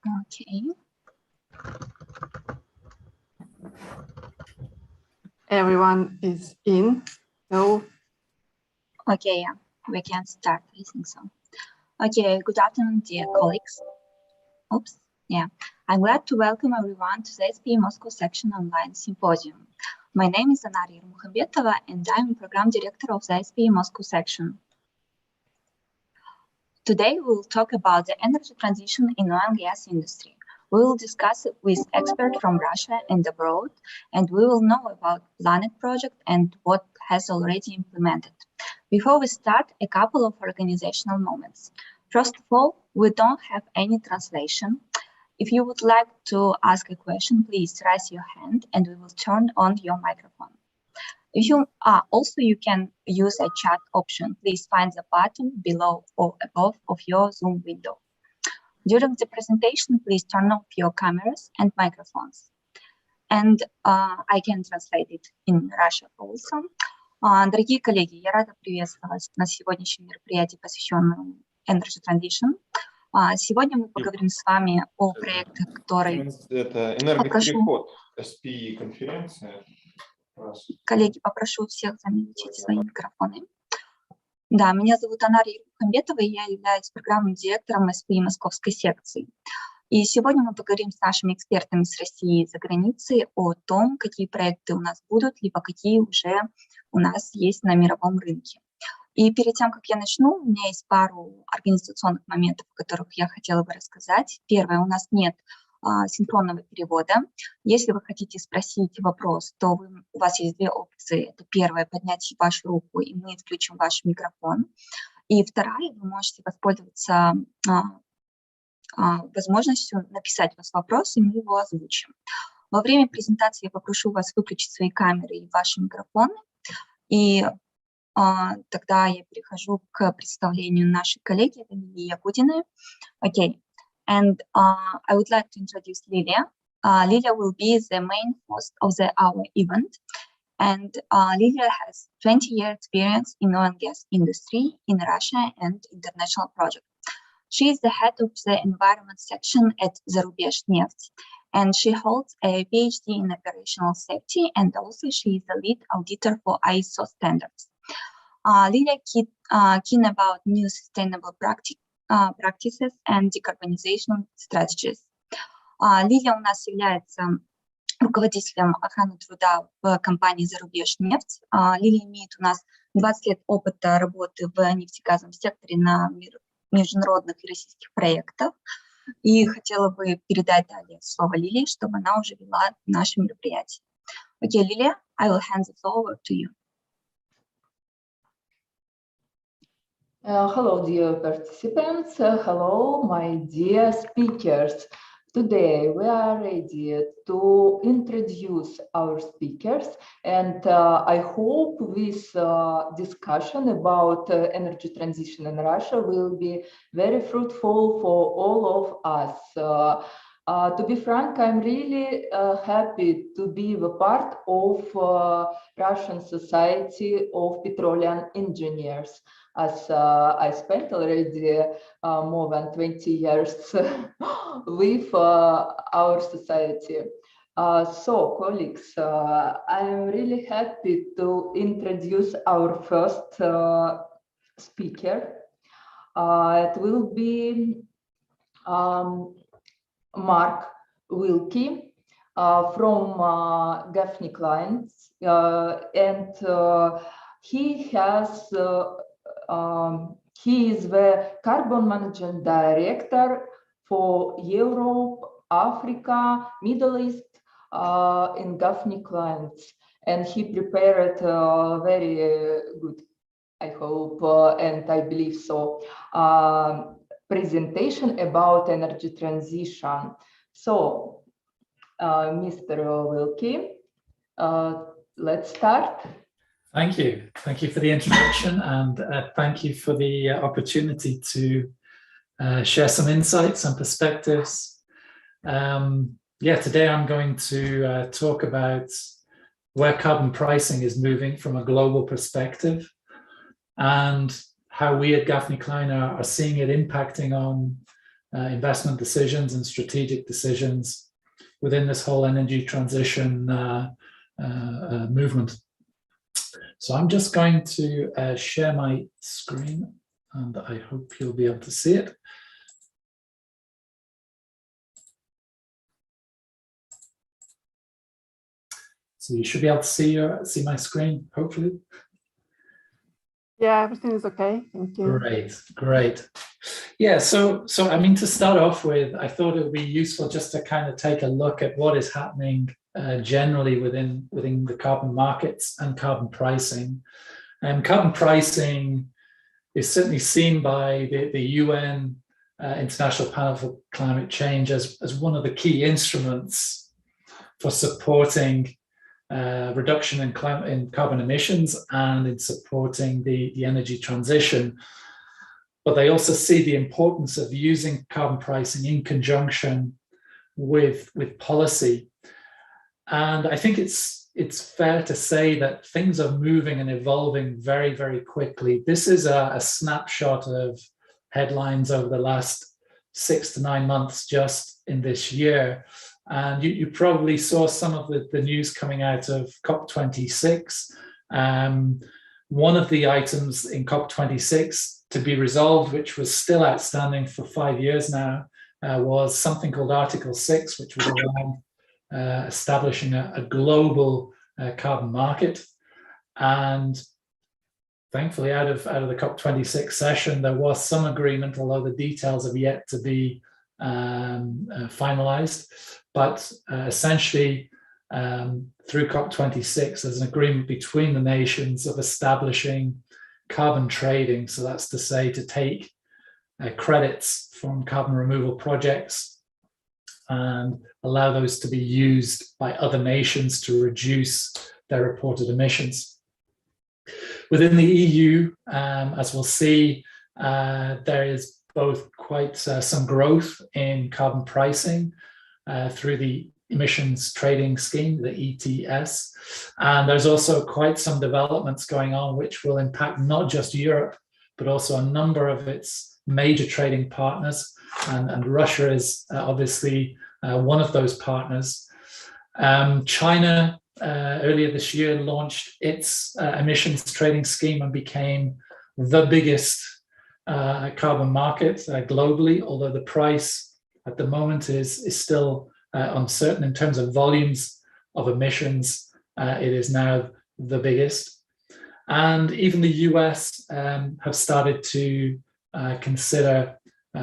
Okay. Everyone is in, so. Okay, yeah, we can start, I think so. Okay, good afternoon, dear colleagues. Oops, yeah. I'm glad to welcome everyone to the SP Moscow Section Online Symposium. My name is Anariya Mukhambetova, and I'm Program Director of the SP Moscow Section. Today, we'll talk about the energy transition in oil and gas industry. We will discuss it with experts from Russia and abroad, and we will know about Planet project and what has already implemented. Before we start, a couple of organizational moments. First of all, we don't have any translation. If you would like to ask a question, please raise your hand and we will turn on your microphone. If you also, you can use a chat option. Please find the button below or above of your Zoom window. During the presentation, please turn off your cameras and microphones. And I can translate it in Russian also. Дорогие коллеги, я рада приветствовать на сегодняшнем мероприятии, посвященном Energy Transition. Сегодня мы поговорим с вами о проектах, которые... Это энергопереход, SPI-конференция. Коллеги, попрошу всех замьютить свои микрофоны. Да, меня зовут Анария Мухамбетова, и я являюсь программным директором SPI Московской секции. И сегодня мы поговорим с нашими экспертами с России и за границей о том, какие проекты у нас будут, либо какие уже у нас есть на мировом рынке. И перед тем, как я начну, у меня есть пару организационных моментов, о которых я хотела бы рассказать. Первое, у нас нет синхронного перевода. Если вы хотите спросить вопрос, то у вас есть две опции. Это первое, поднять вашу руку, и мы включим ваш микрофон. И вторая, вы можете воспользоваться возможностью написать ваш вопрос, и мы его озвучим. Во время презентации я попрошу вас выключить свои камеры и ваши микрофоны. И тогда я перехожу к представлению нашей коллеги, это Лилия Ягудина. Okay. And I would like to introduce Lilia. Lilia will be the main host of our event. And Lilia has 20-year experience in oil and gas industry in Russia and international projects. She is the head of the environment section at Zarubezhneft, and she holds a PhD in operational safety, and also she is the lead auditor for ISO standards. Lilia keen about new sustainable practices and decarbonization strategies. Лилия у нас является руководителем охраны труда в компании «Зарубежнефть». Лилия имеет у нас 20 лет опыта работы в нефтегазовом секторе на международных и российских проектах. И хотела бы передать далее слово Лилии, чтобы она уже вела наше мероприятие. Okay, Lilia, I will hand the floor over to you. Hello, dear participants. Hello, my dear speakers. Today, we are ready to introduce our speakers, and I hope this discussion about energy transition in Russia will be very fruitful for all of us. To be frank, I'm really happy to be the part of Russian Society of Petroleum Engineers, as I spent already more than 20 years with our society. So, colleagues, I am really happy to introduce our first speaker. It will be Mark Wilkie from Gaffney Clients, and he is the Carbon Managing Director for Europe, Africa, Middle East in Gaffney Clients, and he prepared very good, I hope, and I believe so, presentation about energy transition. So, Mr. Wilkie, let's start. Thank you. Thank you for the introduction, and thank you for the opportunity to share some insights and perspectives. Today I'm going to talk about where carbon pricing is moving from a global perspective and how we at Gaffney Klein are seeing it impacting on investment decisions and strategic decisions within this whole energy transition movement. So I'm just going to share my screen, and I hope you'll be able to see it. So you should be able to see my screen, hopefully. Yeah, everything is okay. Thank you. Great. Yeah, so I mean, to start off with, I thought it would be useful just to kind of take a look at what is happening generally within the carbon markets and carbon pricing. And carbon pricing is certainly seen by the UN International Panel for Climate Change as one of the key instruments for supporting reduction in carbon emissions and in supporting the energy transition. But they also see the importance of using carbon pricing in conjunction with policy. And I think it's fair to say that things are moving and evolving very, very quickly. This is a snapshot of headlines over the last 6 to 9 months just in this year. And you probably saw some of the news coming out of COP26. One of the items in COP26 to be resolved, which was still outstanding for 5 years now, was something called Article 6, which was around establishing a global carbon market. And thankfully, out of the COP26 session, there was some agreement, although the details have yet to be finalized. But essentially, through COP26, there's an agreement between the nations of establishing carbon trading. So that's to say, to take credits from carbon removal projects and allow those to be used by other nations to reduce their reported emissions. Within the EU, as we'll see, there is both quite some growth in carbon pricing through the emissions trading scheme, the ETS. And there's also quite some developments going on which will impact not just Europe, but also a number of its major trading partners. And Russia is obviously one of those partners. China earlier this year launched its emissions trading scheme and became the biggest carbon market globally, although the price at the moment is still uncertain in terms of volumes of emissions. It is now the biggest. And even the US have started to consider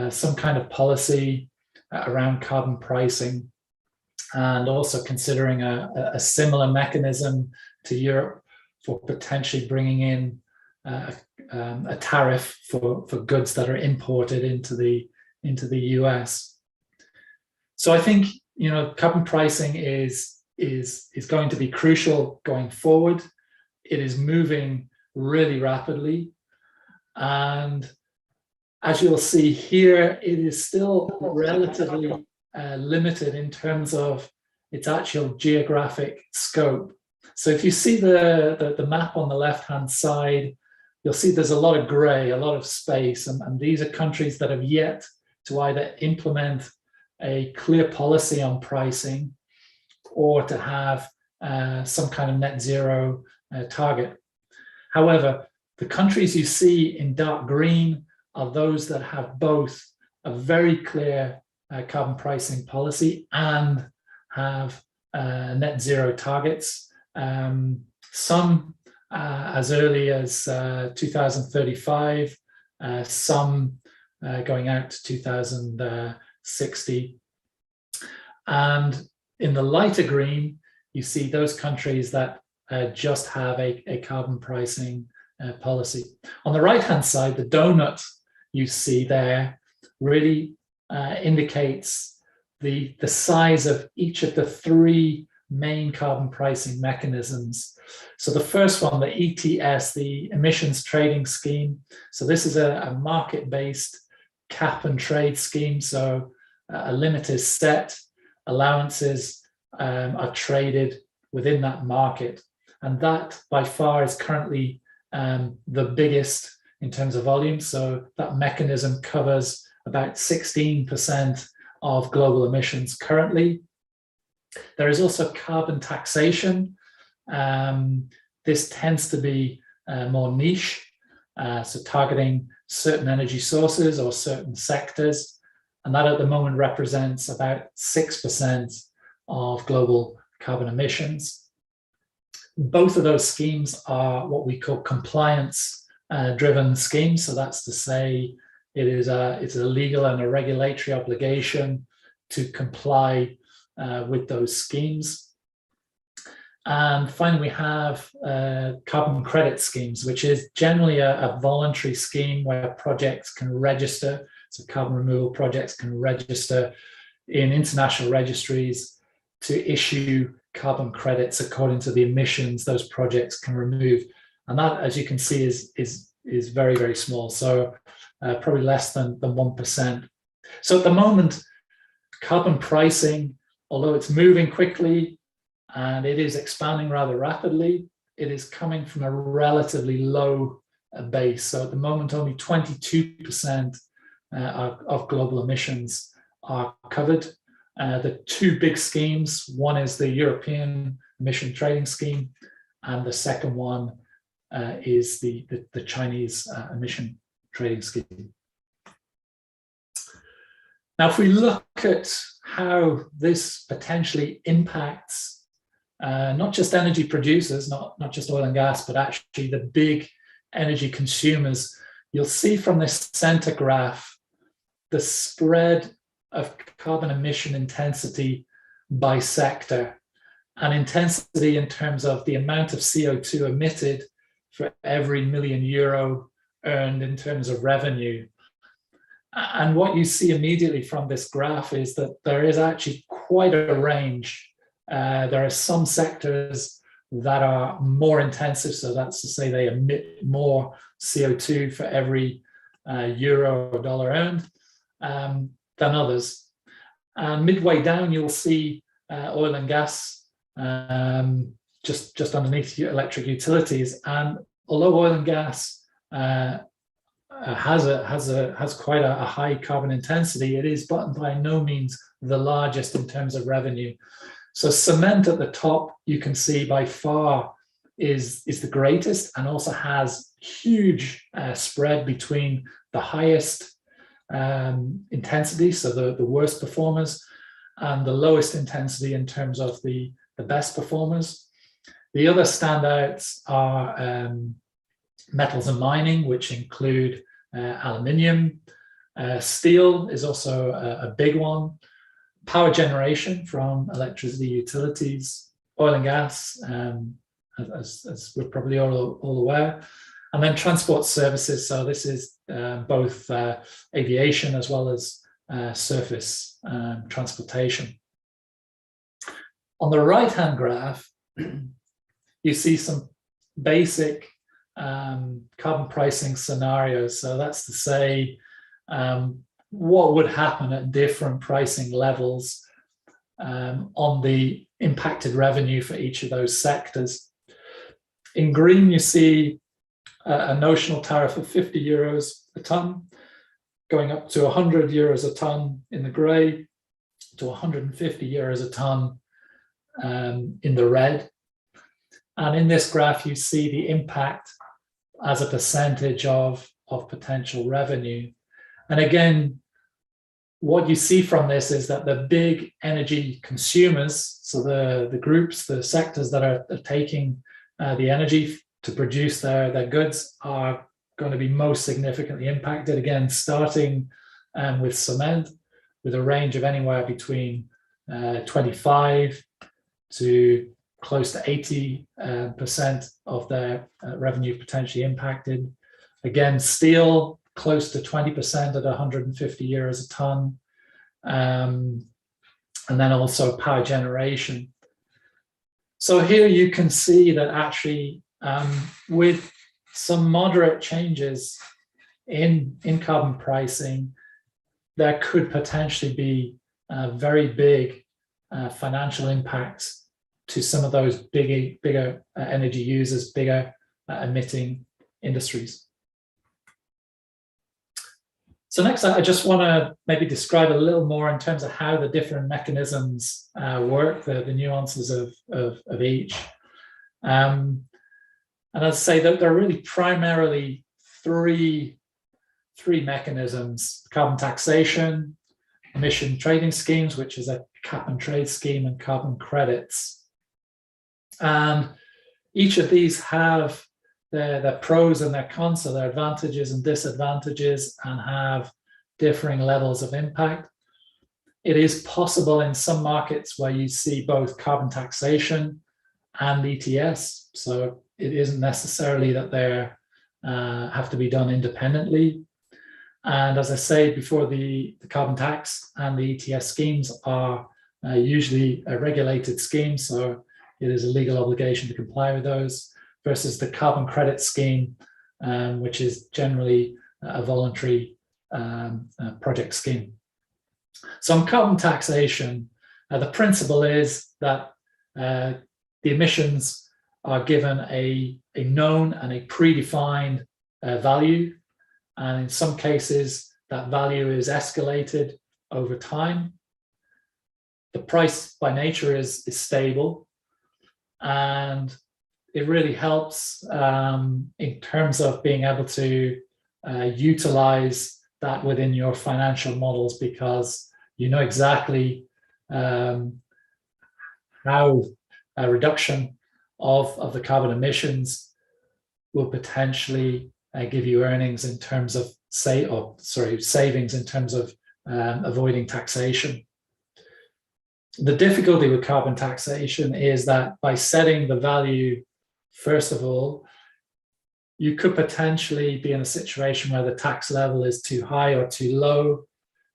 some kind of policy around carbon pricing, and also considering a similar mechanism to Europe for potentially bringing in a tariff for goods that are imported into the US. So I think, you know, carbon pricing is going to be crucial going forward. It is moving really rapidly, and as you'll see here, it is still relatively limited in terms of its actual geographic scope. So if you see the map on the left-hand side, you'll see there's a lot of gray, a lot of space, and these are countries that have yet to either implement a clear policy on pricing or to have some kind of net zero target. However, the countries you see in dark green are those that have both a very clear carbon pricing policy and have net zero targets. Some as early as 2035, some going out to 2060. And in the lighter green, you see those countries that just have a carbon pricing policy. On the right-hand side, the donut you see there really indicates the size of each of the three main carbon pricing mechanisms. So the first one, the ETS, the emissions trading scheme. So this is a market-based cap and trade scheme. So a limit is set, allowances are traded within that market. And that by far is currently the biggest in terms of volume. So that mechanism covers about 16% of global emissions currently. There is also carbon taxation. This tends to be more niche, so targeting certain energy sources or certain sectors, and that at the moment represents about 6% of global carbon emissions. Both of those schemes are what we call compliance-driven schemes, so that's to say it's a legal and a regulatory obligation to comply with those schemes. And finally, we have carbon credit schemes, which is generally a voluntary scheme where projects can register. So carbon removal projects can register in international registries to issue carbon credits according to the emissions those projects can remove. And that, as you can see, is very, very small. So probably less than 1%. So at the moment, carbon pricing, although it's moving quickly, and it is expanding rather rapidly, it is coming from a relatively low base. So at the moment, only 22% of global emissions are covered. The two big schemes, one is the European Emission Trading Scheme, and the second one is the Chinese Emission Trading Scheme. Now, if we look at how this potentially impacts not just energy producers, not just oil and gas, but actually the big energy consumers, you'll see from this center graph the spread of carbon emission intensity by sector, and intensity in terms of the amount of CO2 emitted for every €1,000,000 earned in terms of revenue. And what you see immediately from this graph is that there is actually quite a range. There are some sectors that are more intensive, so that's to say they emit more CO2 for every euro or dollar earned than others. And midway down, you'll see oil and gas just underneath electric utilities. And although oil and gas has quite a high carbon intensity, it is by no means the largest in terms of revenue. So cement at the top, you can see by far is the greatest, and also has huge spread between the highest intensity, so the worst performers, and the lowest intensity in terms of the best performers. The other standouts are metals and mining, which include aluminium. Steel is also a big one. Power generation from electricity utilities, oil and gas, as we're probably all aware, and then transport services. So this is both aviation as well as surface transportation. On the right-hand graph, you see some basic carbon pricing scenarios. So that's to say, what would happen at different pricing levels on the impacted revenue for each of those sectors. In green, you see a notional tariff of €50 a tonne, going up to €100 a tonne in the grey, to €150 a tonne in the red. And in this graph, you see the impact as a percentage of potential revenue. And again, what you see from this is that the big energy consumers, so the groups, the sectors that are taking the energy to produce their goods, are going to be most significantly impacted. Again, starting with cement, with a range of anywhere between 25 to close to 80% of their revenue potentially impacted. Again, steel, close to 20% at €150 a tonne. And then also power generation. So here you can see that actually with some moderate changes in carbon pricing, there could potentially be very big financial impacts to some of those bigger energy users, bigger emitting industries. So next, I just want to maybe describe a little more in terms of how the different mechanisms work, the nuances of each. And I'd say that there are really primarily three mechanisms: carbon taxation, emission trading schemes, which is a cap and trade scheme, and carbon credits. And each of these have their pros and their cons, so their advantages and disadvantages, and have differing levels of impact. It is possible in some markets where you see both carbon taxation and ETS, so it isn't necessarily that they have to be done independently. And as I say before, the carbon tax and the ETS schemes are usually a regulated scheme, so it is a legal obligation to comply with those, versus the carbon credit scheme, which is generally a voluntary project scheme. So on carbon taxation, the principle is that the emissions are given a known and a predefined value, and in some cases that value is escalated over time. The price by nature is stable, and it really helps in terms of being able to utilize that within your financial models, because you know exactly how a reduction of the carbon emissions will potentially give you earnings in terms of savings in terms of avoiding taxation. The difficulty with carbon taxation is that by setting the value, first of all, you could potentially be in a situation where the tax level is too high or too low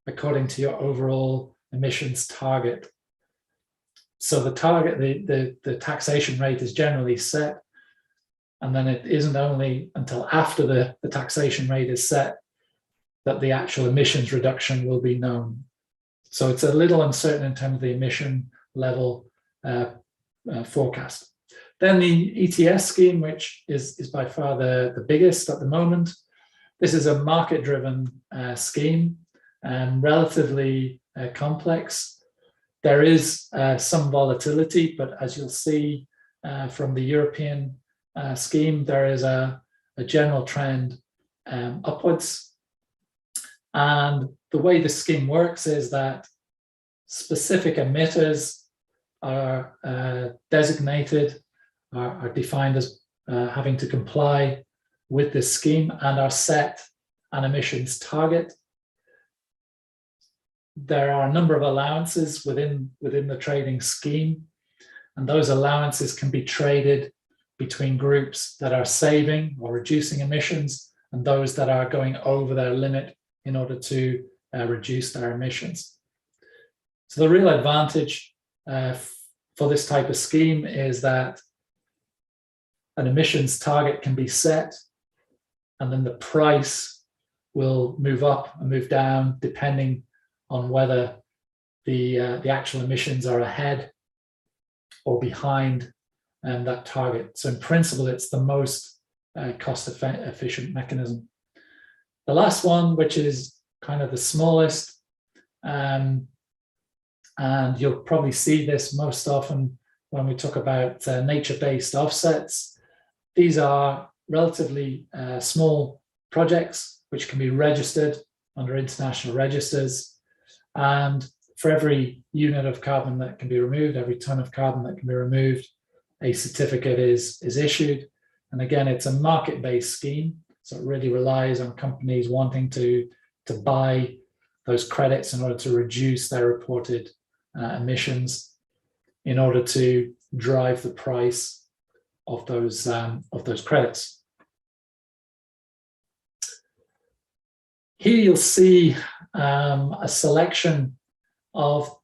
according to your overall emissions target. So the target, the taxation rate is generally set, and then it isn't only until after the taxation rate is set that the actual emissions reduction will be known. So it's a little uncertain in terms of the emission level forecast. Then the ETS scheme, which is by far the biggest at the moment. This is a market-driven scheme, relatively complex. There is some volatility, but as you'll see from the European scheme, there is a general trend upwards. And the way the scheme works is that specific emitters are designated, are defined as having to comply with this scheme and are set an emissions target. There are a number of allowances within the trading scheme, and those allowances can be traded between groups that are saving or reducing emissions and those that are going over their limit in order to reduce their emissions. So the real advantage for this type of scheme is that an emissions target can be set, and then the price will move up and move down depending on whether the actual emissions are ahead or behind that target. So in principle, it's the most cost-efficient mechanism. The last one, which is kind of the smallest, and you'll probably see this most often when we talk about nature-based offsets. These are relatively small projects which can be registered under international registers, and for every unit of carbon that can be removed, every ton of carbon that can be removed, a certificate is issued. And again, it's a market-based scheme, so it really relies on companies wanting to buy those credits in order to reduce their reported emissions in order to drive the price of those credits. Here you'll see a selection of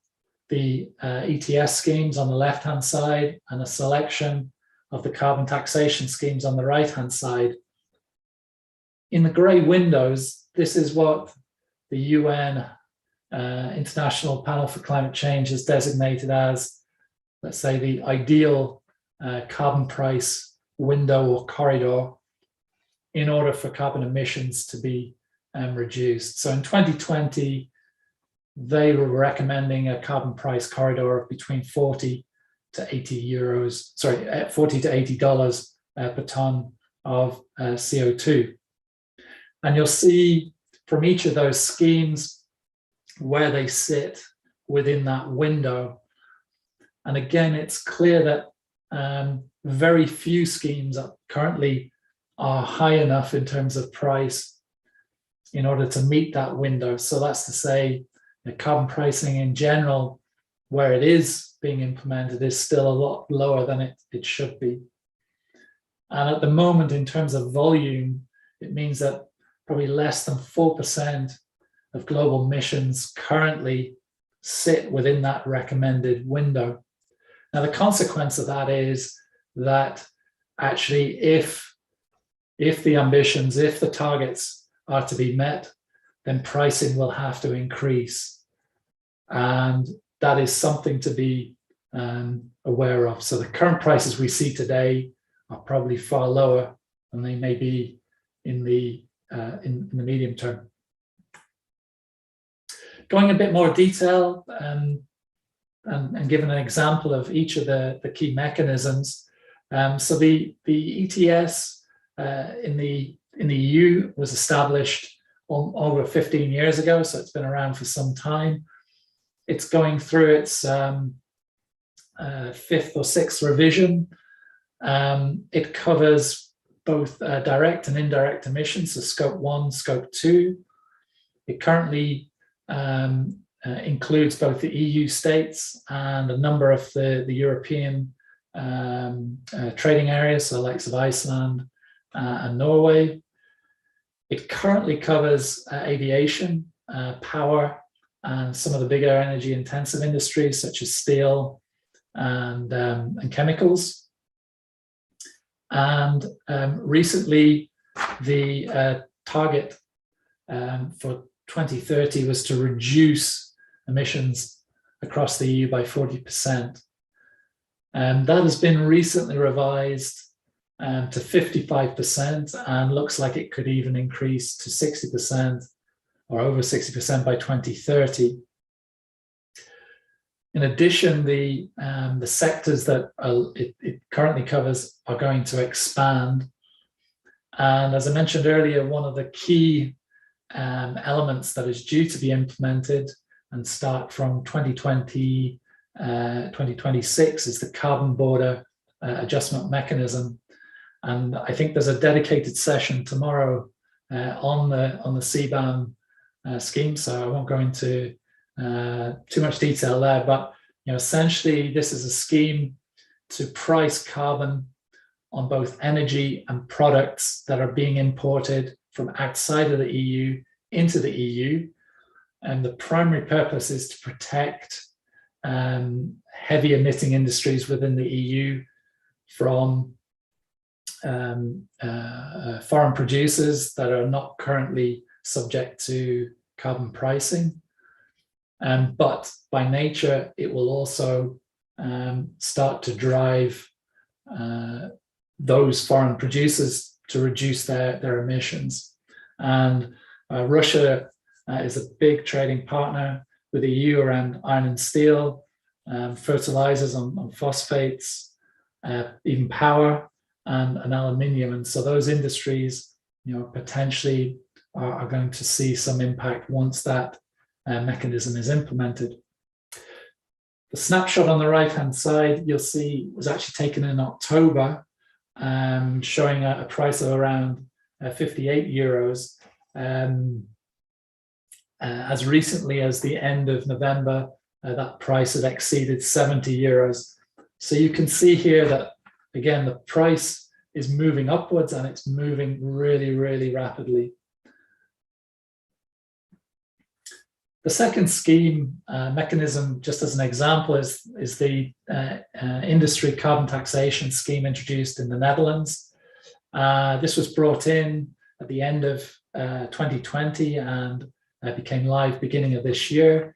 the ETS schemes on the left-hand side and a selection of the carbon taxation schemes on the right-hand side. In the grey windows, this is what the UN International Panel for Climate Change has designated as, let's say, the ideal carbon price window or corridor in order for carbon emissions to be reduced. So in 2020, they were recommending a carbon price corridor of between 40 to 80 euros, sorry, $40 to $80 per ton of CO2. And you'll see from each of those schemes where they sit within that window. And again, it's clear that very few schemes currently are high enough in terms of price in order to meet that window. So that's to say, the carbon pricing in general, where it is being implemented, is still a lot lower than it should be. And at the moment, in terms of volume, it means that probably less than 4% of global emissions currently sit within that recommended window. Now, the consequence of that is that actually, if the ambitions, if the targets are to be met, then pricing will have to increase. And that is something to be aware of. So the current prices we see today are probably far lower than they may be in the medium term. Going a bit more detail and giving an example of each of the key mechanisms. So the ETS in the EU was established over 15 years ago, so it's been around for some time. It's going through its fifth or sixth revision. It covers both direct and indirect emissions, so scope 1, scope 2. It currently includes both the EU states and a number of the European trading areas, so likes of Iceland and Norway. It currently covers aviation, power, and some of the bigger energy intensive industries such as steel and chemicals. And recently the target for 2030 was to reduce emissions across the EU by 40%. And that has been recently revised to 55% and looks like it could even increase to 60% or over 60% by 2030. In addition, the sectors that it currently covers are going to expand. And as I mentioned earlier, one of the key elements that is due to be implemented and start from 2020, 2026 is the carbon border adjustment mechanism. And I think there's a dedicated session tomorrow on the CBAM scheme, so I won't go into too much detail there, but essentially this is a scheme to price carbon on both energy and products that are being imported from outside of the EU into the EU. And the primary purpose is to protect heavy emitting industries within the EU from foreign producers that are not currently subject to carbon pricing. But by nature, it will also start to drive those foreign producers to reduce their emissions. And Russia is a big trading partner with the EU around iron and steel, fertilizers on phosphates, even power and aluminium. And so those industries, potentially are going to see some impact once that mechanism is implemented. The snapshot on the right-hand side, you'll see, was actually taken in October, showing a price of around 58 euros. As recently as the end of November, that price had exceeded 70 euros. So you can see here that, again, the price is moving upwards and it's moving really, really rapidly. The second scheme mechanism, just as an example, is the industry carbon taxation scheme introduced in the Netherlands. This was brought in at the end of 2020 and became live beginning of this year.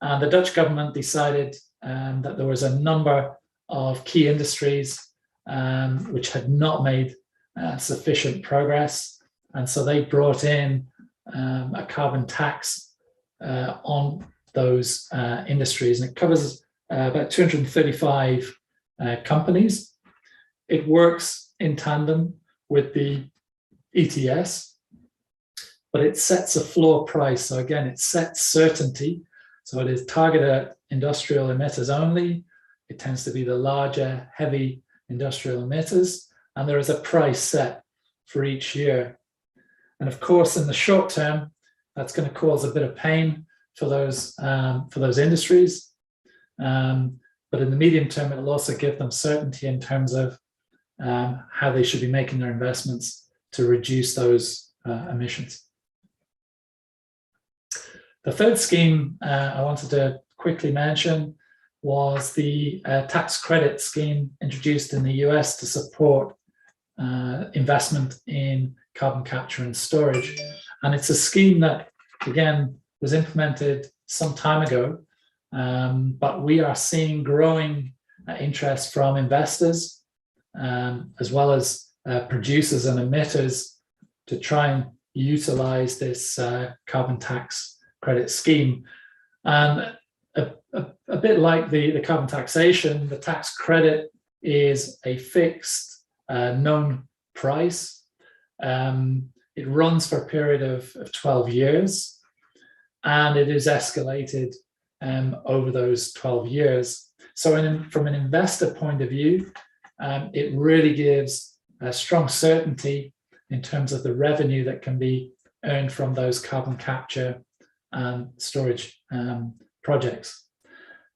And the Dutch government decided that there was a number of key industries which had not made sufficient progress. And so they brought in a carbon tax on those industries, and it covers about 235 companies. It works in tandem with the ETS, but it sets a floor price. So again, it sets certainty. So it is targeted at industrial emitters only. It tends to be the larger, heavy industrial emitters, and there is a price set for each year. And of course, in the short term, that's going to cause a bit of pain for those industries. But in the medium term, it will also give them certainty in terms of how they should be making their investments to reduce those emissions. The third scheme I wanted to quickly mention was the tax credit scheme introduced in the US to support investment in carbon capture and storage. And it's a scheme that, again, was implemented some time ago, but we are seeing growing interest from investors as well as producers and emitters to try and utilize this carbon tax credit scheme. And a bit like the carbon taxation, the tax credit is a fixed known price. It runs for a period of 12 years, and it is escalated over those 12 years. So from an investor point of view, it really gives a strong certainty in terms of the revenue that can be earned from those carbon capture and storage projects.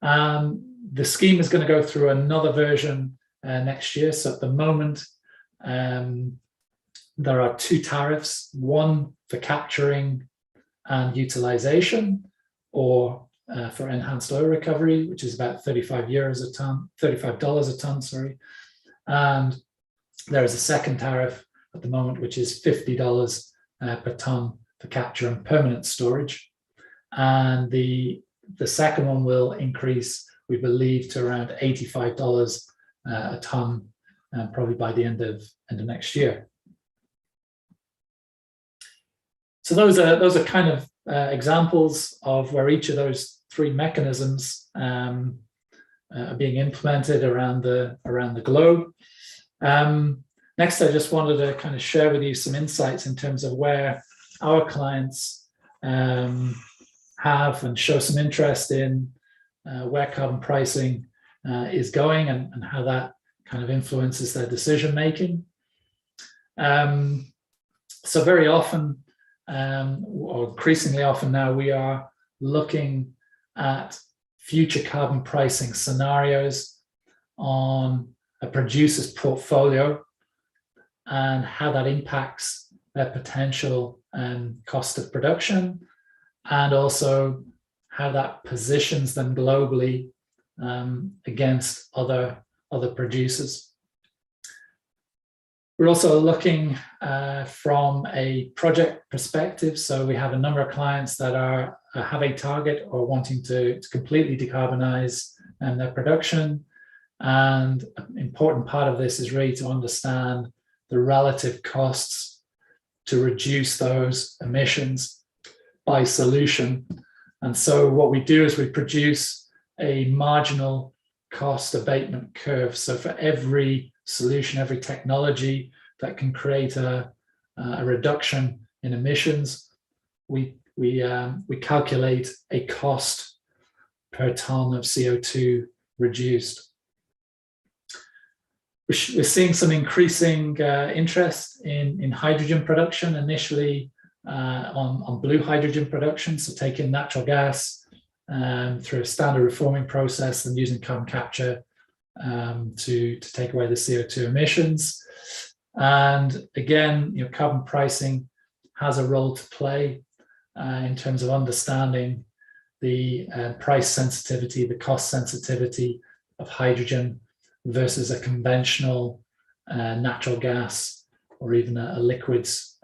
The scheme is going to go through another version next year. So at the moment, there are two tariffs, one for capturing and utilization, or for enhanced oil recovery, which is about $35 a ton, sorry. And there is a second tariff at the moment, which is $50 per ton for capture and permanent storage. And the second one will increase, we believe, to around $85 a ton, probably by the end of next year. So those are kind of examples of where each of those three mechanisms are being implemented around the globe. Next, I just wanted to kind of share with you some insights in terms of where our clients have and show some interest in where carbon pricing is going and how that kind of influences their decision making. So very often, or increasingly often now, we are looking at future carbon pricing scenarios on a producer's portfolio and how that impacts their potential cost of production, and also how that positions them globally against other producers. We're also looking from a project perspective. So we have a number of clients that have a target or wanting to completely decarbonize their production. And an important part of this is really to understand the relative costs to reduce those emissions by solution. And so what we do is we produce a marginal cost abatement curve. So for every solution, every technology that can create a reduction in emissions, we calculate a cost per ton of CO2 reduced. We're seeing some increasing interest in hydrogen production, initially on blue hydrogen production, so taking natural gas through a standard reforming process and using carbon capture to take away the CO2 emissions. And again, carbon pricing has a role to play in terms of understanding the price sensitivity, the cost sensitivity of hydrogen versus a conventional natural gas or even a liquids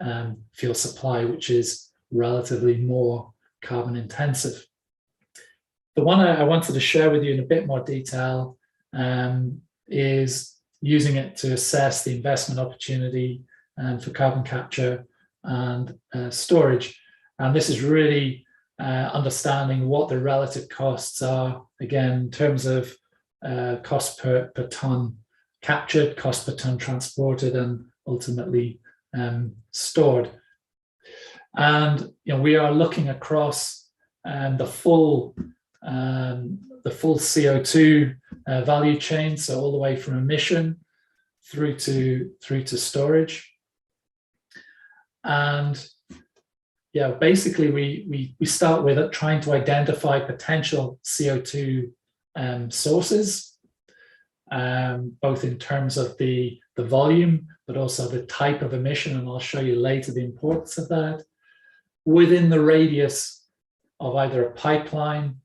fuel supply, which is relatively more carbon intensive. The one I wanted to share with you in a bit more detail is using it to assess the investment opportunity for carbon capture and storage. And this is really understanding what the relative costs are, again, in terms of cost per ton captured, cost per ton transported, and ultimately stored. And we are looking across the full CO2 value chain, so all the way from emission through to storage. And yeah, basically we start with trying to identify potential CO2 sources, both in terms of the volume, but also the type of emission, and I'll show you later the importance of that, within the radius of either a pipeline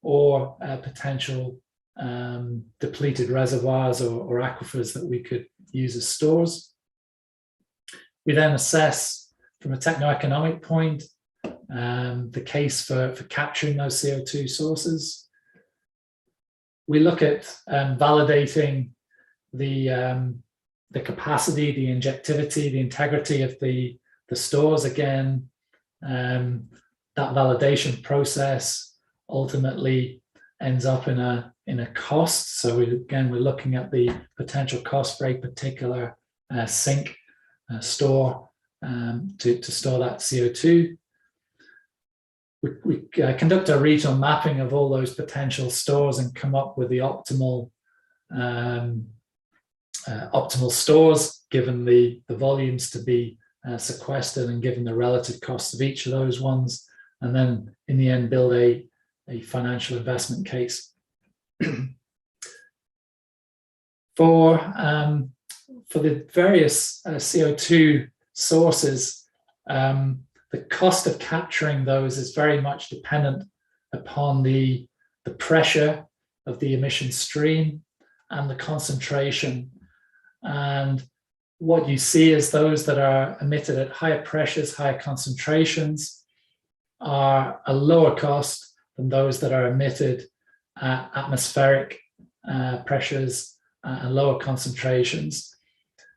or potential depleted reservoirs or aquifers that we could use as stores. We then assess from a techno-economic point the case for capturing those CO2 sources. We look at validating the capacity, the injectivity, the integrity of the stores. Again, that validation process ultimately ends up in a cost. So we're looking at the potential cost for a particular sink store to store that CO2. We conduct a regional mapping of all those potential stores and come up with the optimal stores, given the volumes to be sequestered and given the relative cost of each of those ones, and then in the end build a financial investment case. For the various CO2 sources, the cost of capturing those is very much dependent upon the pressure of the emission stream and the concentration. And what you see is those that are emitted at higher pressures, higher concentrations, are a lower cost than those that are emitted at atmospheric pressures and lower concentrations.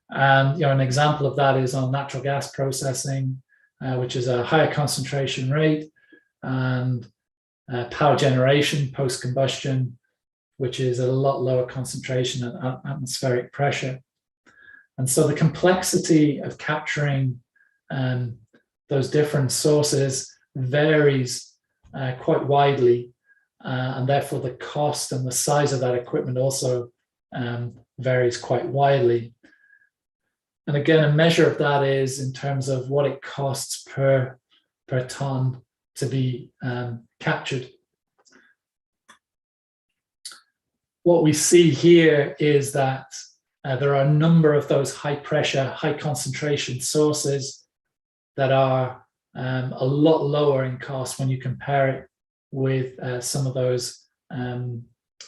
And an example of that is on natural gas processing, which is a higher concentration rate, and power generation post-combustion, which is a lot lower concentration at atmospheric pressure. And so the complexity of capturing those different sources varies quite widely, and therefore the cost and the size of that equipment also varies quite widely. And again, a measure of that is in terms of what it costs per ton to be captured. What we see here is that there are a number of those high pressure, high concentration sources that are a lot lower in cost when you compare it with some of those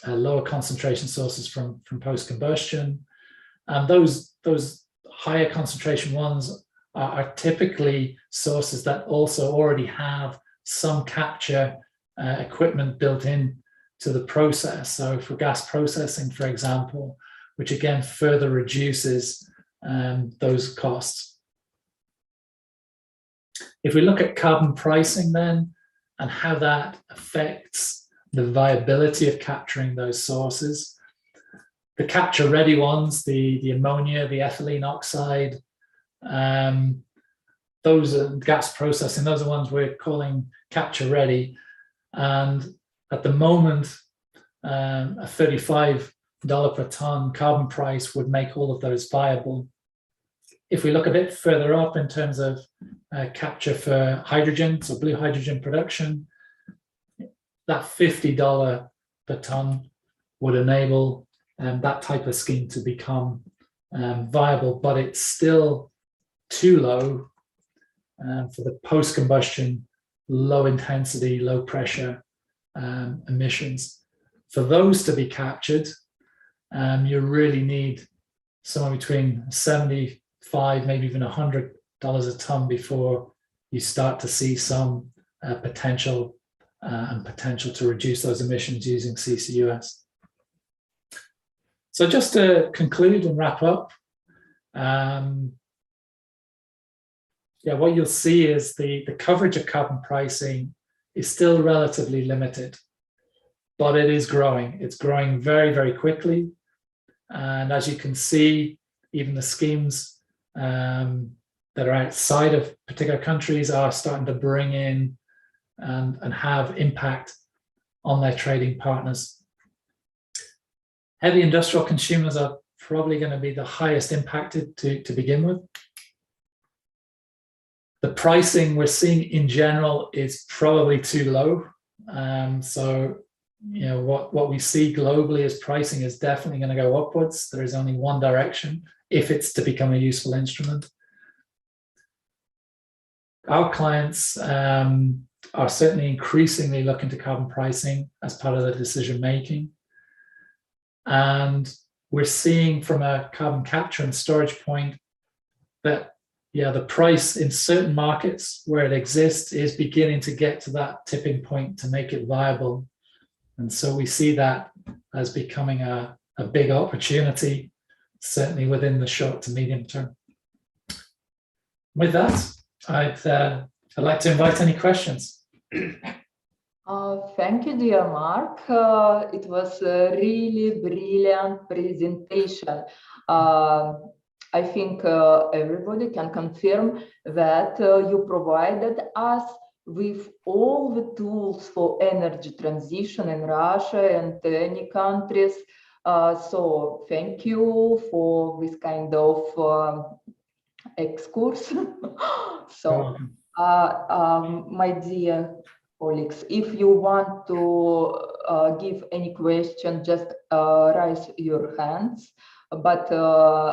lower concentration sources from post-combustion. And those higher concentration ones are typically sources that also already have some capture equipment built in to the process. So for gas processing, for example, which again further reduces those costs. If we look at carbon pricing then, and how that affects the viability of capturing those sources, the capture ready ones, the ammonia, the ethylene oxide, those are gas processing, those are ones we're calling capture ready. And at the moment, a $35 per ton carbon price would make all of those viable. If we look a bit further up in terms of capture for hydrogen, so blue hydrogen production, that $50 per ton would enable that type of scheme to become viable, but it's still too low for the post-combustion, low intensity, low pressure emissions. For those to be captured, you really need somewhere between $75, maybe even $100 a ton before you start to see some potential to reduce those emissions using CCUS. So just to conclude and wrap up, what you'll see is the coverage of carbon pricing is still relatively limited, but it is growing. It's growing very, very quickly. And as you can see, even the schemes that are outside of particular countries are starting to bring in and have impact on their trading partners. Heavy industrial consumers are probably going to be the highest impacted to begin with. The pricing we're seeing in general is probably too low. So, you know, what we see globally as pricing is definitely going to go upwards. There is only one direction if it's to become a useful instrument. Our clients are certainly increasingly looking to carbon pricing as part of their decision making. And we're seeing from a carbon capture and storage point that, yeah, the price in certain markets where it exists is beginning to get to that tipping point to make it viable. And so we see that as becoming a big opportunity, certainly within the short to medium term. With that, I'd like to invite any questions. Thank you, dear Mark. It was a really brilliant presentation. I think everybody can confirm that you provided us with all the tools for energy transition in Russia and any countries. So thank you for this kind of excursus. So, my dear colleagues, if you want to give any question, just raise your hands. But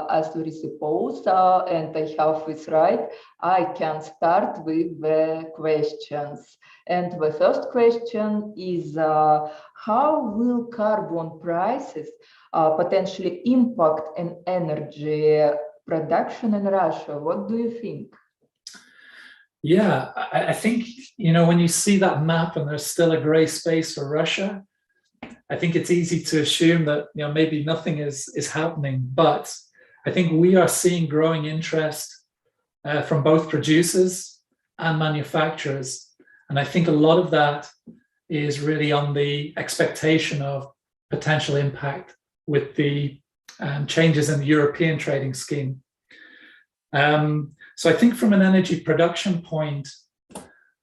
as we suppose, and I have this right, I can start with the questions. And the first question is, how will carbon prices potentially impact an energy production in Russia? What do you think? Yeah, I think, you know, when you see that map and there's still a gray space for Russia, I think it's easy to assume that, you know, maybe nothing is happening. But I think we are seeing growing interest from both producers and manufacturers. And I think a lot of that is really on the expectation of potential impact with the changes in the European trading scheme. So I think from an energy production point,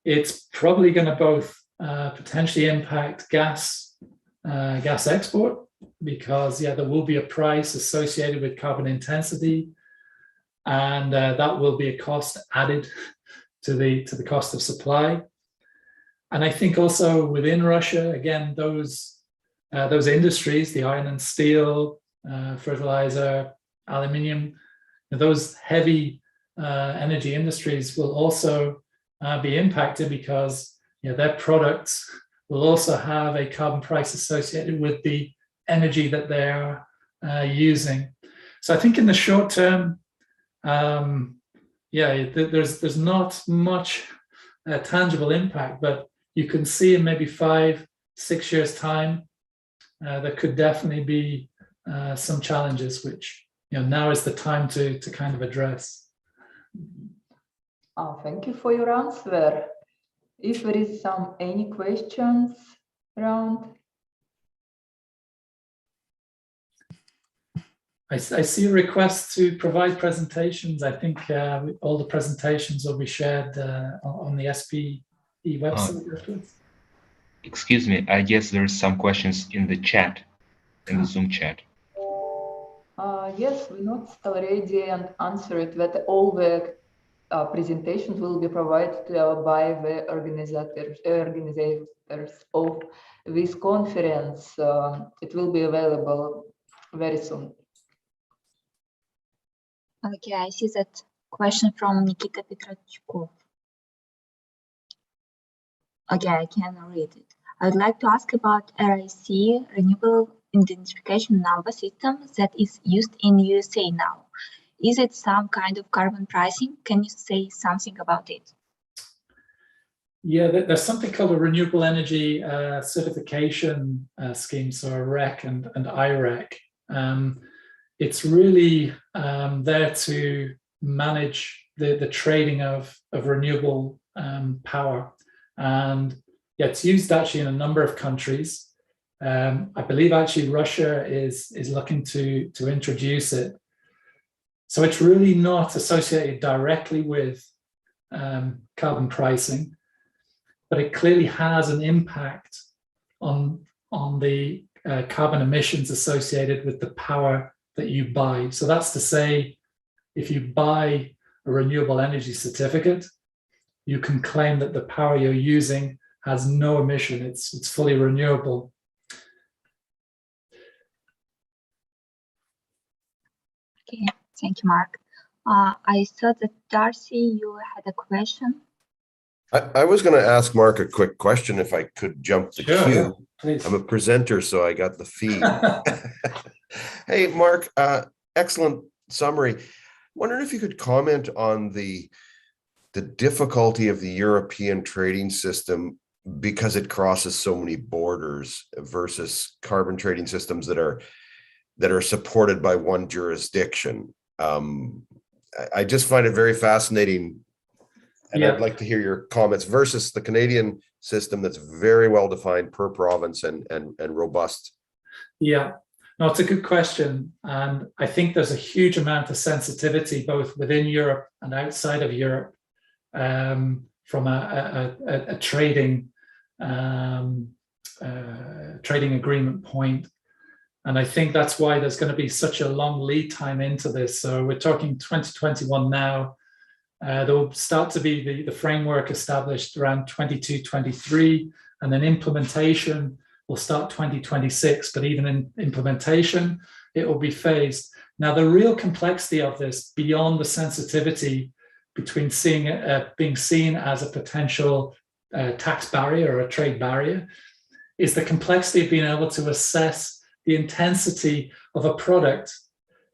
it's probably going to both potentially impact gas export, because there will be a price associated with carbon intensity, and that will be a cost added to the cost of supply. And I think also within Russia, again, those industries, the iron and steel, fertilizer, aluminium, those heavy energy industries will also be impacted, because their products will also have a carbon price associated with the energy that they are using. So I think in the short term, there's not much tangible impact, but you can see in maybe 5-6 years' time, there could definitely be some challenges, which now is the time to kind of address. Thank you for your answer. If there is any questions around. I see a request to provide presentations. I think all the presentations will be shared on the SPE website. Excuse me, I guess there's some questions in the chat, in the Zoom chat. Yes, we noticed already and answered that all the presentations will be provided by the organizers of this conference. It will be available very soon. Okay, I see that question from Nikita Petrachkov. Okay, I can read it. I would like to ask about RIC, Renewable Identification Number system, that is used in USA now. Is it some kind of carbon pricing? Can you say something about it? Yeah, there's something called a Renewable Energy Certification Scheme, so a REC and IREC. It's really there to manage the trading of renewable power. And yeah, it's used actually in a number of countries. I believe actually Russia is looking to introduce it. So it's really not associated directly with carbon pricing, but it clearly has an impact on the carbon emissions associated with the power that you buy. So that's to say, if you buy a renewable energy certificate, you can claim that the power you're using has no emission. It's fully renewable. Okay, thank you, Mark. I saw that Darcy, you had a question. I was going to ask Mark a quick question if I could jump the Sure, queue. yeah, please. I'm a presenter, so I got the feed. Hey, Mark, excellent summary. Wondering if you could comment on the difficulty of the European trading system because it crosses so many borders versus carbon trading systems that are supported by one jurisdiction. I just find it very fascinating, and I'd like to hear your comments versus the Canadian system that's very well defined per province and robust. Yeah, no, it's a good question. And I think there's a huge amount of sensitivity both within Europe and outside of Europe from a trading agreement point. And I think that's why there's going to be such a long lead time into this. So we're talking 2021 now. There will start to be the framework established around 22, 23, and then implementation will start 2026. But even in implementation, it will be phased. Now, the real complexity of this, beyond the sensitivity between being seen as a potential tax barrier or a trade barrier, is the complexity of being able to assess the intensity of a product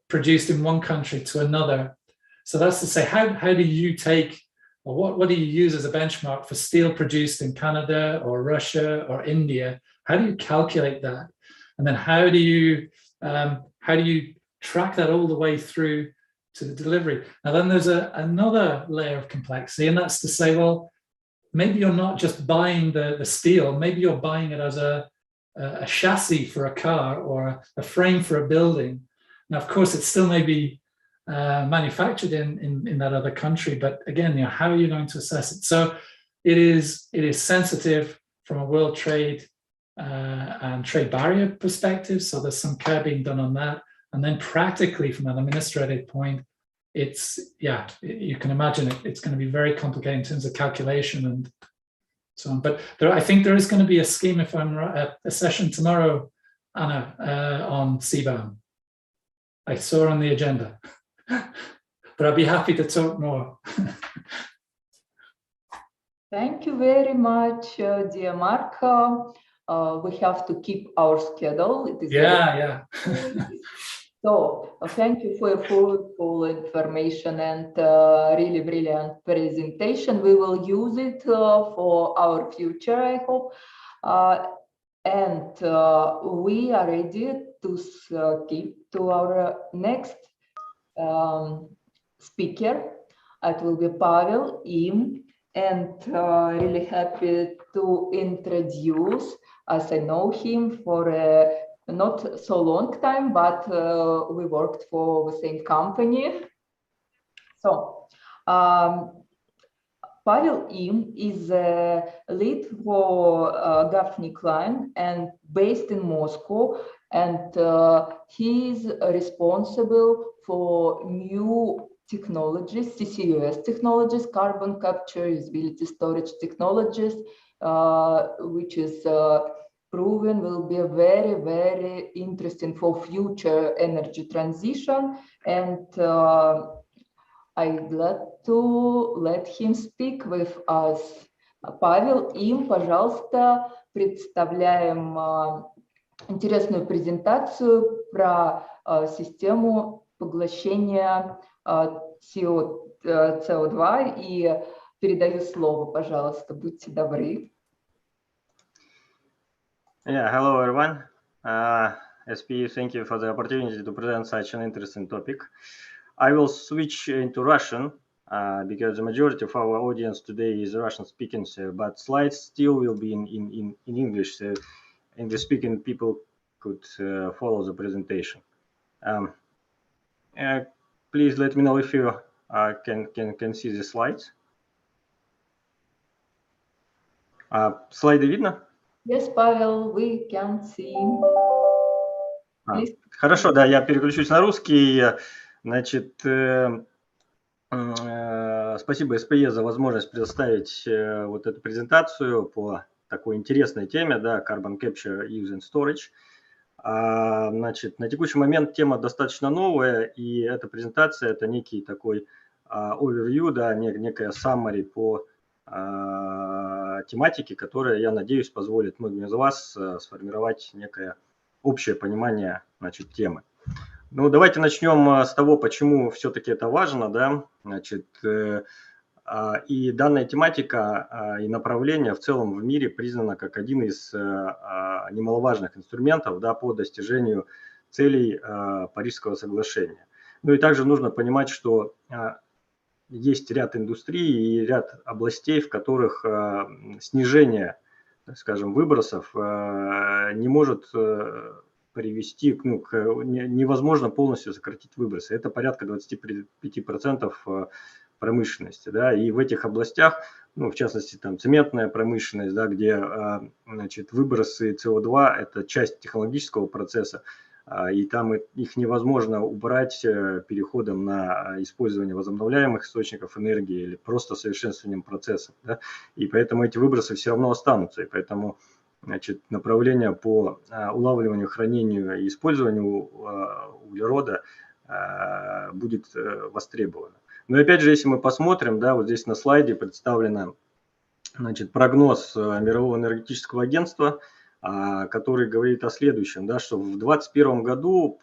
produced in one country to another. So that's to say, how do you take, or what do you use as a benchmark for steel produced in Canada or Russia or India? How do you calculate that? And then how do you track that all the way through to the delivery? Now then there's another layer of complexity, and that's to say, well, maybe you're not just buying the steel, maybe you're buying it as a chassis for a car or a frame for a building. Now, of course, it still may be manufactured in that other country, but again, how are you going to assess it? So it is sensitive from a world trade and trade barrier perspective. So there's some care being done on that, and then practically from an administrative point, you can imagine it's going to be very complicated in terms of calculation and so on. But I think there is going to be a scheme, if I'm right, a session tomorrow, Anna, on CBAM. I saw on the agenda, but I'd be happy to talk more. Thank you very much, dear Mark. We have to keep our schedule. It is So thank you for your full information and really brilliant presentation. We will use it for our future, I hope. And we are ready to skip to our next speaker. It will be Pavel Im, and really happy to introduce, as I know him for not so long time, but we worked for the same company. So Pavel Im is a lead for Gaffney Klein and based in Moscow, and he is responsible for new technologies, CCUS technologies, carbon capture, usability storage technologies, which is proven will be very, very interesting for future energy transition. And I'm glad to let him speak with us. Павел Им, пожалуйста, представляем интересную презентацию про систему поглощения CO2, и передаю слово, пожалуйста, будьте добры. Yeah, hello everyone. SP, thank you for the opportunity to present such an interesting topic. I will switch into Russian because the majority of our audience today is Russian speaking, but slides still will be in English, so English speaking people could follow the presentation. Please let me know if you can see the slides. Слайды видно? Yes, Pavel, we can see. Хорошо, да, я переключусь на русский. Значит, спасибо СПЕ за возможность предоставить вот эту презентацию по такой интересной теме, да, Carbon Capture, Use and Storage. Значит, на текущий момент тема достаточно новая, и эта презентация – это некий такой overview, да, некая summary по тематике, которая, я надеюсь, позволит многим из вас сформировать некое общее понимание, значит, темы. Ну, давайте начнем с того, почему все-таки это важно, да, значит, и данная тематика и направление в целом в мире признано как один из немаловажных инструментов, да, по достижению целей Парижского соглашения. Ну и также нужно понимать, что есть ряд индустрий и ряд областей, в которых снижение, так скажем, выбросов не может привести, ну, невозможно полностью сократить выбросы. Это порядка 25% промышленности, да, и в этих областях, ну, в частности, там цементная промышленность, да, где, значит, выбросы СО2 – это часть технологического процесса, и там их невозможно убрать переходом на использование возобновляемых источников энергии или просто совершенствованием процессов, да, и поэтому эти выбросы все равно останутся, и поэтому, значит, направление по улавливанию, хранению и использованию углерода будет востребовано. Но опять же, если мы посмотрим, да, вот здесь на слайде представлено, значит, прогноз Мирового энергетического агентства, который говорит о следующем, да, что в 2021 году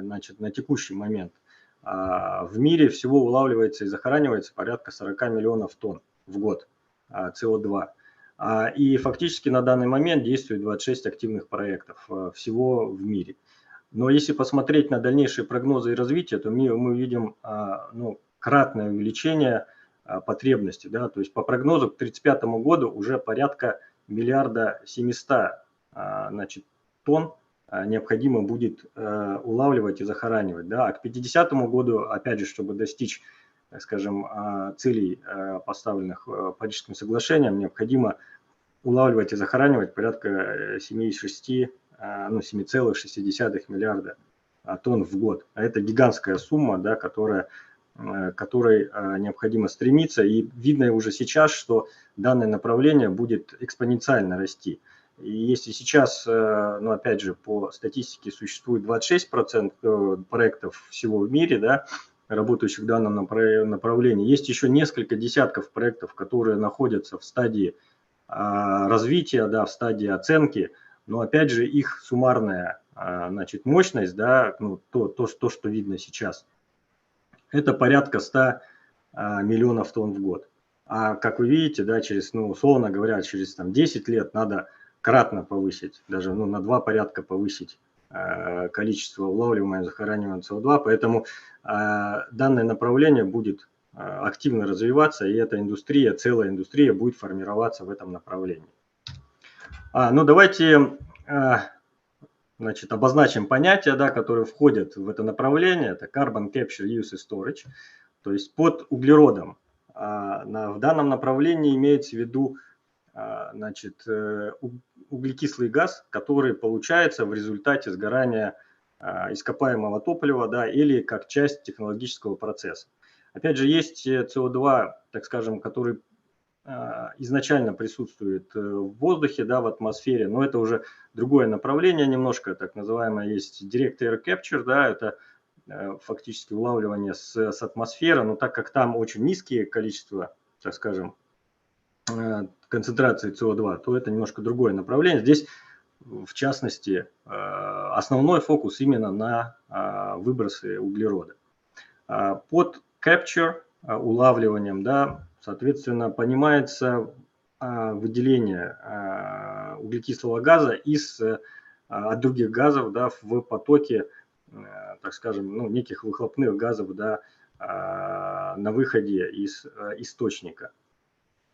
значит, на текущий момент в мире всего улавливается и захоранивается порядка 40 миллионов тонн в год СО2. И фактически на данный момент действует 26 активных проектов всего в мире. Но если посмотреть на дальнейшие прогнозы и развитие, то мы видим, ну, кратное увеличение потребностей. Да? То есть по прогнозу к 1935 году уже порядка 1 700 000 значит, тонн необходимо будет улавливать и захоранивать. Да? А к 1950 году, опять же, чтобы достичь, так скажем, целей, поставленных Парижским соглашением, необходимо улавливать и захоранивать порядка 7,6 миллиарда тонн в год. А это гигантская сумма, да, которой необходимо стремиться. И видно уже сейчас, что данное направление будет экспоненциально расти. И если сейчас, ну, опять же, по статистике существует 26% проектов всего в мире, да, работающих в данном направлении, есть еще несколько десятков проектов, которые находятся в стадии развития, да, в стадии оценки, но опять же их суммарная, значит, мощность, да, ну, то, что видно сейчас, это порядка 100 миллионов тонн в год. А как вы видите, да, через, ну, условно говоря, через там 10 лет надо кратно повысить, даже, ну, на 2 порядка повысить количество улавливаемого и захораниваемого СО2, поэтому данное направление будет активно развиваться, и эта индустрия, целая индустрия будет формироваться в этом направлении. Ну, давайте, значит, обозначим понятия, да, которые входят в это направление. Это Carbon Capture, Use и Storage. То есть под углеродом в данном направлении имеется в виду, значит, углекислый газ, который получается в результате сгорания ископаемого топлива, да, или как часть технологического процесса. Опять же, есть СО2, так скажем, который изначально присутствует в воздухе, да, в атмосфере, но это уже другое направление немножко, так называемое есть Direct Air Capture, да, это фактически улавливание с атмосферы, но так как там очень низкие количества, так скажем, концентрации СО2, то это немножко другое направление. Здесь, в частности, основной фокус именно на выбросы углерода. Под capture, улавливанием, да, соответственно, понимается выделение углекислого газа от других газов, да, в потоке так скажем, ну, неких выхлопных газов, да, на выходе из источника.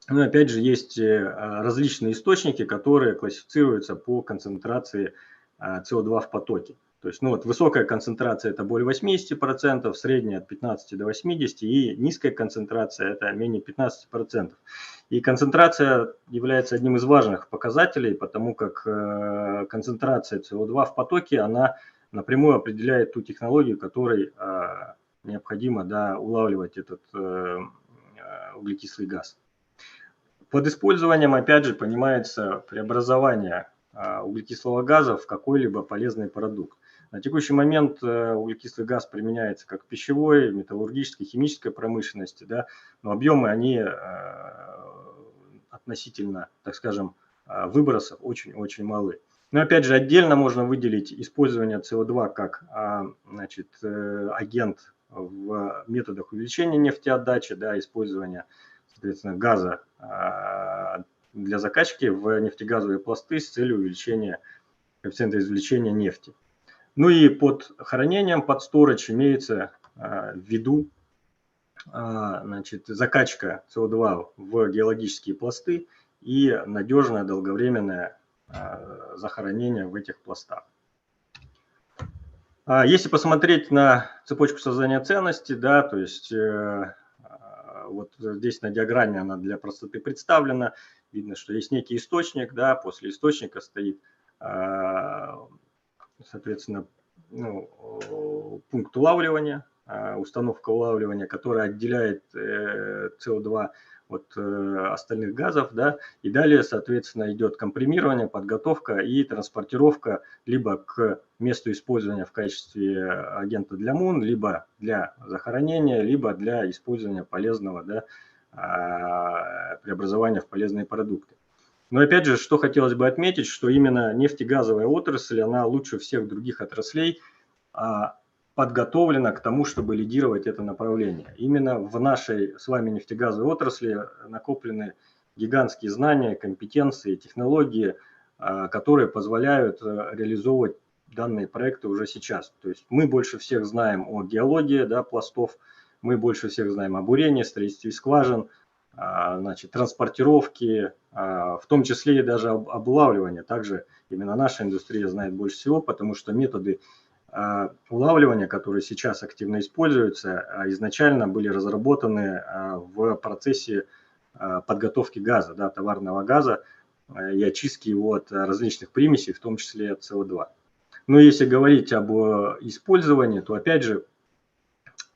Ну, опять же, есть различные источники, которые классифицируются по концентрации СО2 в потоке. То есть, ну, вот высокая концентрация – это более 80%, средняя от 15 до 80%, и низкая концентрация – это менее 15%. И концентрация является одним из важных показателей, потому как концентрация СО2 в потоке, она напрямую определяет ту технологию, которой необходимо, да, улавливать этот углекислый газ. Под использованием, опять же, понимается преобразование углекислого газа в какой-либо полезный продукт. На текущий момент углекислый газ применяется как в пищевой, металлургической, химической промышленности, да, но объемы они относительно, так скажем, выбросов очень-очень малы. Но опять же, отдельно можно выделить использование СО2 как, значит, агент в методах увеличения нефтеотдачи, да, использование, соответственно, газа для закачки в нефтегазовые пласты с целью увеличения коэффициента извлечения нефти. Ну и под хранением, под storage имеется в виду, значит, закачка СО2 в геологические пласты и надежное долговременное захоронение в этих пластах. Если посмотреть на цепочку создания ценности, да, то есть вот здесь на диаграмме она для простоты представлена, видно, что есть некий источник, да, после источника стоит, соответственно, ну, пункт улавливания, установка улавливания, которая отделяет СО2 от остальных газов, да, и далее, соответственно, идет компримирование, подготовка и транспортировка либо к месту использования в качестве агента для МУН, либо для захоронения, либо для использования полезного, да, преобразования в полезные продукты. Но опять же, что хотелось бы отметить, что именно нефтегазовая отрасль, она лучше всех других отраслей подготовлена к тому, чтобы лидировать это направление. Именно в нашей с вами нефтегазовой отрасли накоплены гигантские знания, компетенции, технологии, которые позволяют реализовывать данные проекты уже сейчас. То есть мы больше всех знаем о геологии, да, пластов, мы больше всех знаем о бурении, строительстве скважин, значит, транспортировки, в том числе и даже об улавливании. Также именно наша индустрия знает больше всего, потому что методы улавливания, которые сейчас активно используются, изначально были разработаны в процессе подготовки газа, да, товарного газа и очистки его от различных примесей, в том числе от СО2. Но если говорить об использовании, то опять же,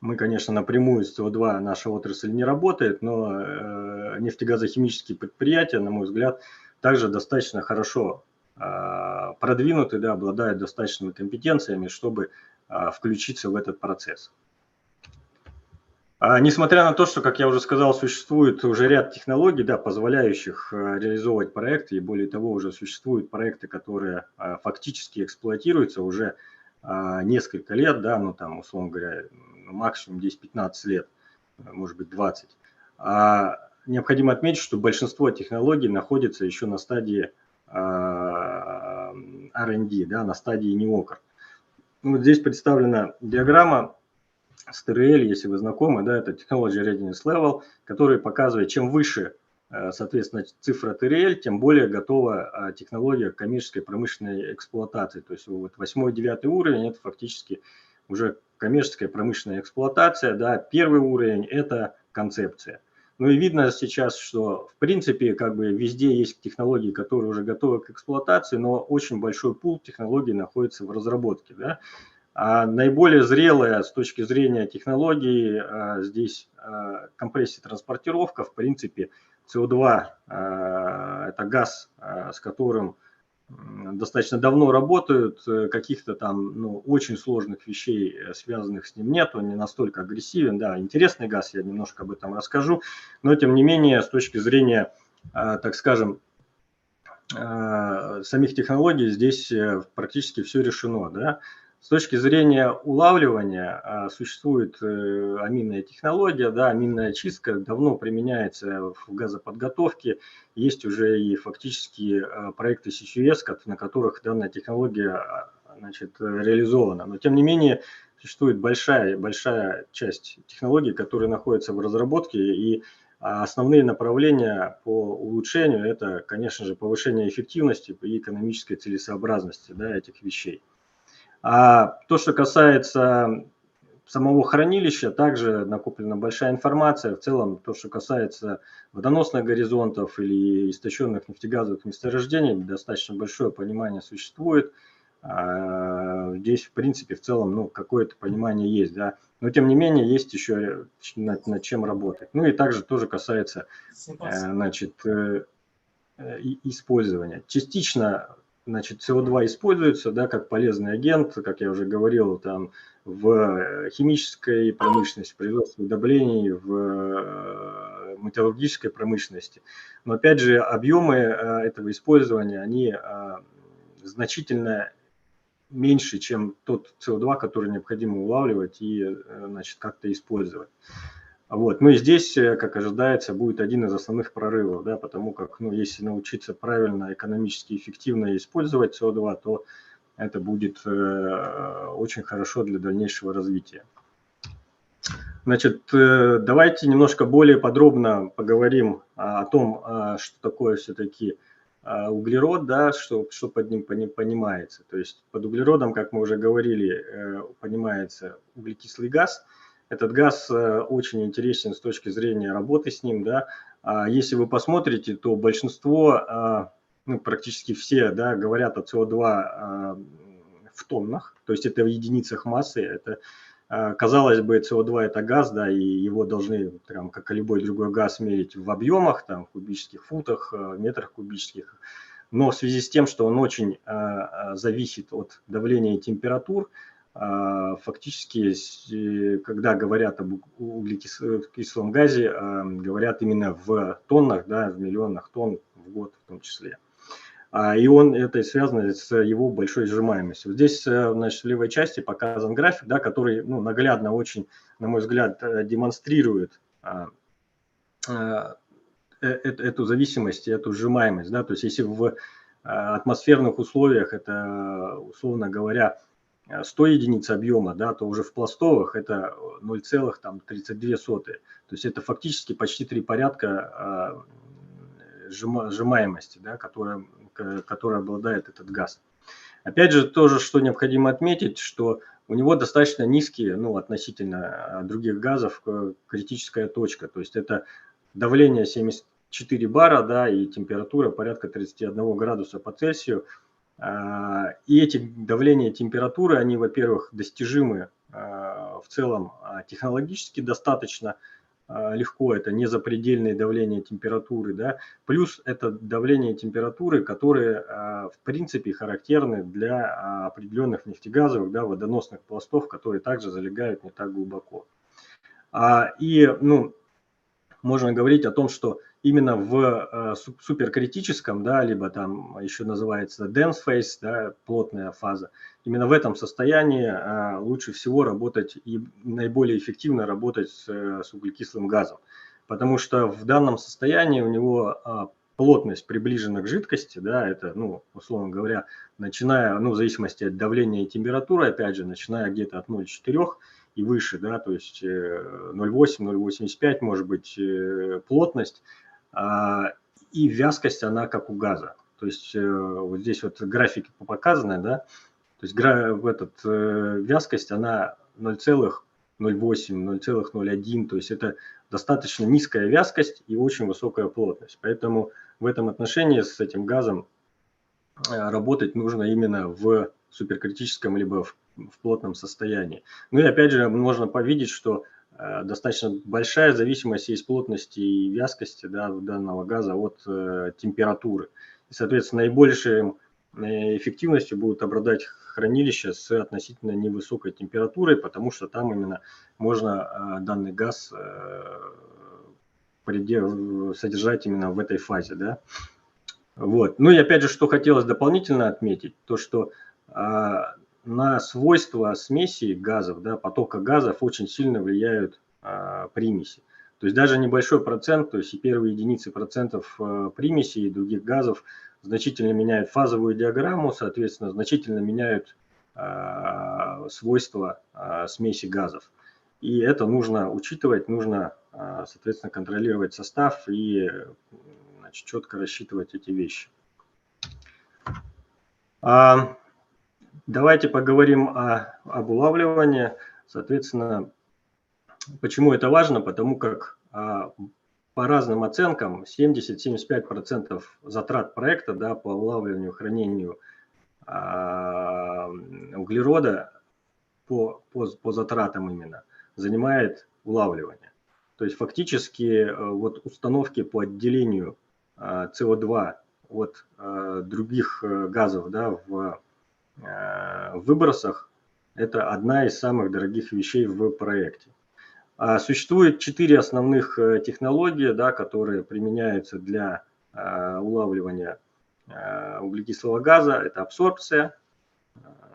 мы, конечно, напрямую с СО2 наша отрасль не работает, но нефтегазохимические предприятия, на мой взгляд, также достаточно хорошо продвинуты, да, обладают достаточными компетенциями, чтобы включиться в этот процесс. Несмотря на то, что, как я уже сказал, существует уже ряд технологий, да, позволяющих реализовывать проекты, и более того, уже существуют проекты, которые фактически эксплуатируются уже несколько лет, да, ну там, условно говоря, максимум 10-15 лет, может быть 20. Необходимо отметить, что большинство технологий находится еще на стадии R&D, да, на стадии неокр. Вот здесь представлена диаграмма с TRL, если вы знакомы, да, это Technology Readiness Level, который показывает, чем выше, соответственно, цифра TRL, тем более готова технология коммерческой промышленной эксплуатации. То есть вот 8-9 уровень – это фактически уже коммерческая промышленная эксплуатация, да, первый уровень – это концепция. Ну и видно сейчас, что в принципе как бы везде есть технологии, которые уже готовы к эксплуатации, но очень большой пул технологий находится в разработке. Да? А наиболее зрелая с точки зрения технологий здесь компрессия, транспортировка. В принципе, СО2 это газ, с которым достаточно давно работают, каких-то там, ну, очень сложных вещей, связанных с ним, нет, он не настолько агрессивен, да, интересный газ, я немножко об этом расскажу, но тем не менее, с точки зрения, так скажем, самих технологий, здесь практически все решено, да. С точки зрения улавливания существует аминная технология, да, аминная чистка давно применяется в газоподготовке, есть уже и фактически проекты CCS, на которых данная технология значит, реализовано. Но тем не менее существует большая часть технологий, которые находятся в разработке, и основные направления по улучшению – это, конечно же, повышение эффективности и экономической целесообразности, да, этих вещей. А то, что касается самого хранилища, также накоплена большая информация. В целом, то, что касается водоносных горизонтов или истощенных нефтегазовых месторождений, достаточно большое понимание существует. Здесь, в принципе, в целом, ну, какое-то понимание есть, да. Но, тем не менее, есть еще над чем работать. Ну, и также тоже касается, значит, использования. Частично, значит, СО2 используется, да, как полезный агент, как я уже говорил, там, в химической промышленности, в производстве удобрений, в металлургической промышленности. Но, опять же, объемы этого использования, они значительно меньше, чем тот СО2, который необходимо улавливать и, значит, как-то использовать. Вот. Ну и здесь, как ожидается, будет один из основных прорывов, да, потому как, ну, если научиться правильно, экономически эффективно использовать СО2, то это будет очень хорошо для дальнейшего развития. Значит, давайте немножко более подробно поговорим о том, что такое все-таки углерод, да, что под ним понимается. То есть под углеродом, как мы уже говорили, понимается углекислый газ. Этот газ очень интересен с точки зрения работы с ним, да. Если вы посмотрите, то большинство, ну, практически все, да, говорят о СО2 в тоннах, то есть это в единицах массы. Это, казалось бы, СО2 это газ, да, и его должны, прям, как и любой другой газ, мерить в объемах, там, в кубических футах, метрах кубических. Но в связи с тем, что он очень зависит от давления и температур, фактически, когда говорят об углекислом газе, говорят именно в тоннах, да, в миллионах тонн в год в том числе. И это связано с его большой сжимаемостью. Здесь, значит, в левой части показан график, да, который, ну, наглядно очень, на мой взгляд, демонстрирует эту зависимость, эту сжимаемость. Да. То есть если в атмосферных условиях это, условно говоря, 100 единиц объема, да, то уже в пластовых это 0,32. То есть это фактически почти 3 порядка сжимаемости, да, которой обладает этот газ. Опять же, тоже, что необходимо отметить, что у него достаточно низкие, ну, относительно других газов, критическая точка. То есть это давление 74 бара, да, и температура порядка 31 градуса по Цельсию. И эти давления и температуры, они, во-первых, достижимы в целом технологически достаточно легко, это не запредельные давления и температуры, да, плюс это давление и температуры, которые в принципе характерны для определенных нефтегазовых, да, водоносных пластов, которые также залегают не так глубоко. И, ну, можно говорить о том, что именно в суперкритическом, да, либо там еще называется dense phase, да, плотная фаза, именно в этом состоянии лучше всего работать и наиболее эффективно работать с углекислым газом. Потому что в данном состоянии у него плотность приближена к жидкости, да, это, ну, условно говоря, начиная, ну, в зависимости от давления и температуры, опять же, начиная где-то от 0,4 и выше, да, то есть 0,8, 0,85 может быть плотность, и вязкость она как у газа. То есть вот здесь вот графики показаны, да, то есть вязкость она 0,08, 0,01, то есть это достаточно низкая вязкость и очень высокая плотность. Поэтому в этом отношении с этим газом работать нужно именно в суперкритическом либо в плотном состоянии. Ну и опять же можно повидеть, что достаточно большая зависимость есть плотности и вязкости, да, данного газа от температуры. И, соответственно, наибольшей эффективностью будут обладать хранилища с относительно невысокой температурой, потому что там именно можно данный газ содержать именно в этой фазе, да. Вот. Ну и опять же, что хотелось дополнительно отметить, то что на свойства смеси газов, да, потока газов очень сильно влияют примеси. То есть даже небольшой процент, то есть и первые единицы процентов примесей и других газов значительно меняют фазовую диаграмму, соответственно, значительно меняют свойства смеси газов. И это нужно учитывать, нужно, соответственно, контролировать состав и, значит, четко рассчитывать эти вещи. Давайте поговорим об улавливании. Соответственно, почему это важно? Потому как по разным оценкам 70-75% затрат проекта, да, по улавливанию, хранению углерода по затратам именно занимает улавливание. То есть фактически вот установки по отделению СО2 от других газов, да, в выбросах – это одна из самых дорогих вещей в проекте. Существует 4 основных технологии, да, которые применяются для улавливания углекислого газа. Это абсорбция,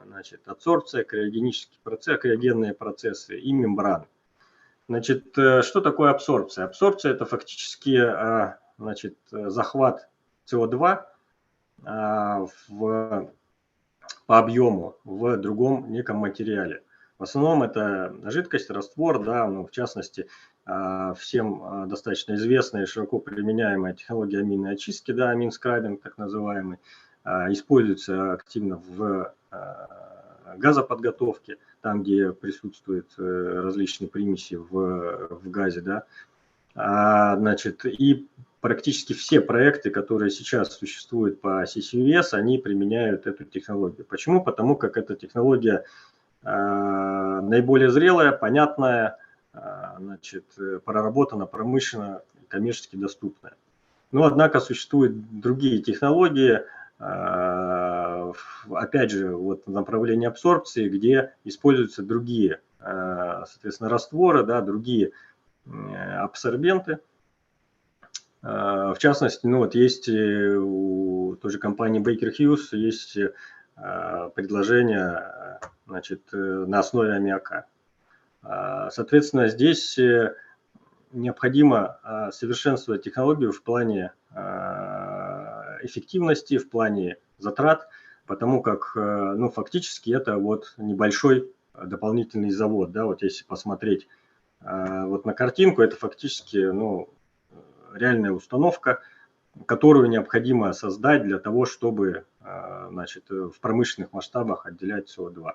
значит, адсорбция, криогенические процессы, криогенные процессы и мембраны. Значит, что такое абсорбция? Абсорбция – это фактически, значит, захват СО2 по объему в другом неком материале. В основном это жидкость, раствор, да, ну, в частности, всем достаточно известная и широко применяемая технология аминной очистки, да, амин-скрабинг так называемый, используется активно в газоподготовке, там, где присутствуют различные примеси в газе, да. Значит, и практически все проекты, которые сейчас существуют по CCUS, они применяют эту технологию. Почему? Потому как эта технология наиболее зрелая, понятная, значит, проработана промышленно и коммерчески доступная. Но, однако, существуют другие технологии, опять же, вот направление абсорбции, где используются другие, соответственно, растворы, да, другие абсорбенты. В частности, ну вот есть у той же компании Baker Hughes есть предложение, значит, на основе аммиака. Соответственно, здесь необходимо совершенствовать технологию в плане эффективности, в плане затрат, потому как, ну, фактически это вот небольшой дополнительный завод, да, вот если посмотреть вот на картинку, это фактически, ну, реальная установка, которую необходимо создать для того, чтобы, значит, в промышленных масштабах отделять СО2.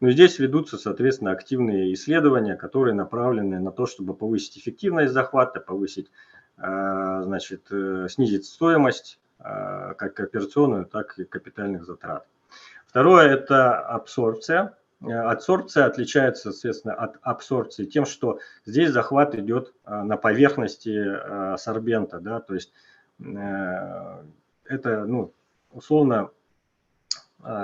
Но здесь ведутся, соответственно, активные исследования, которые направлены на то, чтобы повысить эффективность захвата, повысить, значит, снизить стоимость как операционную, так и капитальных затрат. Второе – это абсорбция. Адсорбция отличается, соответственно, от абсорбции тем, что здесь захват идет на поверхности сорбента, да, то есть это, ну, условно,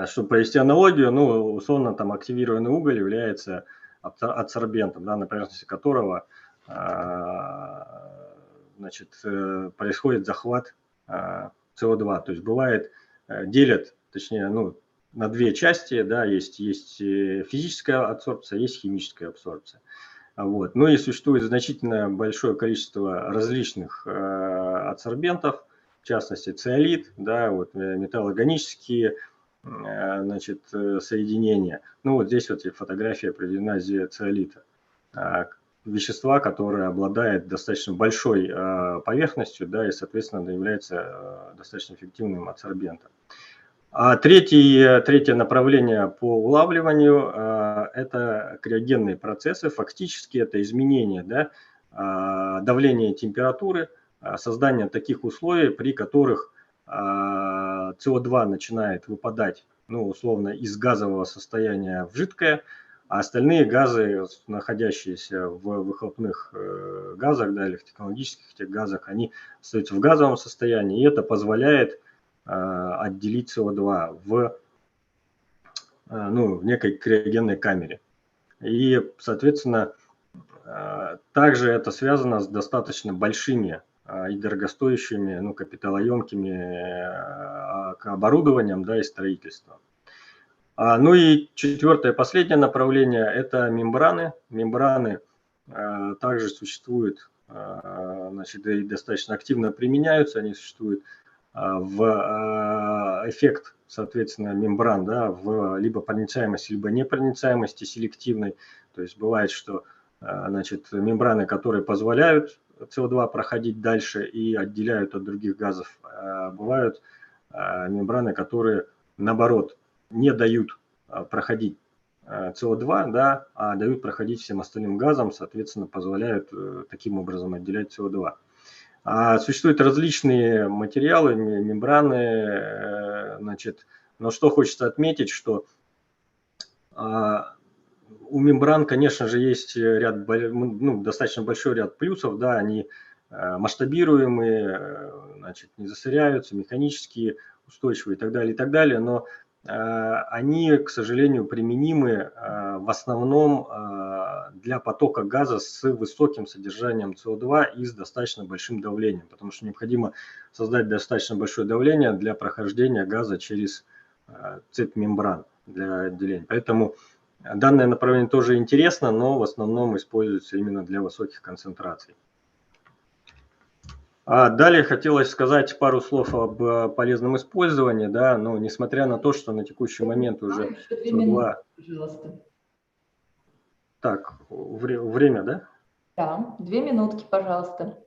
чтобы провести аналогию, ну, условно, там активированный уголь является адсорбентом, да, на поверхности которого, значит, происходит захват СО2. То есть бывает, делят, точнее, ну, на две части, да, есть физическая адсорбция, есть химическая абсорбция. Вот. Ну и существует значительно большое количество различных адсорбентов, в частности циолит, да, вот, металлорганические, значит, соединения. Ну вот здесь вот фотография приведена из циолита. Вещества, которые обладают достаточно большой поверхностью, да, и, соответственно, является достаточно эффективным адсорбентом. А третье направление по улавливанию – это криогенные процессы. Фактически это изменение, да, давления и температуры, создание таких условий, при которых СО2 начинает выпадать, ну, условно, из газового состояния в жидкое, а остальные газы, находящиеся в выхлопных газах, да, или в технологических этих газах, они остаются в газовом состоянии, и это позволяет отделить СО2 ну, в некой криогенной камере. И, соответственно, также это связано с достаточно большими и дорогостоящими, ну, капиталоемкими оборудованием, да, и строительством. Ну и четвертое, последнее направление – это мембраны. Мембраны также существуют, значит, и достаточно активно применяются, они существуют в эффект, соответственно, мембран, да, в либо проницаемости, либо непроницаемости селективной. То есть бывает, что значит, мембраны, которые позволяют СО2 проходить дальше и отделяют от других газов, бывают мембраны, которые, наоборот, не дают проходить СО2, да, а дают проходить всем остальным газам, соответственно, позволяют таким образом отделять СО2. Существуют различные материалы, мембраны, значит, но что хочется отметить, что у мембран, конечно же, есть ряд, достаточно большой ряд плюсов, да, они масштабируемые, значит, не засоряются, механически устойчивые и так далее, но они, к сожалению, применимы в основном для потока газа с высоким содержанием СО2 и с достаточно большим давлением, потому что необходимо создать достаточно большое давление для прохождения газа через цепь мембран для отделения. Поэтому данное направление тоже интересно, но в основном используется именно для высоких концентраций. Далее хотелось сказать пару слов об полезном использовании, да, но несмотря на то, что на текущий момент уже СО2... Так, время, да? Да, 2 минутки, пожалуйста.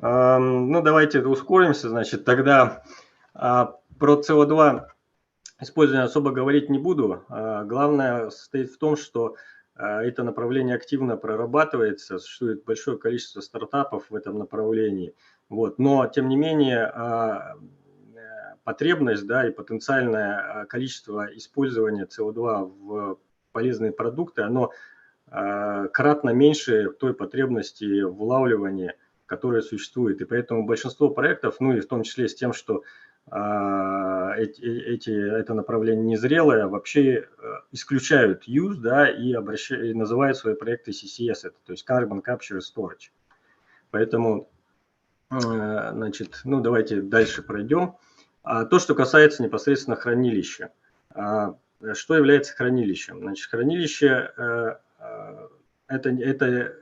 Ну, давайте ускоримся, значит, тогда про СО2 использование особо говорить не буду. Главное состоит в том, что это направление активно прорабатывается, существует большое количество стартапов в этом направлении. Вот. Но, тем не менее, потребность, да, и потенциальное количество использования СО2 в полезные продукты, оно кратно меньше той потребности в улавливании, которая существует. И поэтому большинство проектов, ну и в том числе с тем, что это направление незрелое, вообще исключают use, да, и называют свои проекты CCS, то есть Carbon Capture Storage. Поэтому, значит, ну давайте дальше пройдем. То, что касается непосредственно хранилища. Что является хранилищем? Значит, хранилище это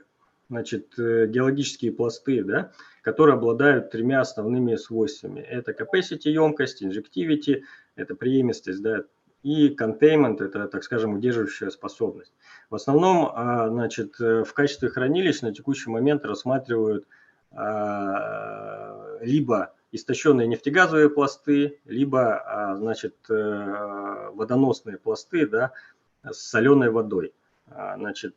значит, геологические пласты, да, которые обладают 3 основными свойствами. Это capacity, емкость, injectivity, это преемистость, да, и containment, это, так скажем, удерживающая способность. В основном, значит, в качестве хранилищ на текущий момент рассматривают либо истощенные нефтегазовые пласты, либо, значит, водоносные пласты, да, с соленой водой. Значит,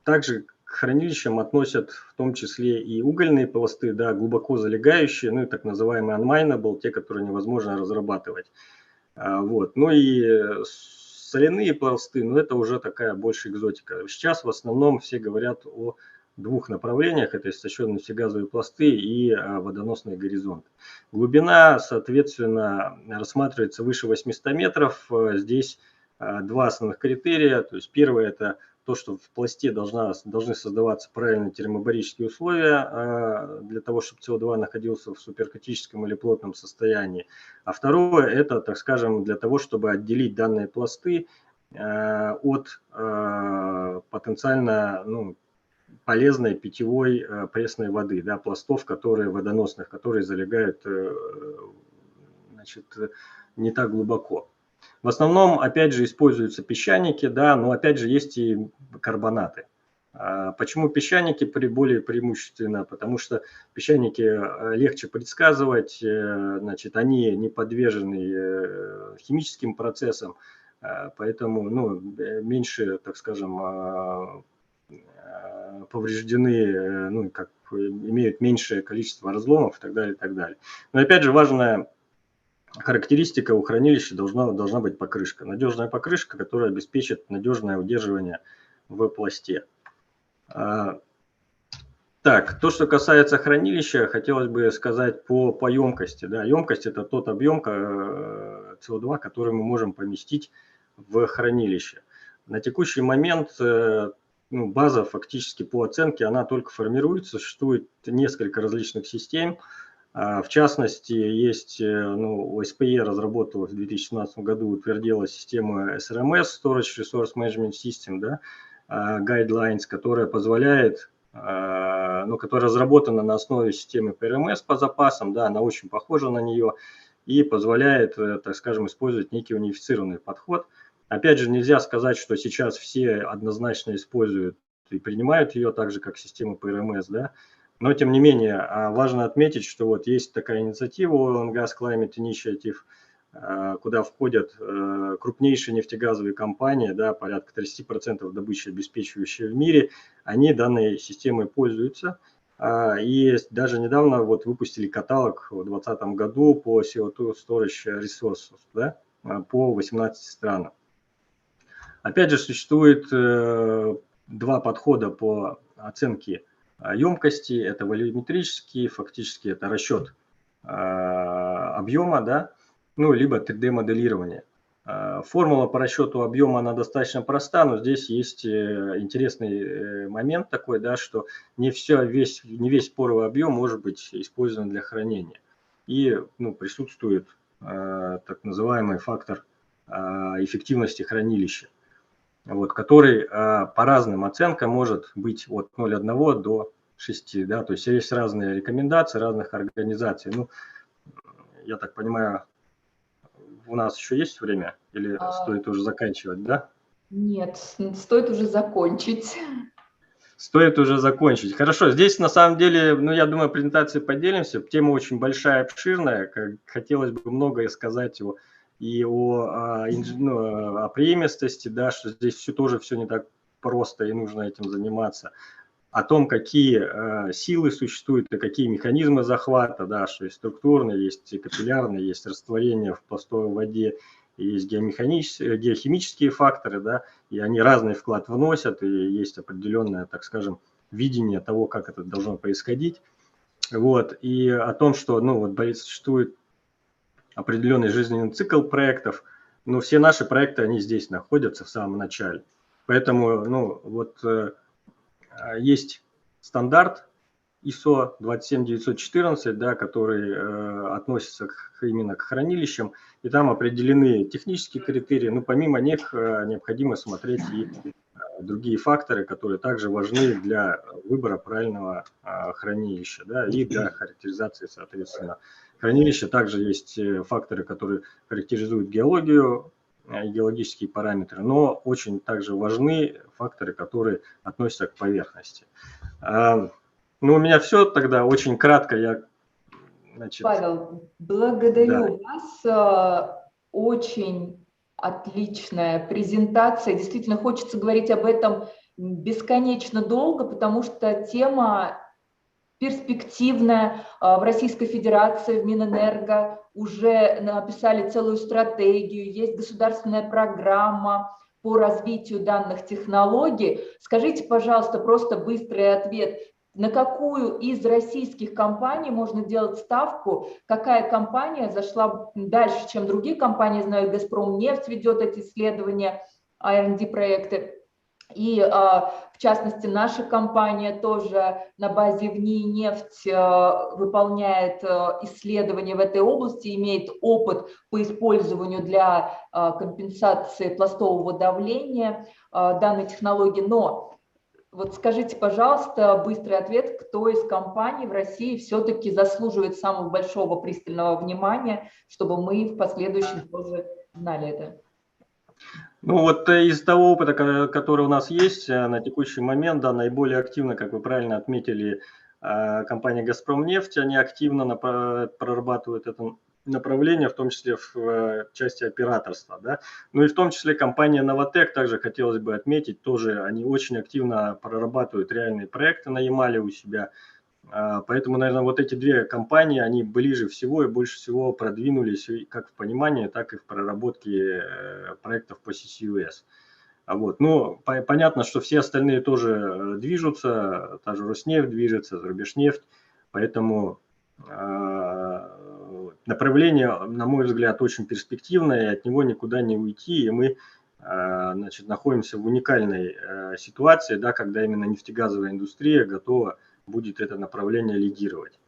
также к хранилищам относят в том числе и угольные пласты, да, глубоко залегающие, ну и так называемые unmineable, те, которые невозможно разрабатывать. Вот. Ну и соляные пласты, ну это уже такая больше экзотика. Сейчас в основном все говорят о 2 направлениях, это истощенные нефтегазовые пласты и водоносные горизонты. Глубина, соответственно, рассматривается выше 800 метров. Здесь 2 основных критерия. То есть первое – это то, что в пласте должны создаваться правильные термобарические условия для того, чтобы СО2 находился в суперкритическом или плотном состоянии. А второе – это, так скажем, для того, чтобы отделить данные пласты от потенциально, ну, полезной питьевой пресной воды, да, пластов, которые водоносных, которые залегают, значит, не так глубоко. В основном, опять же, используются песчаники, да, но опять же есть и карбонаты. Почему песчаники более преимущественно? Потому что песчаники легче предсказывать, значит, они не подвержены химическим процессам, поэтому, ну, меньше, так скажем, повреждены, ну, как имеют меньшее количество разломов и так далее, и так далее. Но опять же важная характеристика у хранилища должна быть покрышка. Надежная покрышка, которая обеспечит надежное удерживание в пласте. Так, то, что касается хранилища, хотелось бы сказать по емкости. Да, емкость – это тот объем СО2, который мы можем поместить в хранилище. На текущий момент база фактически по оценке, она только формируется, существует несколько различных систем. В частности, есть, ну, ОСПЕ разработала в 2017 году, утвердила систему SRMS, Storage Resource Management System, да, Guidelines, которая позволяет которая разработана на основе системы ПРМС по запасам, да, она очень похожа на нее и позволяет, так скажем, использовать некий унифицированный подход. Опять же, нельзя сказать, что сейчас все однозначно используют и принимают ее так же, как систему ПРМС, да, но тем не менее важно отметить, что вот есть такая инициатива Oil and Gas Climate Initiative, куда входят крупнейшие нефтегазовые компании, да, порядка 30% добычи обеспечивающие в мире, они данной системой пользуются. И даже недавно вот выпустили каталог в 2020 году по CO2 Storage Resources, да, по 18 странам. Опять же, существует два подхода по оценке емкости. Это волюметрический, фактически это расчет объема, да, ну, либо 3D-моделирование. Формула по расчету объема, она достаточно проста, но здесь есть интересный момент такой, да, что не весь поровый объем может быть использован для хранения. И присутствует так называемый фактор эффективности хранилища, вот, который по разным оценкам может быть от 0,1 до 6, да, то есть есть разные рекомендации разных организаций. Ну, я так понимаю, у нас еще есть время или стоит уже заканчивать, да? Нет, стоит уже закончить. Стоит уже закончить. Хорошо, здесь на самом деле, я думаю, презентации поделимся. Тема очень большая, обширная. Хотелось бы многое сказать о преемистости, да, что здесь все не так просто и нужно этим заниматься. О том, какие силы существуют и какие механизмы захвата, да, что есть структурные, есть капиллярные, есть растворение в пластовой воде, есть геохимические факторы, да, и они разный вклад вносят, и есть определенное, так скажем, видение того, как это должно происходить. Вот, и о том, что существует определенный жизненный цикл проектов, но все наши проекты, они здесь находятся в самом начале. Поэтому, есть стандарт ISO 27914, да, который относится именно к хранилищам, и там определены технические критерии, но помимо них необходимо смотреть и другие факторы, которые также важны для выбора правильного хранилища, да, и для характеризации, соответственно, хранилища. Также есть факторы, которые характеризуют геологию, геологические параметры, но очень также важны факторы, которые относятся к поверхности. У меня все тогда, очень кратко. Павел, благодарю вас. Очень отличная презентация. Действительно, хочется говорить об этом бесконечно долго, потому что тема перспективная. В Российской Федерации, в Минэнерго уже написали целую стратегию, есть государственная программа по развитию данных технологий. Скажите, пожалуйста, просто быстрый ответ. На какую из российских компаний можно делать ставку? Какая компания зашла дальше, чем другие компании? Знаю, «Газпромнефть» ведет эти исследования, R&D проекты. И, в частности, наша компания тоже на базе ВНИИ-нефть выполняет исследования в этой области, имеет опыт по использованию для компенсации пластового давления данной технологии. Но вот скажите, пожалуйста, быстрый ответ, кто из компаний в России все-таки заслуживает самого большого пристального внимания, чтобы мы в последующем тоже знали это? Из того опыта, который у нас есть на текущий момент, да, наиболее активно, как вы правильно отметили, компания «Газпромнефть», они активно прорабатывают это направление, в том числе в части операторства, да. И в том числе компания «Новотек», также хотелось бы отметить, тоже они очень активно прорабатывают реальные проекты на Ямале у себя. Поэтому, наверное, эти две компании, они ближе всего и больше всего продвинулись как в понимании, так и в проработке проектов по CCUS. Понятно, что все остальные тоже движутся, та же Роснефть движется, Зарубежнефть, поэтому направление, на мой взгляд, очень перспективное, и от него никуда не уйти, и мы находимся в уникальной ситуации, да, когда именно нефтегазовая индустрия готова будет это направление лидировать.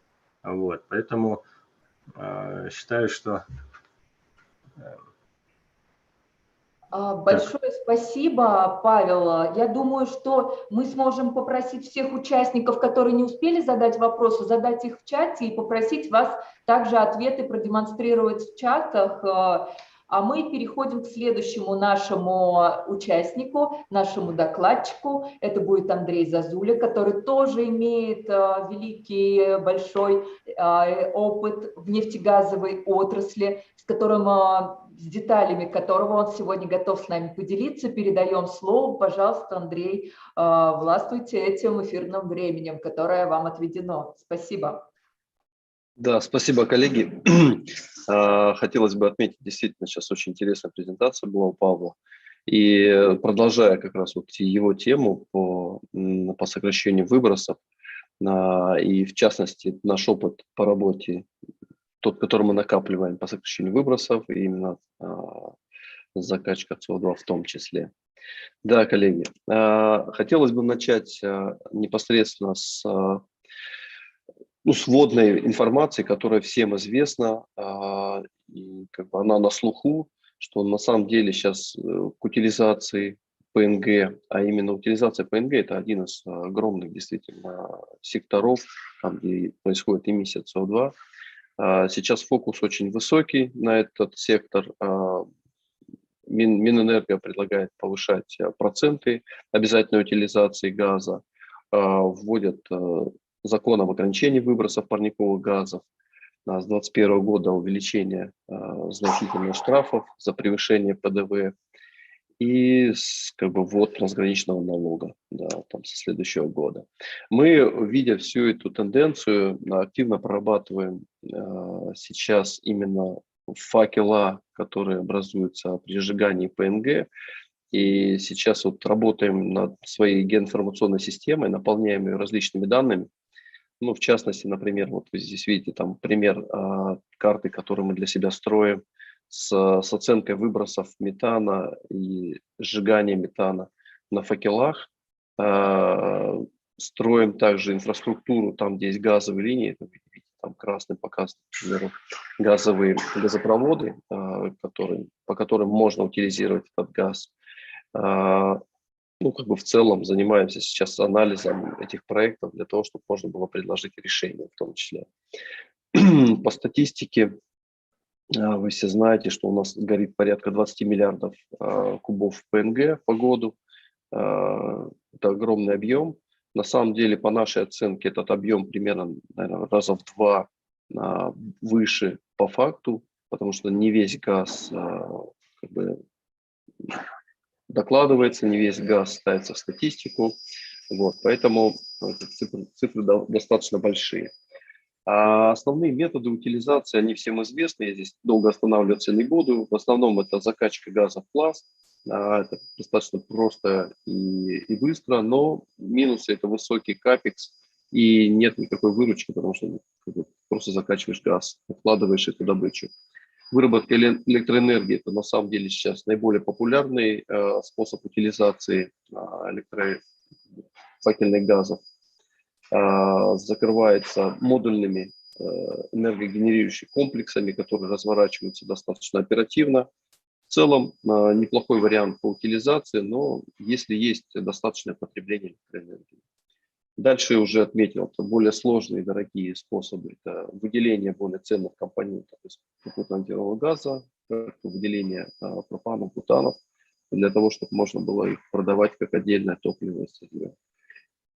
Поэтому считаю, что Большое спасибо, Павел. Я думаю, что мы сможем попросить всех участников, которые не успели задать вопросы, задать их в чате и попросить вас также ответы продемонстрировать в чатах. А мы переходим к следующему нашему участнику, нашему докладчику. Это будет Андрей Зазуля, который тоже имеет великий, большой опыт в нефтегазовой отрасли, с деталями которого он сегодня готов с нами поделиться. Передаем слово. Пожалуйста, Андрей, властвуйте этим эфирным временем, которое вам отведено. Спасибо. Да, спасибо, коллеги. Хотелось бы отметить, действительно, сейчас очень интересная презентация была у Павла. И продолжая как раз вот его тему по сокращению выбросов, и в частности наш опыт по работе, тот, который мы накапливаем по сокращению выбросов, и именно закачка СО2 в том числе. Да, коллеги, хотелось бы начать непосредственно с вводной информации, которая всем известна, и как бы она на слуху, что на самом деле сейчас к утилизации ПНГ, а именно утилизация ПНГ – это один из огромных действительно секторов, там, где происходит эмиссия СО2. Сейчас фокус очень высокий на этот сектор. Минэнерго предлагает повышать проценты обязательной утилизации газа, вводят закон об ограничении ввыбросов парниковых газов. С 2021 года увеличение значительных штрафов за превышение ПДВ и как бы ввод трансграничного налога, да, там, со следующего года. Мы, видя всю эту тенденцию, активно прорабатываем сейчас именно факела, которые образуются при сжигании ПНГ. И сейчас вот работаем над своей геоинформационной системой, наполняем ее различными данными. Ну, в частности, например, вот вы здесь видите там пример карты, которую мы для себя строим с оценкой выбросов метана и сжигания метана на факелах. Строим также инфраструктуру, там, где есть газовые линии, там красным показаны, например, газовые газопроводы, по которым можно утилизировать этот газ. Ну, как бы в целом занимаемся сейчас анализом этих проектов для того, чтобы можно было предложить решение в том числе. По статистике, вы все знаете, что у нас горит порядка 20 миллиардов кубов ПНГ по году. Это огромный объем. На самом деле, по нашей оценке, этот объем примерно, наверное, раза в 2 выше по факту, потому что не весь газ как бы докладывается, не весь газ ставится в статистику. Вот, поэтому цифры достаточно большие. А основные методы утилизации, они всем известны, я здесь долго останавливаться не буду. В основном это закачка газа в пласт. Это достаточно просто и быстро, но минусы – это высокий капекс и нет никакой выручки, потому что просто закачиваешь газ, вкладываешь эту добычу. Выработка электроэнергии – это на самом деле сейчас наиболее популярный способ утилизации факельных газов. Закрывается модульными энергогенерирующими комплексами, которые разворачиваются достаточно оперативно. В целом неплохой вариант по утилизации, но если есть достаточное потребление электроэнергии. Дальше я уже отметил, это более сложные и дорогие способы. Это выделение более ценных компонентов из попутно-антирового газа, выделение пропанов, бутанов, для того, чтобы можно было их продавать как отдельное топливное сырье.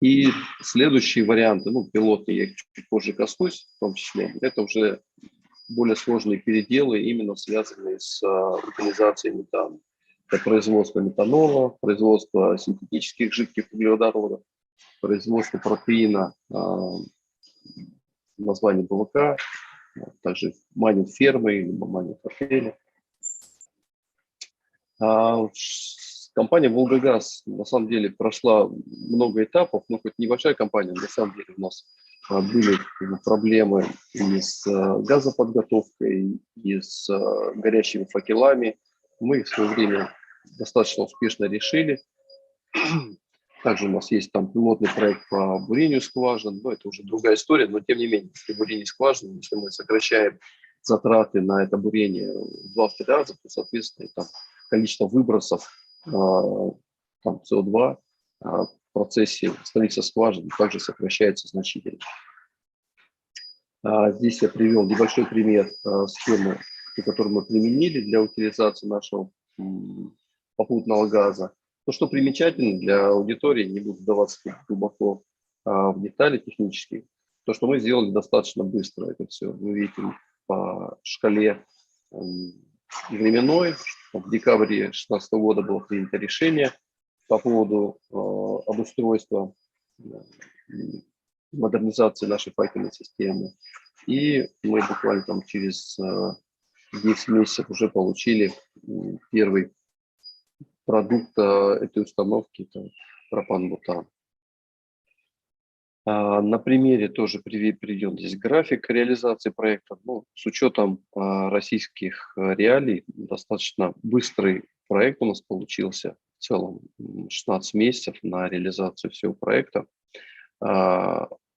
И следующие варианты, ну, пилотные, я их чуть позже коснусь, в том числе, это уже более сложные переделы, именно связанные с утилизацией метана. Это производство метанола, производство синтетических жидких углеводородов, производство протеина, название БВК, также майнинг фермы или майнинг артели. Компания «Волгогаз» на самом деле прошла много этапов, но хоть небольшая компания, на самом деле у нас были проблемы и с газоподготовкой, и с горящими факелами. Мы их в свое время достаточно успешно решили. Также у нас есть там пилотный проект по бурению скважин, но это уже другая история, но тем не менее, если бурение скважин, если мы сокращаем затраты на это бурение в 2-3 раза, то, соответственно, там количество выбросов там, СО2 в процессе строительства скважин также сокращается значительно. Здесь я привел небольшой пример схемы, которую мы применили для утилизации нашего попутного газа. Но что примечательно для аудитории, не буду вдаваться глубоко в детали технические, то, что мы сделали достаточно быстро это все. Вы видите по шкале временной. В декабре 2016 года было принято решение по поводу обустройства, модернизации нашей факельной системы. И мы буквально там через 10 месяцев уже получили первый продукт этой установки, это пропан-бутан. На примере тоже приведен здесь график реализации проекта. Ну, с учетом российских реалий, достаточно быстрый проект у нас получился. В целом 16 месяцев на реализацию всего проекта.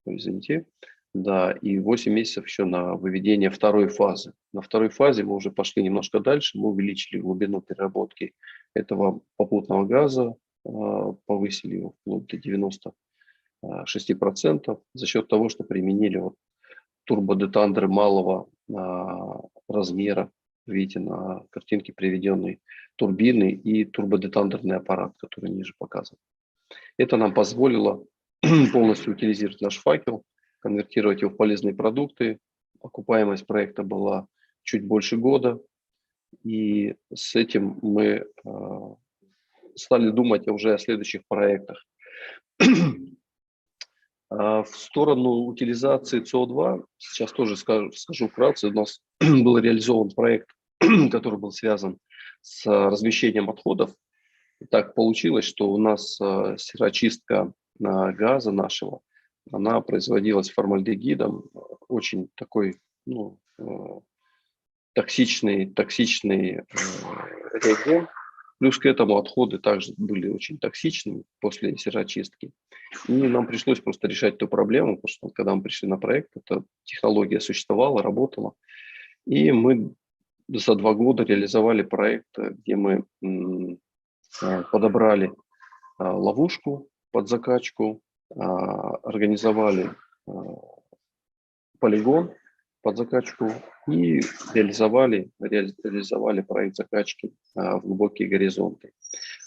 Извините. Да, и 8 месяцев еще на выведение второй фазы. На второй фазе мы уже пошли немножко дальше, мы увеличили глубину переработки этого попутного газа, повысили его вплоть до 96% за счет того, что применили вот турбодетандеры малого размера. Видите, на картинке приведенные турбины и турбодетандерный аппарат, который ниже показан. Это нам позволило полностью утилизировать наш факел, конвертировать его в полезные продукты. Окупаемость проекта была чуть больше года. И с этим мы стали думать уже о следующих проектах. В сторону утилизации СО2, сейчас тоже скажу вкратце, у нас был реализован проект, который был связан с размещением отходов. И так получилось, что у нас сероочистка газа нашего, она производилась формальдегидом, очень такой токсичный реагент. Плюс к этому отходы также были очень токсичными после сероочистки. И нам пришлось просто решать эту проблему, потому что когда мы пришли на проект, эта технология существовала, работала. И мы за 2 года реализовали проект, где мы подобрали ловушку под закачку, организовали полигон под закачку и реализовали проект закачки в глубокие горизонты.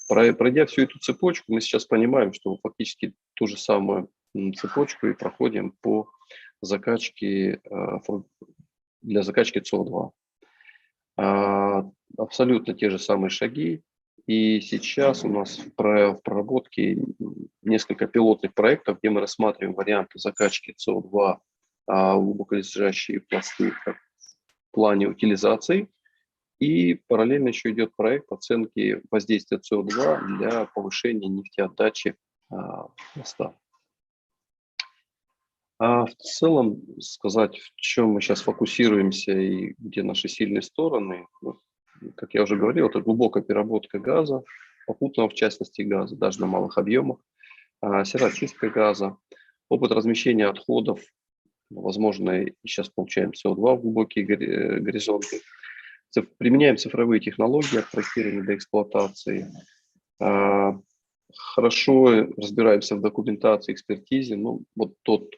Пройдя всю эту цепочку, мы сейчас понимаем, что фактически ту же самую цепочку и проходим по закачке, для закачки СО2. Абсолютно те же самые шаги. И сейчас у нас в проработке несколько пилотных проектов, где мы рассматриваем варианты закачки СО2 в глубоколежащие пласты в плане утилизации. И параллельно еще идет проект оценки воздействия СО2 для повышения нефтеотдачи пласта. В целом сказать, в чем мы сейчас фокусируемся и где наши сильные стороны, как я уже говорил, это глубокая переработка газа, попутного в частности газа, даже на малых объемах, сероочистка газа, опыт размещения отходов, возможно, и сейчас получаем СО2 в глубокие горизонты. Применяем цифровые технологии от проектирования до эксплуатации. Хорошо разбираемся в документации, экспертизе. Ну, вот тот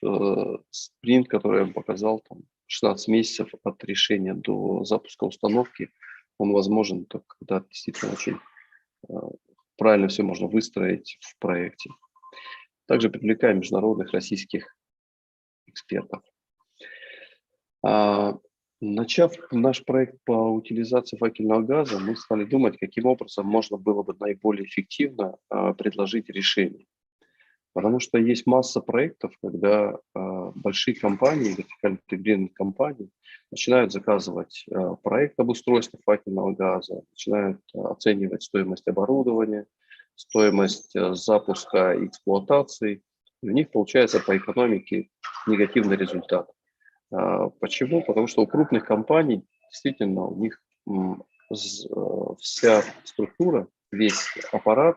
спринт, который я вам показал, там, 16 месяцев от решения до запуска установки, он возможен только когда действительно очень правильно все можно выстроить в проекте. Также привлекаем международных российских экспертов. Начав наш проект по утилизации факельного газа, мы стали думать, каким образом можно было бы наиболее эффективно предложить решение. Потому что есть масса проектов, когда большие компании, вертикально интегрированные компании, начинают заказывать проект обустройства факельного газа, начинают оценивать стоимость оборудования, стоимость запуска и эксплуатации. И у них получается по экономике негативный результат. Почему? Потому что у крупных компаний действительно у них вся структура, весь аппарат,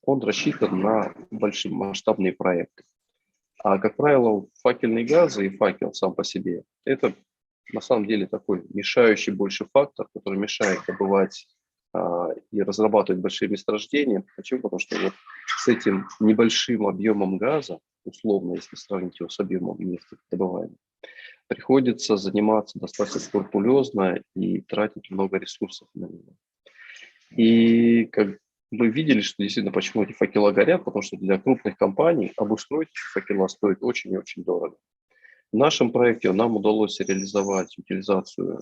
он рассчитан на большие масштабные проекты. А, как правило, факельные газы и факел сам по себе – это на самом деле такой мешающий больше фактор, который мешает добывать и разрабатывать большие месторождения. Почему? Потому что вот с этим небольшим объемом газа, условно, если сравнить его с объемом нефтедобываемой, приходится заниматься достаточно скрупулезно и тратить много ресурсов на него. И как вы видели, что действительно почему эти факела горят, потому что для крупных компаний обустроить эти факела стоит очень и очень дорого. В нашем проекте нам удалось реализовать утилизацию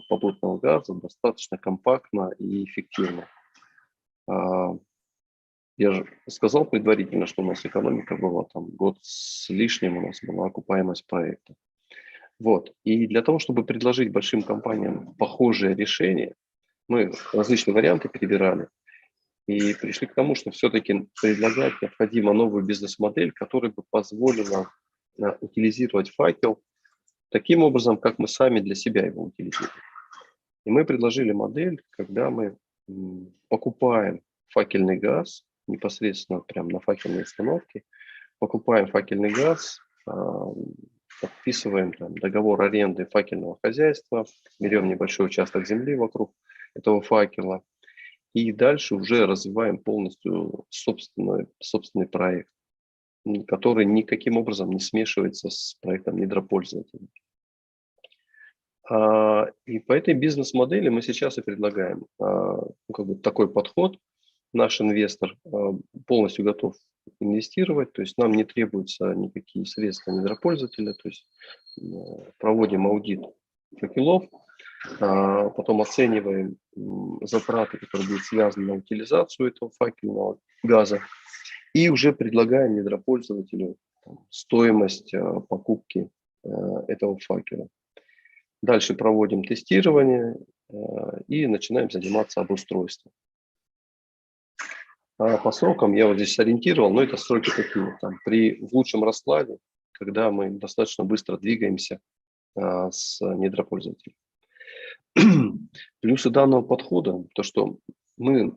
попутного газа достаточно компактно и эффективно. Я же сказал предварительно, что у нас экономика была там год с лишним, у нас была окупаемость проекта. Вот. И для того, чтобы предложить большим компаниям похожее решение, мы различные варианты перебирали и пришли к тому, что все-таки предлагать необходимо новую бизнес-модель, которая бы позволила утилизировать факел таким образом, как мы сами для себя его утилизируем. И мы предложили модель, когда мы покупаем факельный газ непосредственно прямо на факельной установке, покупаем факельный газ, подписываем там договор аренды факельного хозяйства, берем небольшой участок земли вокруг этого факела и дальше уже развиваем полностью собственный проект, который никаким образом не смешивается с проектом недропользователя. И по этой бизнес-модели мы сейчас и предлагаем такой подход. Наш инвестор полностью готов инвестировать, то есть нам не требуются никакие средства недропользователя, то есть проводим аудит факелов, потом оцениваем затраты, которые будут связаны на утилизацию этого факельного газа, и уже предлагаем недропользователю стоимость покупки этого факела. Дальше проводим тестирование и начинаем заниматься обустройством. По срокам я вот здесь сориентировал, но это сроки такие. В лучшем раскладе, когда мы достаточно быстро двигаемся с недропользователем. Плюсы данного подхода, то что мы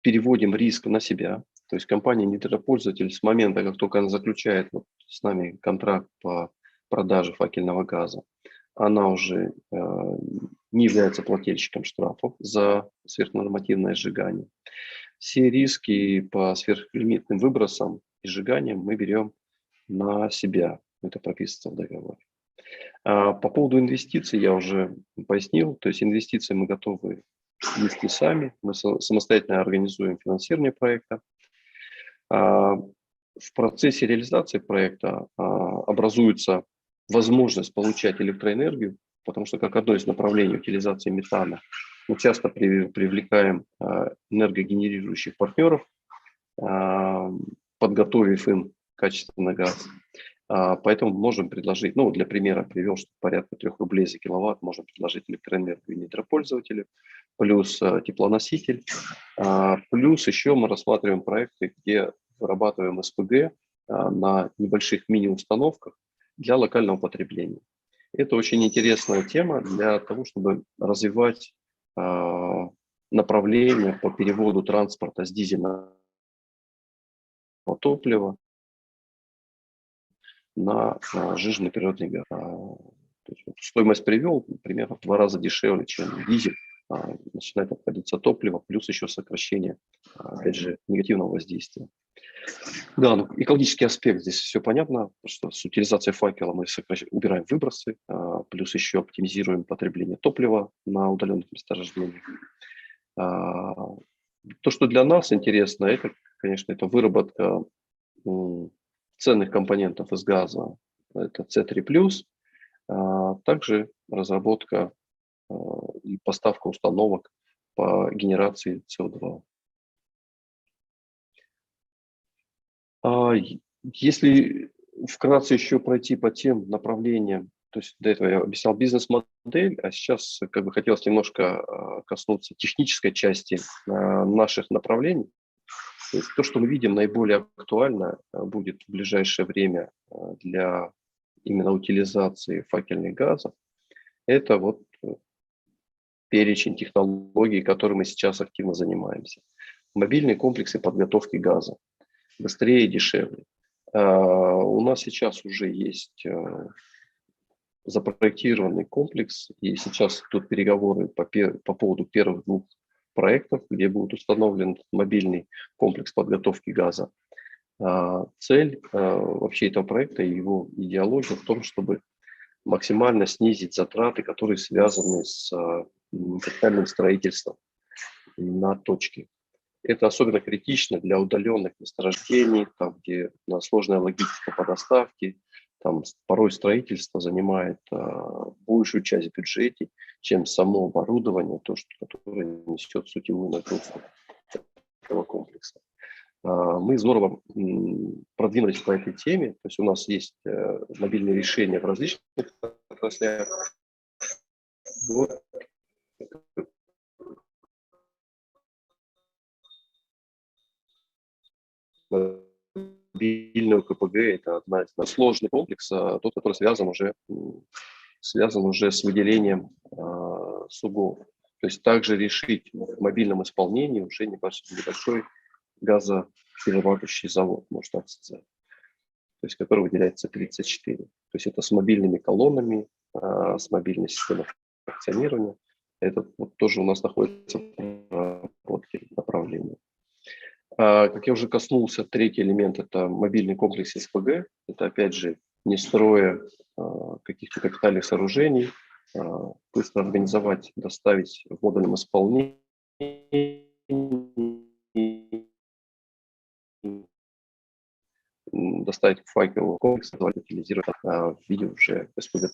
переводим риск на себя, то есть компания-недропользователь с момента, как только она заключает с нами контракт по продаже факельного газа, она уже не является плательщиком штрафов за сверхнормативное сжигание. Все риски по сверхлимитным выбросам и сжиганиям мы берем на себя. Это прописано в договоре. По поводу инвестиций я уже пояснил. То есть инвестиции мы готовы нести сами. Мы самостоятельно организуем финансирование проекта. В процессе реализации проекта образуется возможность получать электроэнергию, потому что как одно из направлений утилизации метана мы часто привлекаем энергогенерирующих партнеров, подготовив им качественный газ. Поэтому можем предложить, для примера привел, что порядка 3 рублей за киловатт можем предложить электроэнергию недропользователю, плюс теплоноситель, плюс еще мы рассматриваем проекты, где вырабатываем СПГ на небольших мини-установках для локального потребления. Это очень интересная тема для того, чтобы развивать направление по переводу транспорта с дизельного топлива на сжиженный природный газ. Стоимость привел примерно в 2 раза дешевле, чем дизель. Начинает обходиться топливо, плюс еще сокращение, опять же, негативного воздействия. Да, экологический аспект здесь все понятно, что с утилизацией факела мы убираем выбросы, плюс еще оптимизируем потребление топлива на удаленных месторождениях. То, что для нас интересно, это, конечно, это выработка ценных компонентов из газа, это C3+, также разработка и поставка установок по генерации СО2. Если вкратце еще пройти по тем направлениям, то есть до этого я объяснял бизнес-модель, а сейчас хотелось немножко коснуться технической части наших направлений. То есть то, что мы видим наиболее актуально будет в ближайшее время для именно утилизации факельных газов, это перечень технологий, которыми мы сейчас активно занимаемся. Мобильные комплексы подготовки газа. Быстрее и дешевле. У нас сейчас уже есть запроектированный комплекс, и сейчас тут переговоры по поводу первых 2 проектов, где будет установлен мобильный комплекс подготовки газа. Цель вообще этого проекта и его идеология в том, чтобы максимально снизить затраты, которые связаны с капитальным строительством на точке. Это особенно критично для удаленных месторождений, там, где сложная логистика по доставке, там порой строительство занимает большую часть бюджета, чем само оборудование, которое несет сутевую нагрузку этого комплекса. Мы здорово продвинулись по этой теме, то есть у нас есть мобильные решения в различных отраслях. Мобильный КПГ – это одна из сложный комплекс, тот, который связан уже с выделением сугов. То есть также решить в мобильном исполнении уже небольшой газоперерабатывающий завод, можно так сказать, то есть который выделяется 34. То есть это с мобильными колоннами, с мобильной системой функционирования. Это вот тоже у нас находится в разработке направления. Как я уже коснулся, 3-й элемент – это мобильный комплекс СПГ. Это, опять же, не строя каких-то капитальных сооружений, быстро организовать, доставить в модульном исполнении, доставить файловый комплекс, утилизировать в виде уже СПГ.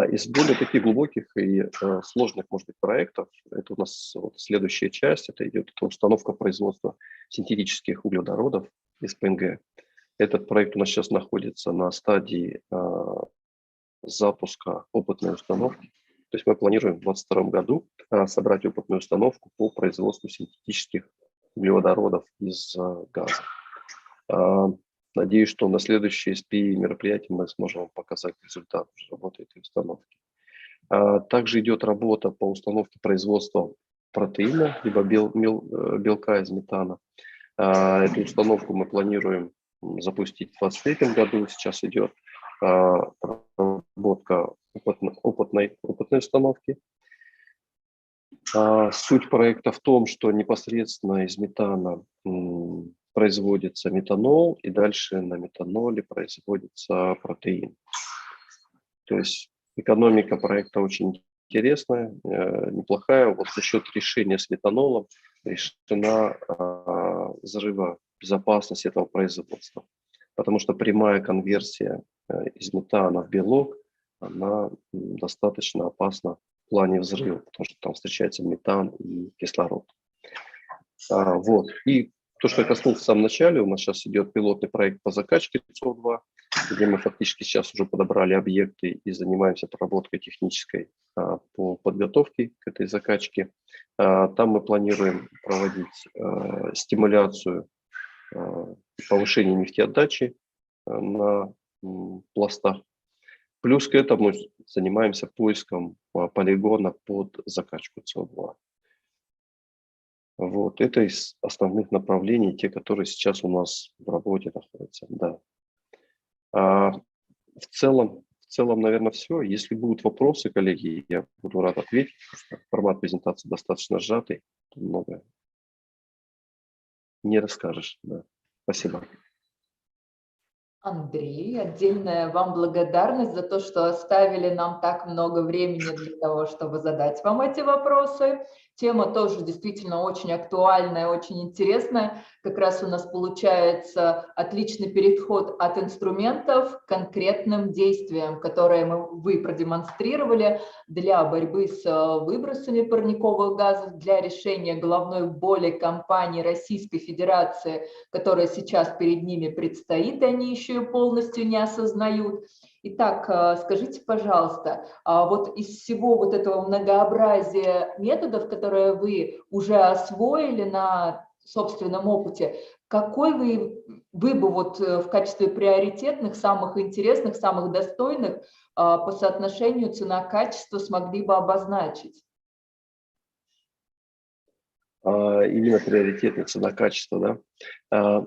Из более таких глубоких и сложных, может быть, проектов, это у нас вот следующая часть, это идет установка производства синтетических углеводородов из ПНГ. Этот проект у нас сейчас находится на стадии запуска опытной установки. То есть мы планируем в 2022 году собрать опытную установку по производству синтетических углеводородов из газа. Надеюсь, что на следующие SPI мероприятии мы сможем показать результат работы этой установки. Также идет работа по установке производства протеина, либо белка из метана. Эту установку мы планируем запустить в 2023 году. Сейчас идет разработка опытной установки. Суть проекта в том, что непосредственно из метана производится метанол, и дальше на метаноле производится протеин. То есть экономика проекта очень интересная, неплохая. Вот за счет решения с метанолом решена взрывобезопасность этого производства, потому что прямая конверсия из метана в белок, она достаточно опасна в плане взрыва, потому что там встречается метан и кислород. Вот. И то, что я коснулся в самом начале, у нас сейчас идет пилотный проект по закачке СО2, где мы фактически сейчас уже подобрали объекты и занимаемся проработкой технической по подготовке к этой закачке. Там мы планируем проводить стимуляцию повышения нефтеотдачи на пластах. Плюс к этому занимаемся поиском полигона под закачку СО2. Вот, это из основных направлений, те, которые сейчас у нас в работе находятся. Да. В целом, наверное, все. Если будут вопросы, коллеги, я буду рад ответить, потому что формат презентации достаточно сжатый, много не расскажешь. Да. Спасибо. Андрей, отдельная вам благодарность за то, что оставили нам так много времени для того, чтобы задать вам эти вопросы. Тема тоже действительно очень актуальная, очень интересная. Как раз у нас получается отличный переход от инструментов к конкретным действиям, которые вы продемонстрировали для борьбы с выбросами парниковых газов, для решения головной боли компаний Российской Федерации, которая сейчас перед ними предстоит, и они еще ее полностью не осознают. Итак, скажите, пожалуйста, вот из всего вот этого многообразия методов, которые вы уже освоили на собственном опыте, какой вы бы вот в качестве приоритетных, самых интересных, самых достойных по соотношению цена-качество смогли бы обозначить? Именно приоритетная цена-качество, да?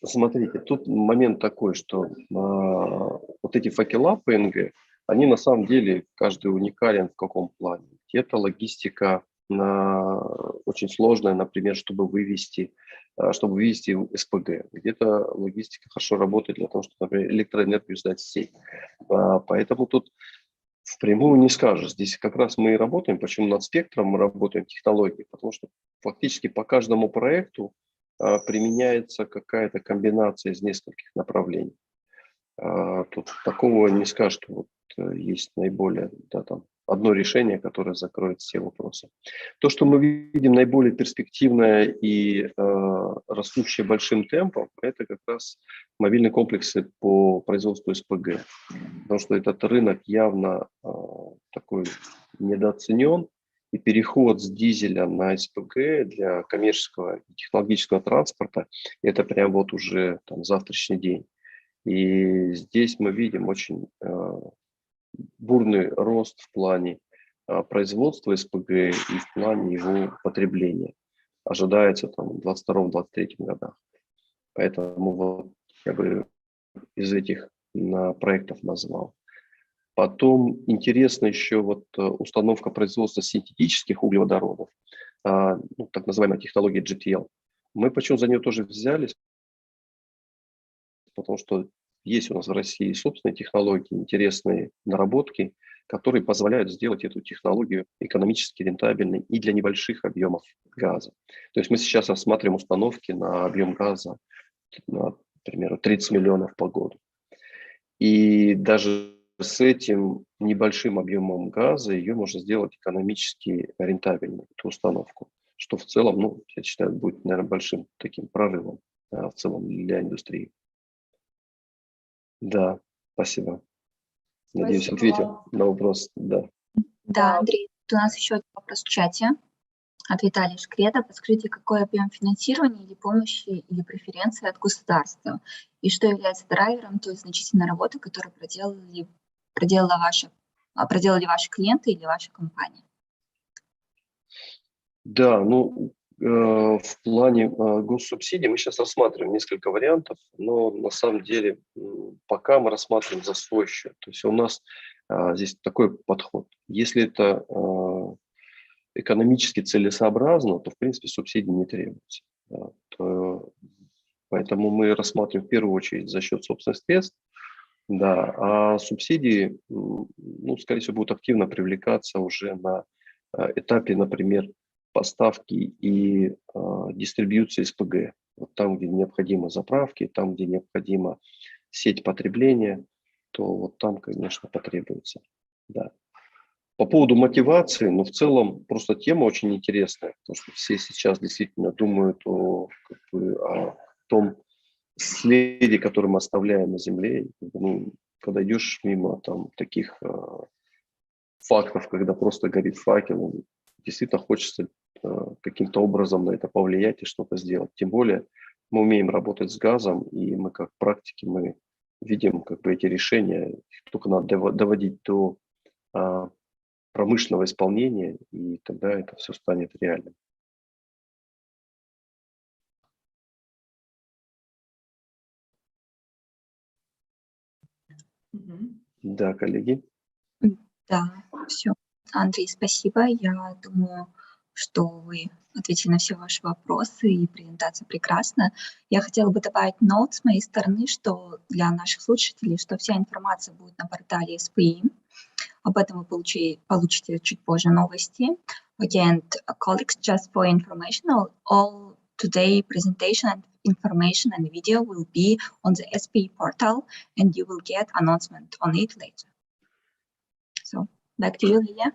Смотрите, тут момент такой, что вот эти факела ПНГ, они на самом деле каждый уникален в каком плане. Где-то логистика очень сложная, например, чтобы вывести СПГ. Где-то логистика хорошо работает для того, чтобы, например, электроэнергию сдать в сеть. Поэтому тут впрямую не скажешь. Здесь как раз мы и работаем. Почему над спектром мы работаем технологии? Потому что фактически по каждому проекту применяется какая-то комбинация из нескольких направлений. Тут такого не скажешь, что вот есть наиболее там, одно решение, которое закроет все вопросы. То, что мы видим наиболее перспективное и растущее большим темпом, это как раз мобильные комплексы по производству СПГ. Потому что этот рынок явно такой недооценен. И переход с дизеля на СПГ для коммерческого и технологического транспорта – это прям вот уже там, завтрашний день. И здесь мы видим очень бурный рост в плане производства СПГ и в плане его потребления. Ожидается там в 2022-2023 годах. Поэтому вот я бы из этих проектов назвал. Потом интересно еще вот установка производства синтетических углеводородов, так называемая технология GTL. Мы почему за нее тоже взялись, потому что есть у нас в России собственные технологии, интересные наработки, которые позволяют сделать эту технологию экономически рентабельной и для небольших объемов газа. То есть мы сейчас рассматриваем установки на объем газа, например, 30 миллионов по году. И даже с этим небольшим объемом газа ее можно сделать экономически рентабельной, эту установку, что в целом, я считаю, будет, наверное, большим таким прорывом в целом для индустрии. Да, спасибо. Надеюсь, ответил на вопрос. Да. Да, Андрей, у нас еще один вопрос в чате от Виталия Шкреда. Подскажите, какой объем финансирования или помощи или преференции от государства? И что является драйвером той значительной работы, которую проделали ваши клиенты или ваша компания? Да, в плане госсубсидий мы сейчас рассматриваем несколько вариантов, но на самом деле пока мы рассматриваем за свой счет. То есть у нас здесь такой подход. Если это экономически целесообразно, то в принципе субсидий не требуется. Поэтому мы рассматриваем в первую очередь за счет собственных средств. Да, а субсидии, скорее всего, будут активно привлекаться уже на этапе, например, поставки и дистрибьюции СПГ. Вот там, где необходимы заправки, там, где необходима сеть потребления, то вот там, конечно, потребуется. Да. По поводу мотивации, в целом просто тема очень интересная, потому что все сейчас действительно думают о том следе, который мы оставляем на Земле. Когда идешь мимо таких фактов, когда просто горит факел, действительно хочется каким-то образом на это повлиять и что-то сделать. Тем более мы умеем работать с газом, и мы как практики мы видим эти решения, только надо доводить до промышленного исполнения, и тогда это все станет реальным. Да, коллеги. Да, все. Андрей, спасибо. Я думаю, что вы ответили на все ваши вопросы, и презентация прекрасна. Я хотела бы добавить ноут с моей стороны, что для наших слушателей, что вся информация будет на портале СПИ. Об этом вы получите чуть позже новости. Again, colleagues, just for information, all today presentation information and video will be on the SPE portal, and you will get announcement on it later. So, back to you, Лилия.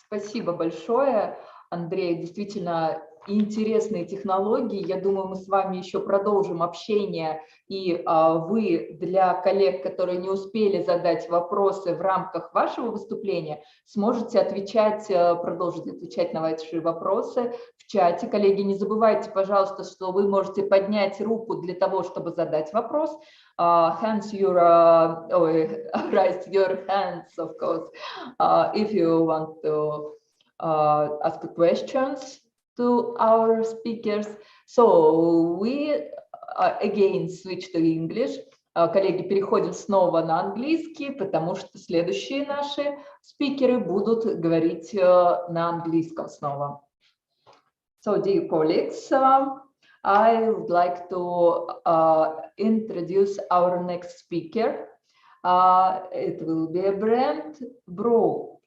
Спасибо большое, Андрей. Действительно интересные технологии. Я думаю, мы с вами еще продолжим общение, и вы для коллег, которые не успели задать вопросы в рамках вашего выступления, сможете продолжить отвечать на ваши вопросы в чате. Коллеги, не забывайте, пожалуйста, что вы можете поднять руку для того, чтобы задать вопрос. Raise your hands, of course, if you want to ask questions. to our speakers. So we again switch to English. Коллеги, переходим снова на английский, потому что следующие наши спикеры будут говорить на английском снова. So, dear colleagues, I would like to introduce our next speaker. It will be Brent Brough.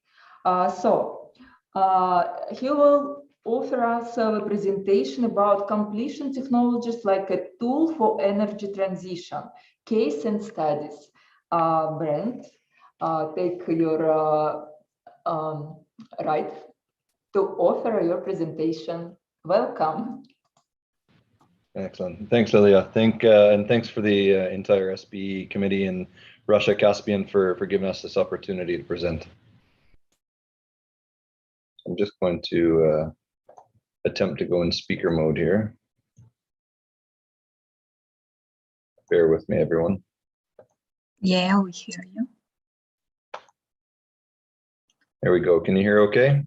He will offer us a presentation about completion technologies like a tool for energy transition, case and studies. Brent, take your right to offer your presentation. Welcome. Excellent. Thanks, Lilia. And thanks for the entire SBE committee and Russia Caspian for giving us this opportunity to present. I'm just going to attempt to go in speaker mode here. Bear with me, everyone. Yeah, we hear you. There we go. Can you hear okay?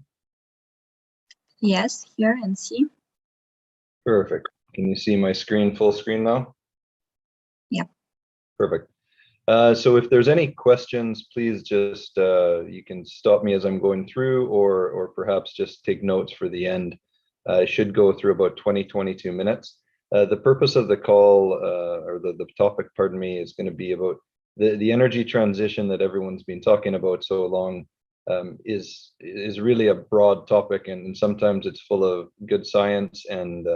Yes, hear and see. Perfect. Can you see my screen, full screen now? Yeah. Perfect. So if there's any questions, please just, you can stop me as I'm going through, or perhaps just take notes for the end. I should go through about 20-22 minutes. The purpose of the call, or the topic, pardon me, is going to be about the energy transition that everyone's been talking about so long. Is really a broad topic, and sometimes it's full of good science, and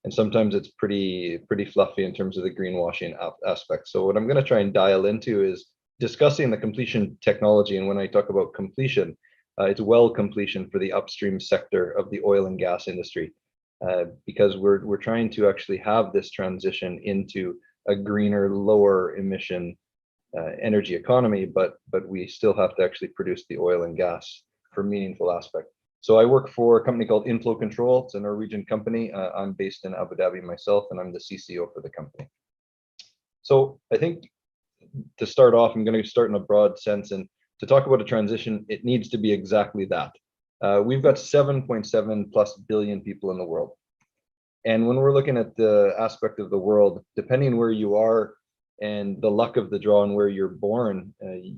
sometimes it's pretty fluffy in terms of the greenwashing aspect. So what I'm going to try and dial into is discussing the completion technology. And when I talk about completion, it's well completion for the upstream sector of the oil and gas industry, because we're trying to actually have this transition into a greener, lower emission energy economy, but we still have to actually produce the oil and gas for meaningful aspect. So I work for a company called Inflow Control. It's a Norwegian company. I'm based in Abu Dhabi myself, and I'm the CCO for the company. So I think to start off, I'm going to start in a broad sense, and to talk about a transition, it needs to be exactly that. We've got 7.7+ billion people in the world. And when we're looking at the aspect of the world, depending where you are and the luck of the draw and where you're born,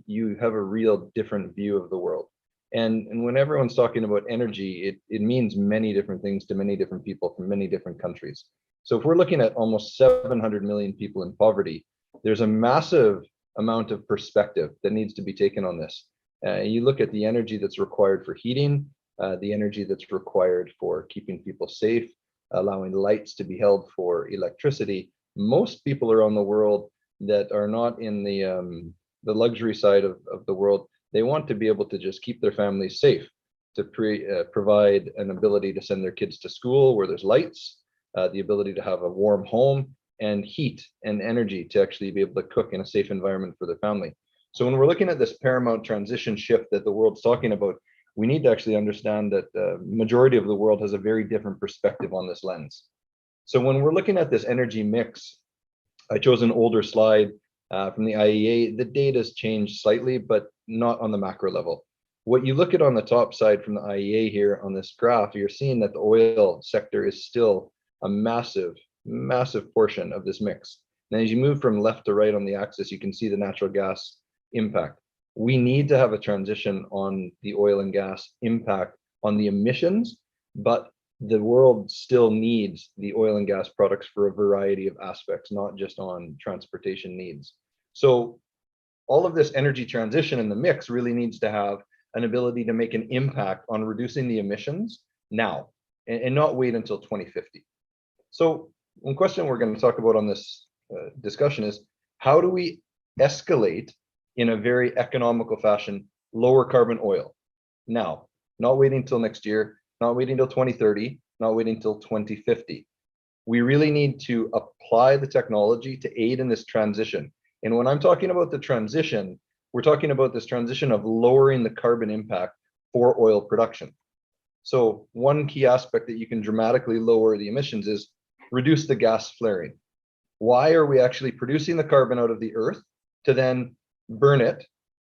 you have a real different view of the world. And when everyone's talking about energy, it means many different things to many different people from many different countries. So if we're looking at almost 700 million people in poverty, there's a massive amount of perspective that needs to be taken on this. You look at the energy that's required for heating, the energy that's required for keeping people safe, allowing lights to be held for electricity. Most people around the world that are not in the luxury side of the world, they want to be able to just keep their families safe, to provide an ability to send their kids to school where there's lights, the ability to have a warm home, and heat and energy to actually be able to cook in a safe environment for their family. So when we're looking at this paramount transition shift that the world's talking about, we need to actually understand that the majority of the world has a very different perspective on this lens. So when we're looking at this energy mix, I chose an older slide from the IEA. The data's changed slightly, but not on the macro level. What you look at on the top side from the IEA here on this graph, you're seeing that the oil sector is still a massive portion of this mix. And as you move from left to right on the axis, you can see the natural gas impact. We need to have a transition on the oil and gas impact on the emissions, but the world still needs the oil and gas products for a variety of aspects, not just on transportation needs. So all of this energy transition in the mix really needs to have an ability to make an impact on reducing the emissions now, and not wait until 2050. So one question we're going to talk about on this discussion is, how do we escalate in a very economical fashion lower carbon oil now, not waiting until next year, not waiting until 2030, not waiting until 2050. We really need to apply the technology to aid in this transition. And when I'm talking about the transition, we're talking about this transition of lowering the carbon impact for oil production. So one key aspect that you can dramatically lower the emissions is reduce the gas flaring. Why are we actually producing the carbon out of the earth to then burn it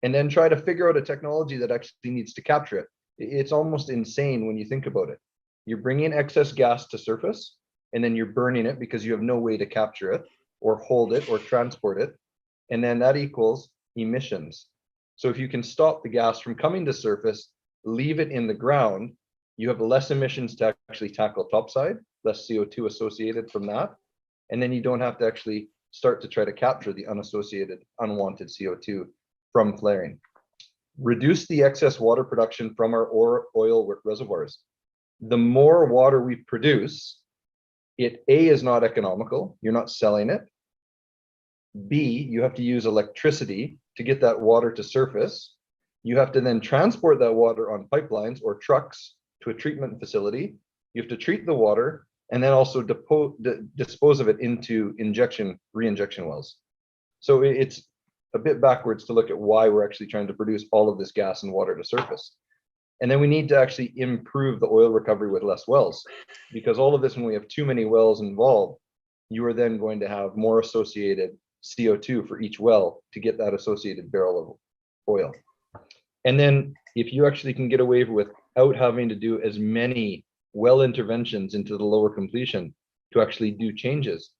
and then try to figure out a technology that actually needs to capture it? It's almost insane when you think about it. You're bringing excess gas to surface, and then you're burning it because you have no way to capture it or hold it or transport it. And then that equals emissions. So if you can stop the gas from coming to surface, leave it in the ground, you have less emissions to actually tackle topside, less CO2 associated from that. And then you don't have to actually start to try to capture the unassociated, unwanted CO2 from flaring. Reduce the excess water production from our oil reservoirs. The more water we produce, it A, is not economical, you're not selling it. B, you have to use electricity to get that water to surface. You have to then transport that water on pipelines or trucks to a treatment facility. You have to treat the water and then also dispose of it into reinjection wells. So it's a bit backwards to look at why we're actually trying to produce all of this gas and water to surface. And then we need to actually improve the oil recovery with less wells, because all of this, when we have too many wells involved, you are then going to have more associated CO2 for each well to get that associated barrel of oil. And then if you actually can get away without having to do as many well interventions into the lower completion to actually do changes,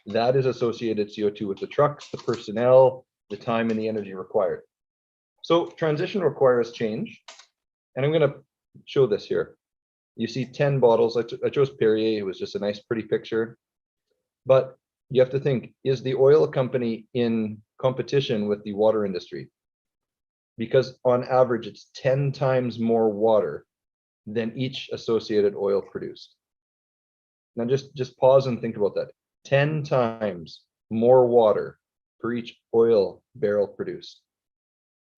that is associated CO2 with the trucks, the personnel, the time and the energy required. So transition requires change. And I'm going to show this here. You see 10 bottles. I chose Perrier. It was just a nice, pretty picture. But you have to think, is the oil company in competition with the water industry? Because on average, it's 10 times more water than each associated oil produced. Now just pause and think about that. 10 times more water per each oil barrel produced.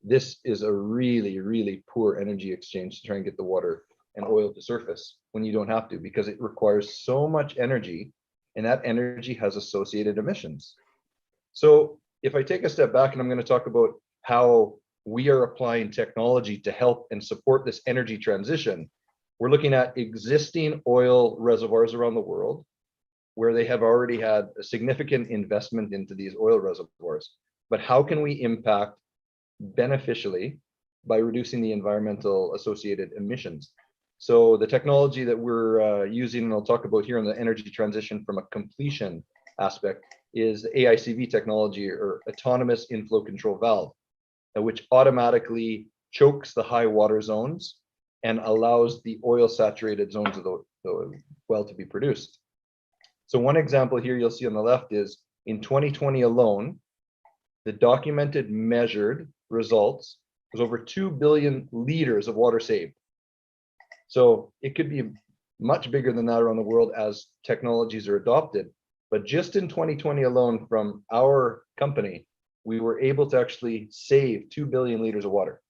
This is a really, really poor energy exchange to try and get the water and oil to surface when you don't have to, because it requires so much energy, and that energy has associated emissions. So if I take a step back, and I'm going to talk about how we are applying technology to help and support this energy transition, we're looking at existing oil reservoirs around the world where they have already had a significant investment into these oil reservoirs. But how can we impact beneficially by reducing the environmental associated emissions? So the technology that we're using, and I'll talk about here in the energy transition from a completion aspect, is the Aicv technology, or autonomous inflow control valve, which automatically chokes the high water zones and allows the oil saturated zones of the well to be produced. So one example here you'll see on the left is in 2020 alone, the documented measured results was over 2 billion liters of water saved. So it could be much bigger than that around the world as technologies are adopted. But just in 2020 alone, from our company, we were able to actually save 2 billion liters of water.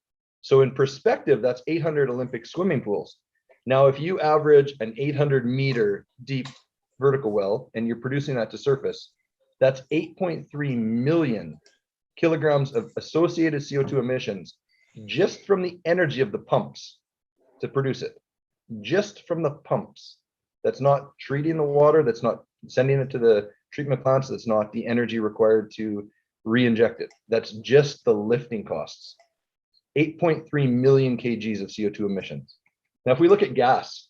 So in perspective, that's 800 Olympic swimming pools. Now, if you average an 800-meter deep vertical well and you're producing that to surface, that's 8.3 million kilograms of associated CO2 emissions just from the energy of the pumps to produce it. Just from the pumps. That's not treating the water, that's not sending it to the treatment plants, that's not the energy required to re-inject it. That's just the lifting costs. 8.3 million kgs of CO2 emissions. Now, if we look at gas,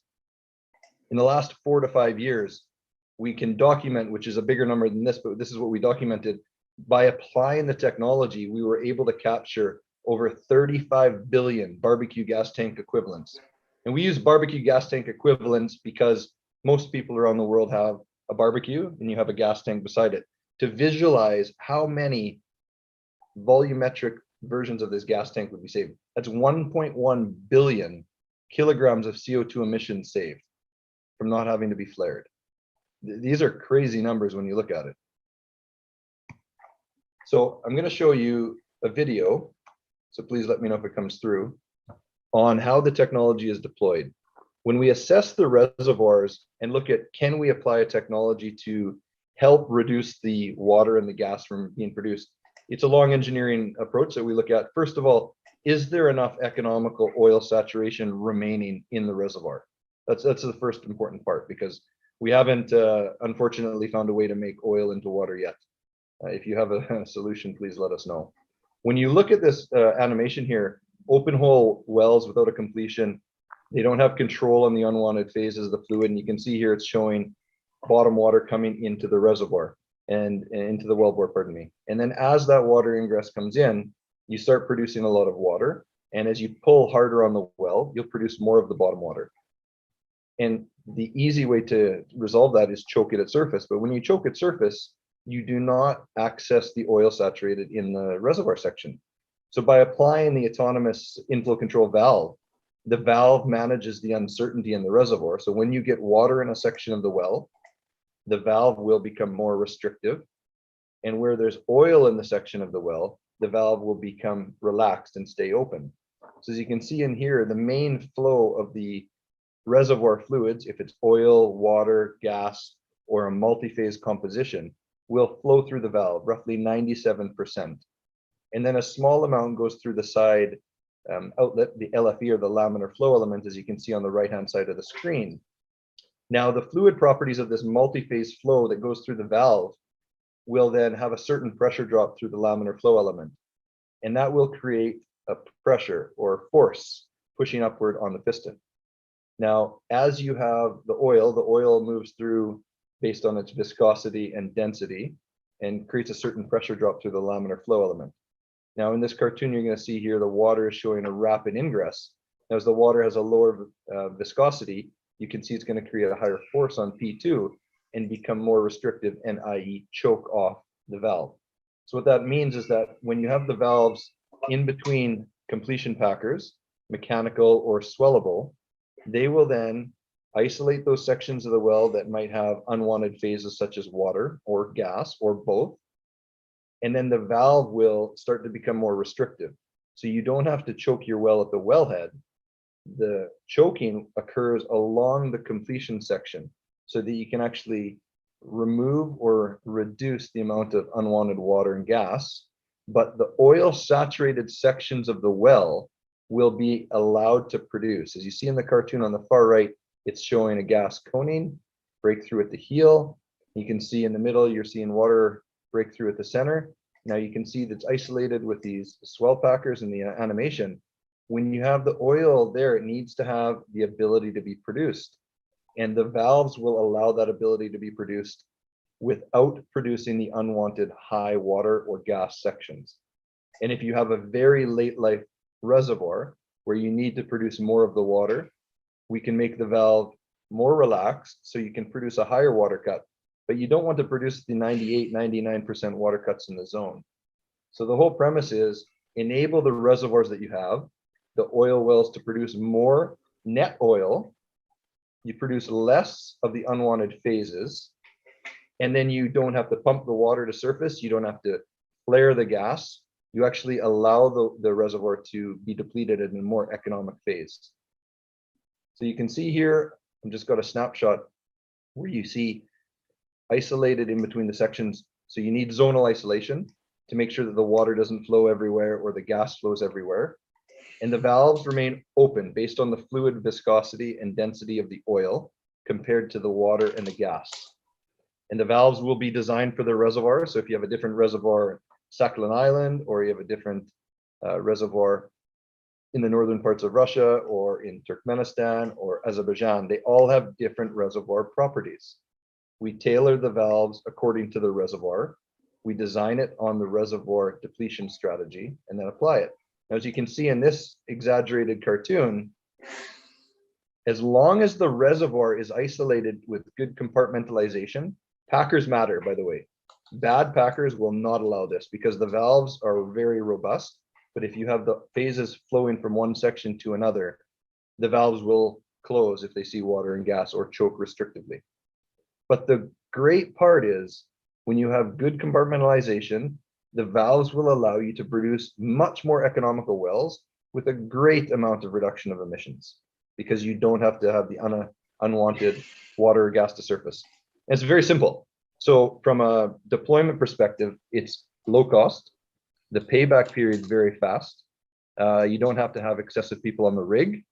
in the last 4 to 5 years, we can document, which is a bigger number than this, but this is what we documented. By applying the technology, we were able to capture over 35 billion barbecue gas tank equivalents. And we use barbecue gas tank equivalents because most people around the world have a barbecue and you have a gas tank beside it. To visualize how many volumetric versions of this gas tank would be saved. That's 1.1 billion kilograms of CO2 emissions saved from not having to be flared. These are crazy numbers when you look at it. So I'm going to show you a video, so please let me know if it comes through, on how the technology is deployed. When we assess the reservoirs and look at, can we apply a technology to help reduce the water and the gas from being produced? It's a long engineering approach that we look at. First of all, is there enough economical oil saturation remaining in the reservoir? That's the first important part, because we haven't unfortunately found a way to make oil into water yet. If you have a solution, please let us know. When you look at this animation here, open hole wells without a completion, They don't have control on the unwanted phases of the fluid. And you can see here it's showing bottom water coming into the reservoir and into the wellbore, pardon me. And then as that water ingress comes in, you start producing a lot of water. And as you pull harder on the well, you'll produce more of the bottom water. And the easy way to resolve that is choke it at surface. But when you choke at surface, you do not access the oil saturated in the reservoir section. So by applying the autonomous inflow control valve, the valve manages the uncertainty in the reservoir. So when you get water in a section of the well, the valve will become more restrictive. And where there's oil in the section of the well, the valve will become relaxed and stay open. So as you can see in here, the main flow of the reservoir fluids, if it's oil, water, gas, or a multi-phase composition, will flow through the valve, roughly 97%. And then a small amount goes through the side outlet, the LFE, or the laminar flow element, as you can see on the right-hand side of the screen. Now, the fluid properties of this multi-phase flow that goes through the valve will then have a certain pressure drop through the laminar flow element. And that will create a pressure or force pushing upward on the piston. Now, as you have the oil moves through based on its viscosity and density and creates a certain pressure drop through the laminar flow element. Now, in this cartoon, you're going to see here the water is showing a rapid ingress. Now, as the water has a lower viscosity, you can see it's going to create a higher force on P2 and become more restrictive and i.e. choke off the valve. So what that means is that when you have the valves in between completion packers, mechanical or swellable, they will then isolate those sections of the well that might have unwanted phases such as water or gas or both. And then the valve will start to become more restrictive. So you don't have to choke your well at the wellhead. The choking occurs along the completion section so that you can actually remove or reduce the amount of unwanted water and gas, but the oil saturated sections of the well will be allowed to produce. As you see in the cartoon on the far right, it's showing a gas coning breakthrough at the heel. You can see in the middle, you're seeing water breakthrough at the center. Now you can see that's isolated with these swell packers in the animation. When you have the oil there, it needs to have the ability to be produced. And the valves will allow that ability to be produced without producing the unwanted high water or gas sections. And if you have a very late life reservoir where you need to produce more of the water, we can make the valve more relaxed so you can produce a higher water cut, but you don't want to produce the 98, 99% water cuts in the zone. So the whole premise is enable the reservoirs that you have, the oil wells, to produce more net oil. You produce less of the unwanted phases, and then you don't have to pump the water to surface. You don't have to flare the gas. You actually allow the reservoir to be depleted in a more economic phase. So you can see here, I've just got a snapshot where you see isolated in between the sections. So you need zonal isolation to make sure that the water doesn't flow everywhere or the gas flows everywhere. And the valves remain open based on the fluid viscosity and density of the oil compared to the water and the gas. And the valves will be designed for the reservoir. So if you have a different reservoir, Sakhalin Island, or you have a different reservoir in the northern parts of Russia or in Turkmenistan or Azerbaijan, they all have different reservoir properties. We tailor the valves according to the reservoir. We design it on the reservoir depletion strategy and then apply it. Now, as you can see in this exaggerated cartoon, as long as the reservoir is isolated with good compartmentalization, packers matter, by the way. Bad packers will not allow this because the valves are very robust. But if you have the phases flowing from one section to another, the valves will close if they see water and gas or choke restrictively. But the great part is when you have good compartmentalization, the valves will allow you to produce much more economical wells with a great amount of reduction of emissions because you don't have to have the unwanted water or gas to surface. And it's very simple. So from a deployment perspective, it's low cost. The payback period is very fast. You don't have to have excessive people on the rig,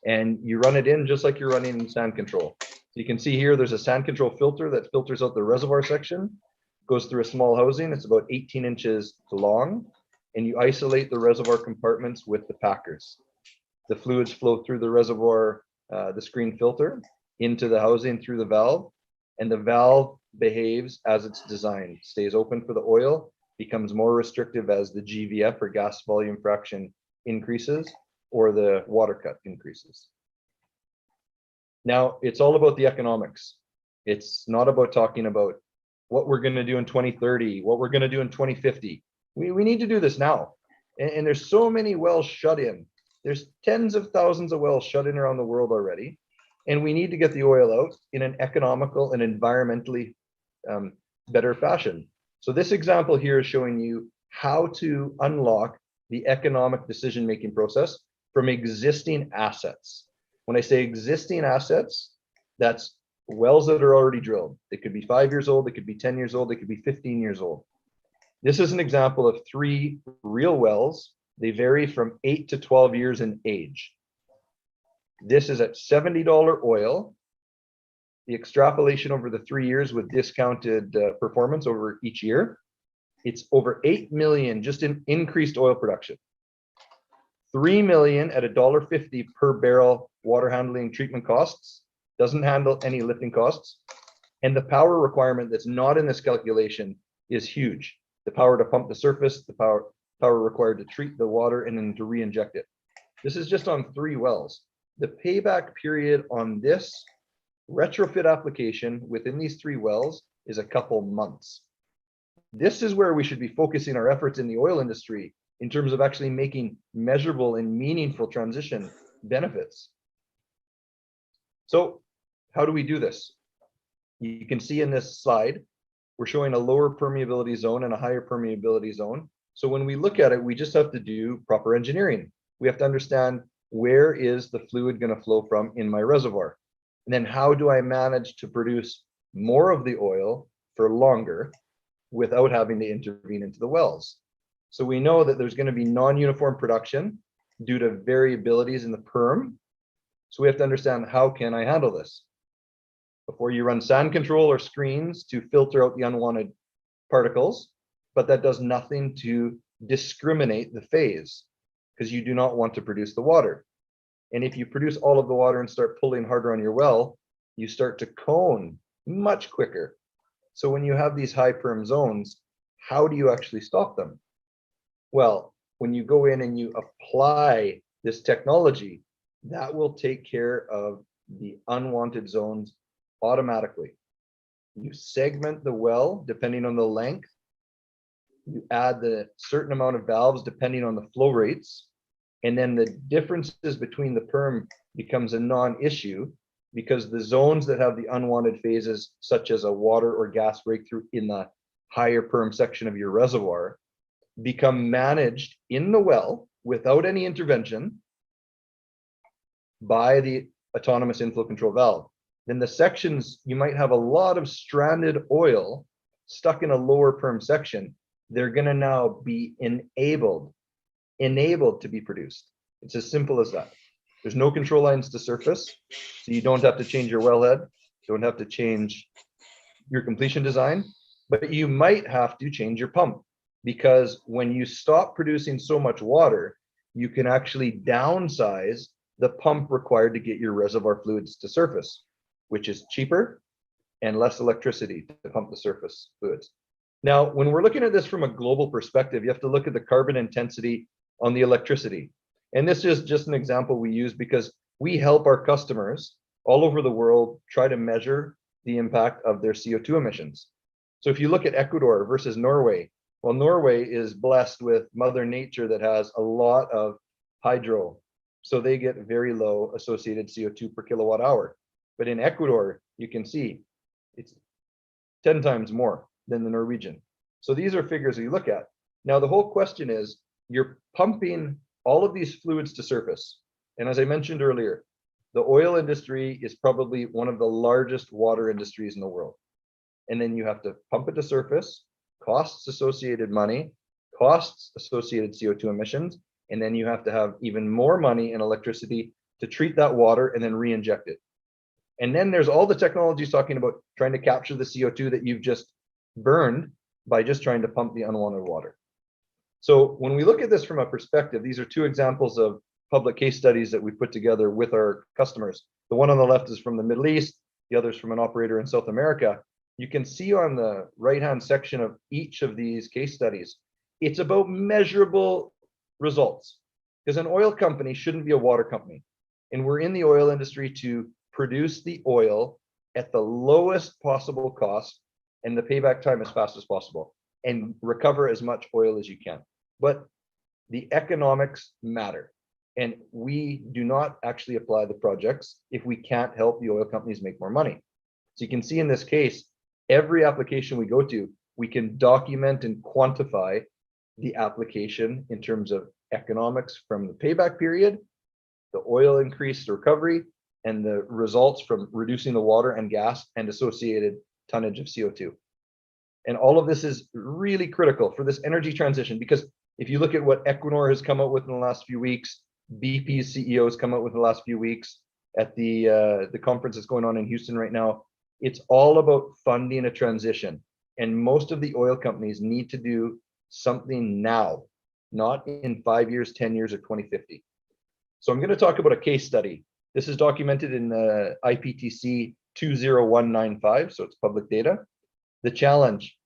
and you run it in just like you're running in sand control. So you can see here, there's a sand control filter that filters out the reservoir section, goes through a small housing. It's about 18 inches long, and you isolate the reservoir compartments with the packers. the fluids flow through the reservoir, the screen filter, into the housing through the valve, and the valve behaves as it's designed, stays open for the oil, becomes more restrictive as the GVF or gas volume fraction increases or the water cut increases. Now, it's all about the economics. It's not about talking about what we're going to do in 2030, what we're going to do in 2050. We need to do this now. And there's so many wells shut in. There's tens of thousands of wells shut in around the world already. And we need to get the oil out in an economical and environmentally better fashion. So this example here is showing you how to unlock the economic decision-making process from existing assets. When I say existing assets, that's wells that are already drilled. They could be 5 years old, they could be 10 years old, they could be 15 years old. This is an example of 3 real wells. They vary from 8 to 12 years in age. This is at $70 oil. The extrapolation over the 3 years with discounted performance over each year, it's over 8 million just in increased oil production. 3 million at $1.50 per barrel water handling treatment costs, doesn't handle any lifting costs. And the power requirement that's not in this calculation is huge. The power to pump the surface, the power required to treat the water and then to re-inject it. This is just on 3 wells. The payback period on this retrofit application within these 3 wells is a couple months. This is where we should be focusing our efforts in the oil industry in terms of actually making measurable and meaningful transition benefits. So how do we do this? You can see in this slide, we're showing a lower permeability zone and a higher permeability zone. So when we look at it, we just have to do proper engineering. We have to understand where is the fluid going to flow from in my reservoir? And then how do I manage to produce more of the oil for longer without having to intervene into the wells? So we know that there's going to be non-uniform production due to variabilities in the perm. So we have to understand, how can I handle this? Before you run sand control or screens to filter out the unwanted particles, but that does nothing to discriminate the phase, because you do not want to produce the water. And if you produce all of the water and start pulling harder on your well, you start to cone much quicker. So when you have these high perm zones, how do you actually stop them? Well, when you go in and you apply this technology, that will take care of the unwanted zones automatically. You segment the well depending on the length. You add the certain amount of valves depending on the flow rates. And then the differences between the perm becomes a non-issue, because the zones that have the unwanted phases, such as a water or gas breakthrough in the higher perm section of your reservoir, become managed in the well without any intervention by the autonomous inflow control valve. Then the sections, you might have a lot of stranded oil stuck in a lower perm section. They're going to now be enabled to be produced. It's as simple as that. There's no control lines to surface, so you don't have to change your wellhead, don't have to change your completion design, but you might have to change your pump, because when you stop producing so much water, you can actually downsize the pump required to get your reservoir fluids to surface, which is cheaper and less electricity to pump the surface fluids. Now, when we're looking at this from a global perspective, you have to look at the carbon intensity on the electricity. And this is just an example we use because we help our customers all over the world try to measure the impact of their CO2 emissions. So if you look at Ecuador versus Norway, well, Norway is blessed with Mother Nature that has a lot of hydro. So they get very low associated CO2 per kilowatt hour. But in Ecuador, you can see it's 10 times more than the Norwegian. So these are figures that you look at. Now, the whole question is, you're pumping all of these fluids to surface. And as I mentioned earlier, the oil industry is probably one of the largest water industries in the world. And then you have to pump it to surface, costs associated money, costs associated CO2 emissions, and then you have to have even more money and electricity to treat that water and then re-inject it. And then there's all the technologies talking about trying to capture the CO2 that you've just burned by just trying to pump the unwanted water. So when we look at this from a perspective, these are 2 examples of public case studies that we put together with our customers. The one on the left is from the Middle East, the other is from an operator in South America. You can see on the right-hand section of each of these case studies, it's about measurable results, because an oil company shouldn't be a water company. And we're in the oil industry to produce the oil at the lowest possible cost and the payback time as fast as possible and recover as much oil as you can. But the economics matter. And we do not actually apply the projects if we can't help the oil companies make more money. So you can see in this case, every application we go to, we can document and quantify the application in terms of economics from the payback period, the oil increased recovery, and the results from reducing the water and gas and associated tonnage of CO2. And all of this is really critical for this energy transition, because if you look at what Equinor has come out with in the last few weeks, BP's CEO has come out with in the last few weeks at the conference that's going on in Houston right now, it's all about funding a transition. And most of the oil companies need to do something now, not in 5 years, 10 years, or 2050. So I'm going to talk about a case study. This is documented in the IPTC 20195, so it's public data. The challenge,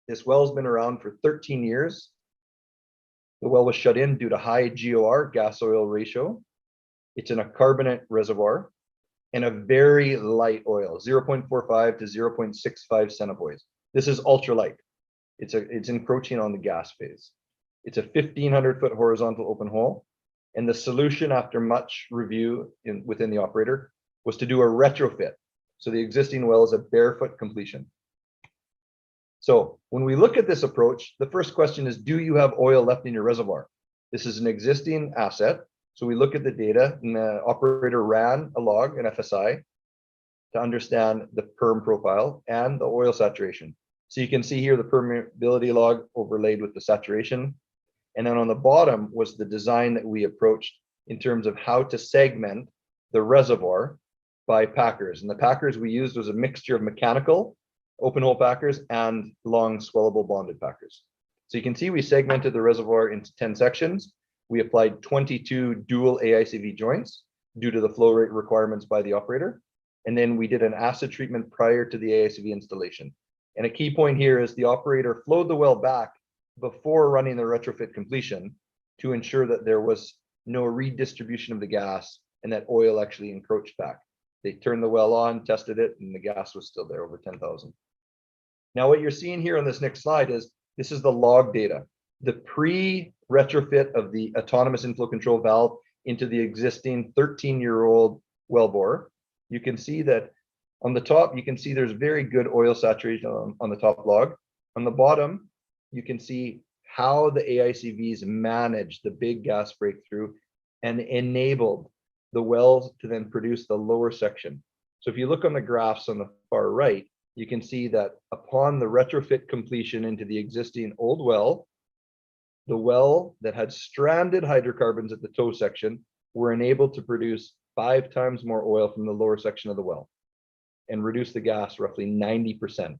this well has been around for 13 years. The well was shut in due to high GOR, gas oil ratio. It's in a carbonate reservoir and a very light oil, 0.45 to 0.65 centivoids. This is ultralight. It's encroaching on the gas phase. It's a 1,500-foot horizontal open hole. And the solution, after much review within the operator, was to do a retrofit. So the existing well is a barefoot completion. So when we look at this approach, the first question is, do you have oil left in your reservoir? This is an existing asset. So we look at the data, and the operator ran a log, an FSI, to understand the perm profile and the oil saturation. So you can see here the permeability log overlaid with the saturation. And then on the bottom was the design that we approached in terms of how to segment the reservoir by packers. And the packers we used was a mixture of mechanical open hole packers and long swellable bonded packers. So you can see we segmented the reservoir into 10 sections. We applied 22 dual AICV joints due to the flow rate requirements by the operator. And then we did an acid treatment prior to the AICV installation. And a key point here is the operator flowed the well back before running the retrofit completion to ensure that there was no redistribution of the gas and that oil actually encroached back. They turned the well on, tested it, and the gas was still there, over 10,000. Now what you're seeing here on this next slide is, this is the log data, the pre-retrofit of the autonomous inflow control valve into the existing 13-year-old wellbore. You can see that on the top, you can see there's very good oil saturation on the top log. On the bottom, you can see how the AICVs managed the big gas breakthrough and enabled the wells to then produce the lower section. So if you look on the graphs on the far right, you can see that upon the retrofit completion into the existing old well, the well that had stranded hydrocarbons at the toe section were enabled to produce 5 times more oil from the lower section of the well and reduce the gas roughly 90%.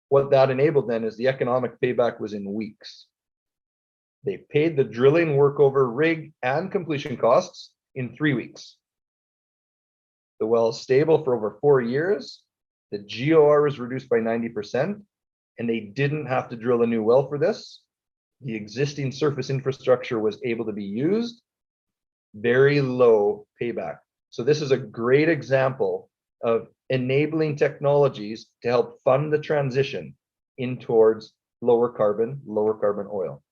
What that enabled then is the economic payback was in weeks. They paid the drilling, workover, rig, and completion costs in 3 weeks. The well is stable for over 4 years. The GOR was reduced by 90%, and they didn't have to drill a new well for this. The existing surface infrastructure was able to be used. Very low payback. So this is a great example of enabling technologies to help fund the transition in towards lower carbon oil.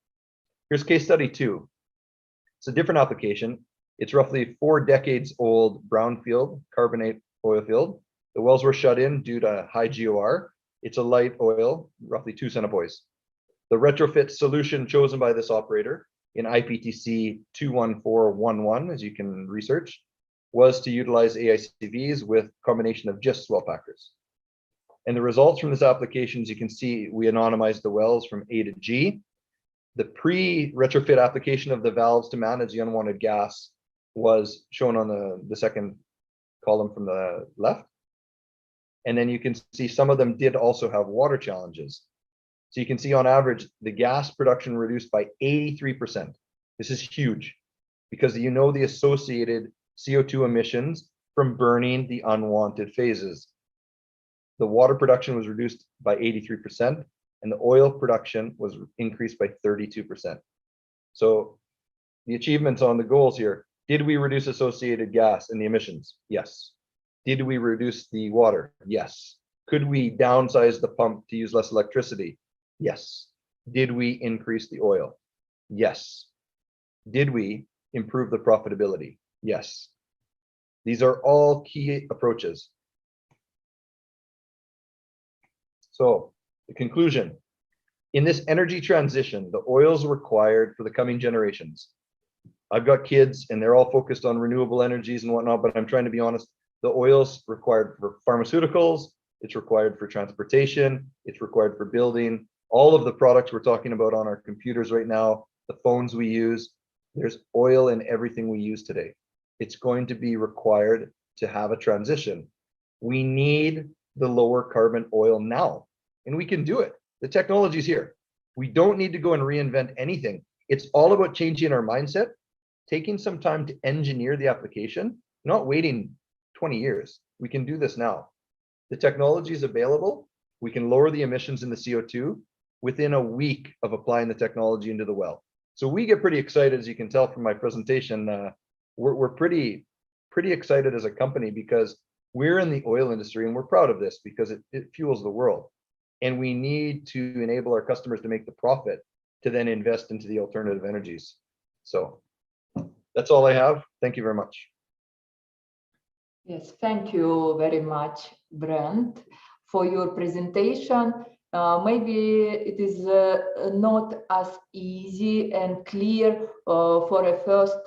Here's case study 2. It's a different application. It's roughly 4 decades old brownfield carbonate oil field. The wells were shut in due to high GOR. It's a light oil, roughly 2 centivoids. The retrofit solution chosen by this operator in IPTC 21411, as you can research, was to utilize AICVs with combination of just swell packers. And the results from this application, as you can see, we anonymized the wells from A to G. The pre-retrofit application of the valves to manage the unwanted gas was shown on the second column from the left. And then you can see some of them did also have water challenges. So you can see on average, the gas production reduced by 83%. This is huge. because you know the associated CO2 emissions from burning the unwanted phases. The water production was reduced by 83%, and the oil production was increased by 32%. So the achievements on the goals here: did we reduce associated gas and the emissions? Yes. Did we reduce the water? Yes. Could we downsize the pump to use less electricity? Yes. Did we increase the oil? Yes. Did we improve the profitability? Yes. These are all key approaches. So the conclusion: in this energy transition, the oils required for the coming generations. I've got kids and they're all focused on renewable energies and whatnot, but I'm trying to be honest. The oils required for pharmaceuticals, it's required for transportation, it's required for building. All of the products we're talking about on our computers right now, the phones we use, there's oil in everything we use today. It's going to be required to have a transition. We need the lower carbon oil now, and we can do it. The technology's here. We don't need to go and reinvent anything. It's all about changing our mindset, taking some time to engineer the application, not waiting 20 years. We can do this now. The technology is available. We can lower the emissions in the CO2 within a week of applying the technology into the well. So we get pretty excited, as you can tell from my presentation. We're pretty excited as a company because we're in the oil industry and we're proud of this because it fuels the world. And we need to enable our customers to make the profit to then invest into the alternative energies. So that's all I have. Thank you very much. Yes, thank you very much, Brent, for your presentation. Maybe it is not as easy and clear for a first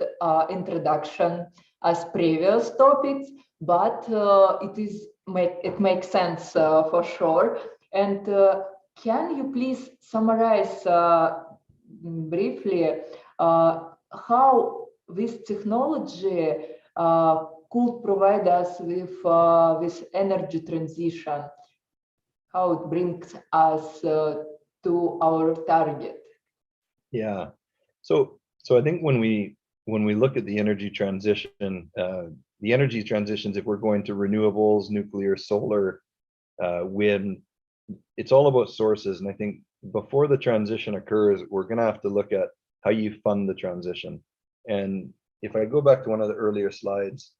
introduction as previous topics, but it makes sense for sure. And can you please summarize briefly how this technology could provide us with energy transition, how it brings us to our target? Yeah, so I think when we look at the energy transition, the energy transitions, if we're going to renewables, nuclear, solar, wind, it's all about sources. And I think before the transition occurs, we're going to have to look at how you fund the transition. And if I go back to one of the earlier slides,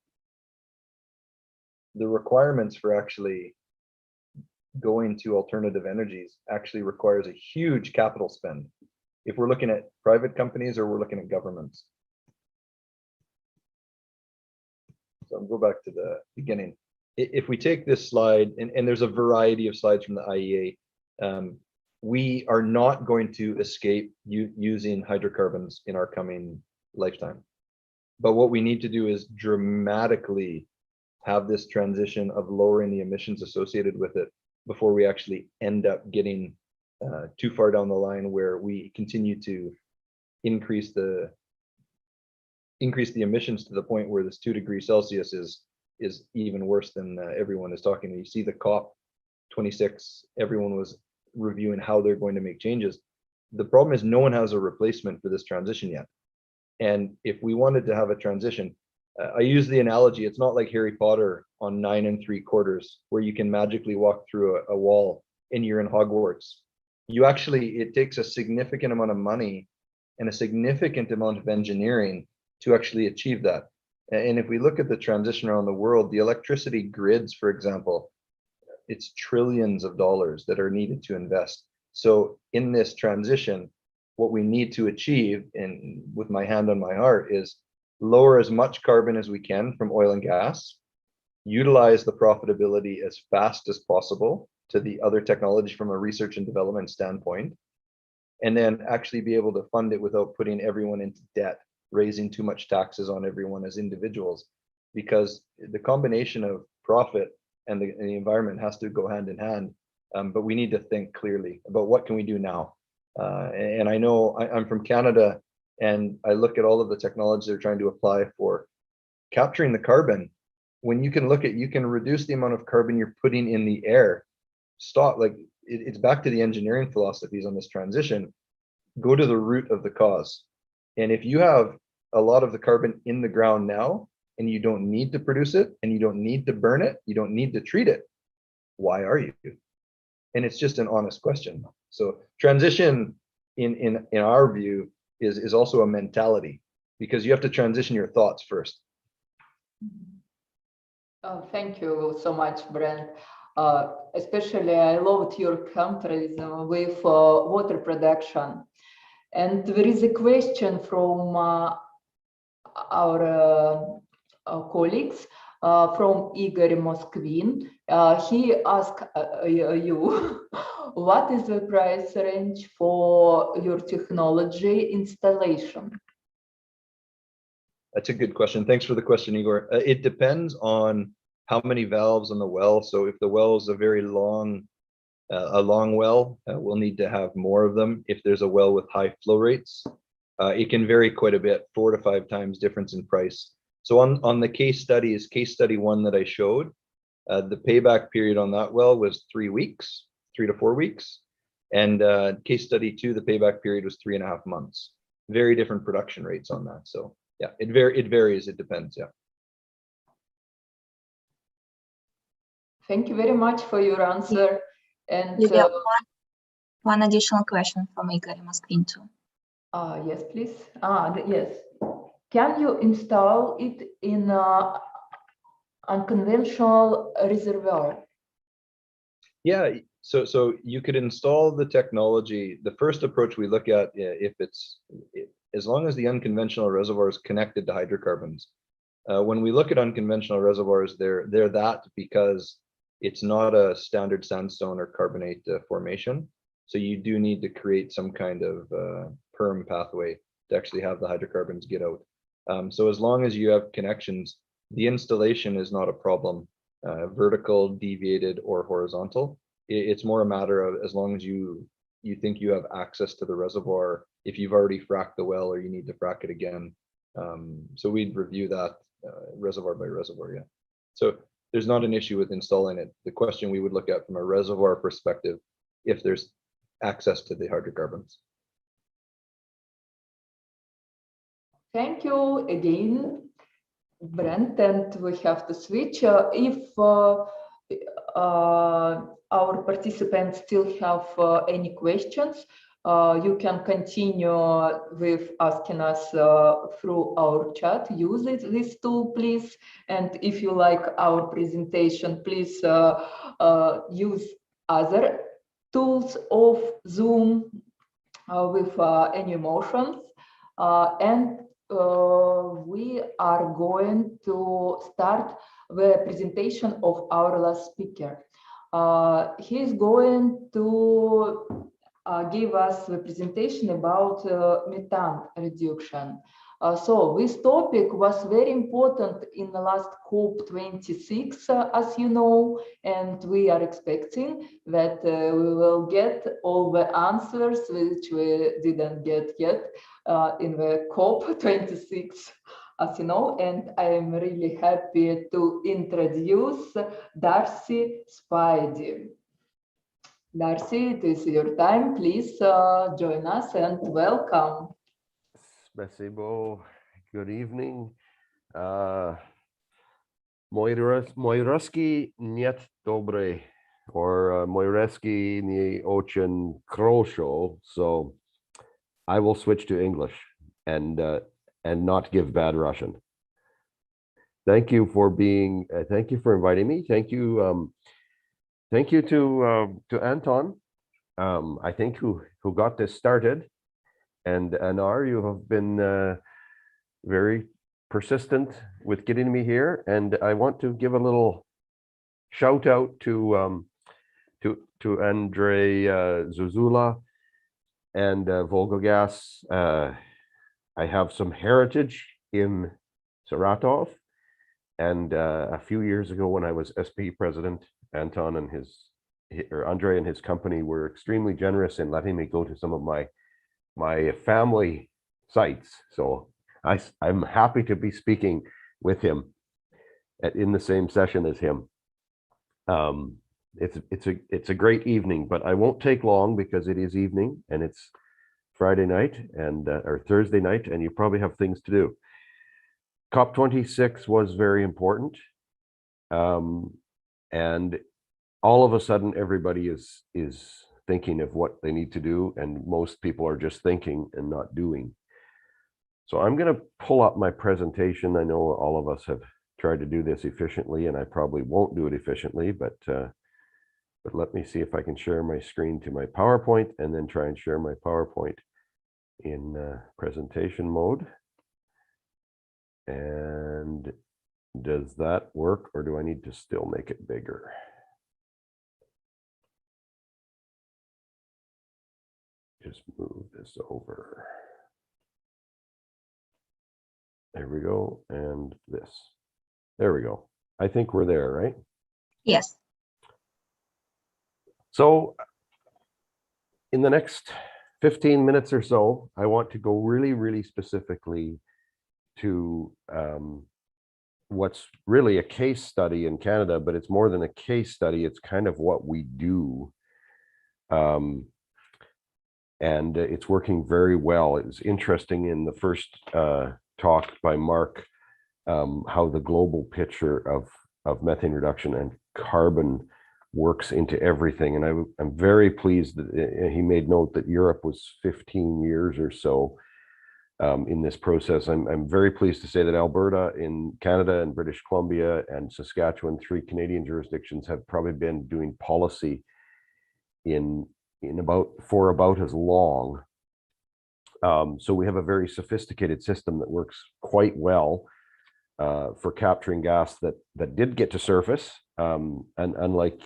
the requirements for actually going to alternative energies actually requires a huge capital spend if we're looking at private companies or we're looking at governments. So I'll go back to the beginning. If we take this slide, and there's a variety of slides from the IEA, we are not going to escape using hydrocarbons in our coming lifetime. But what we need to do is dramatically have this transition of lowering the emissions associated with it before we actually end up getting too far down the line where we continue to increase the emissions to the point where this 2 degrees Celsius is even worse than everyone is talking. You see the COP26, everyone was reviewing how they're going to make changes. The problem is no one has a replacement for this transition yet. And if we wanted to have a transition, I use the analogy, it's not like Harry Potter on 9 3/4 where you can magically walk through a wall and you're in Hogwarts. It takes a significant amount of money and a significant amount of engineering to actually achieve that. And if we look at the transition around the world, the electricity grids, for example, it's trillions of dollars that are needed to invest. So in this transition, what we need to achieve, and with my hand on my heart, is lower as much carbon as we can from oil and gas, utilize the profitability as fast as possible to the other technology from a research and development standpoint, and then actually be able to fund it without putting everyone into debt, raising too much taxes on everyone as individuals, because the combination of profit and the environment has to go hand in hand. But we need to think clearly about what can we do now. And I know I'm from Canada, and I look at all of the technology they're trying to apply for capturing the carbon. When you can reduce the amount of carbon you're putting in the air, it's back to the engineering philosophies on this transition. Go to the root of the cause. And if you have a lot of the carbon in the ground now, and you don't need to produce it, and you don't need to burn it, you don't need to treat it. Why are you? And it's just an honest question. So transition in our view is also a mentality, because you have to transition your thoughts first. Thank you so much, Brent. Especially I loved your comparison with water production. And there is a question from our colleagues from Igor Moskvin. He asked you, what is the price range for your technology installation? That's a good question. Thanks for the question, Igor. It depends on how many valves on the well. So if the well is a very long well, we'll need to have more of them. If there's a well with high flow rates, it can vary quite a bit, 4 to 5 times difference in price. So on the case study 1 that I showed, the payback period on that well was 3 weeks, 3 to 4 weeks. And case study 2, the payback period was 3.5 months. Very different production rates on that. So yeah, it varies, it depends, yeah. Thank you very much for your answer. And one additional question from Igor Moskvin too. Yes, please. Yes. Can you install it in an unconventional reservoir? Yeah, so you could install the technology. The first approach we look at, as long as the unconventional reservoir is connected to hydrocarbons. When we look at unconventional reservoirs, they're that because it's not a standard sandstone or carbonate formation. So you do need to create some kind of perm pathway to actually have the hydrocarbons get out. So as long as you have connections, the installation is not a problem, vertical, deviated, or horizontal. It's more a matter of, as long as you think you have access to the reservoir, if you've already fracked the well or you need to frack it again. So we'd review that reservoir by reservoir, yeah. So there's not an issue with installing it. The question we would look at from a reservoir perspective, if there's access to the hydrocarbons. Thank you again, Brent, and we have to switch. If our participants still have any questions, you can continue with asking us through our chat. Use this tool, please. And if you like our presentation, please use other tools of Zoom with any emotions. And we are going to start the presentation of our last speaker. He is going to give us the presentation about methane reduction. So this topic was very important in the last COP26, as you know, and we are expecting that we will get all the answers which we didn't get yet in the COP26, as you know, and I am really happy to introduce Darcy Spidey. Darcy, it is your time. Please join us and welcome. Спасибо. Good evening. Мой русский нет добрый, or мой русский не очень хорошо, so I will switch to English and not give bad Russian. Thank you for being. Thank you for inviting me. Thank you. Thank you to Anton. I think who got this started. And Anar, you have been very persistent with getting me here, and I want to give a little shout out to Andrei Zuzula and Volgogas. I have some heritage in Saratov, and a few years ago when I was SP president, Anton and Andrei and his company were extremely generous in letting me go to some of my family sites. So I'm happy to be speaking with him in the same session as him. It's a great evening, but I won't take long because it is evening and it's Friday night and or Thursday night, and you probably have things to do. COP26 was very important, and all of a sudden everybody is thinking of what they need to do, and most people are just thinking and not doing. So I'm going to pull up my presentation. I know all of us have tried to do this efficiently, and I probably won't do it efficiently, but let me see if I can share my screen to my PowerPoint and then try and share my PowerPoint in presentation mode. And does that work, or do I need to still make it bigger? Just move this over. There we go, and this. There we go. I think we're there, right? Yes. So in the next 15 minutes or so, I want to go really, really specifically to what's really a case study in Canada, but it's more than a case study. It's kind of what we do. And it's working very well. It was interesting in the first talk by Mark, how the global picture of methane reduction and carbon works into everything. And I'm very pleased that he made note that Europe was 15 years or so in this process. I'm very pleased to say that Alberta in Canada and British Columbia and Saskatchewan, 3 Canadian jurisdictions, have probably been doing policy for about as long. So we have a very sophisticated system that works quite well for capturing gas that did get to surface. And unlike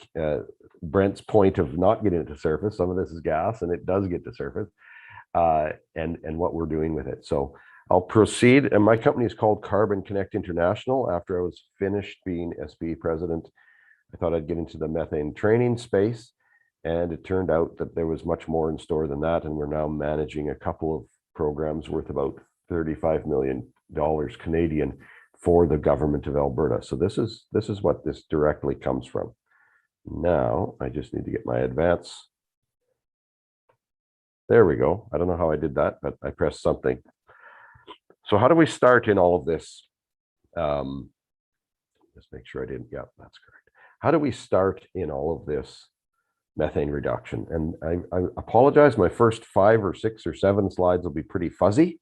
Brent's point of not getting it to surface, some of this is gas and it does get to surface, and what we're doing with it. So I'll proceed. And my company is called Carbon Connect International. After I was finished being SPE president, I thought I'd get into the methane training space. And it turned out that there was much more in store than that. And we're now managing a couple of programs worth about $35 million Canadian for the government of Alberta. So this is what this directly comes from. Now I just need to get my advance. There we go. I don't know how I did that, but I pressed something. So how do we start in all of this? Just make sure I didn't. Yeah, that's correct. How do we start in all of this methane reduction? And I apologize, my first 5 or 6 or 7 slides will be pretty fuzzy.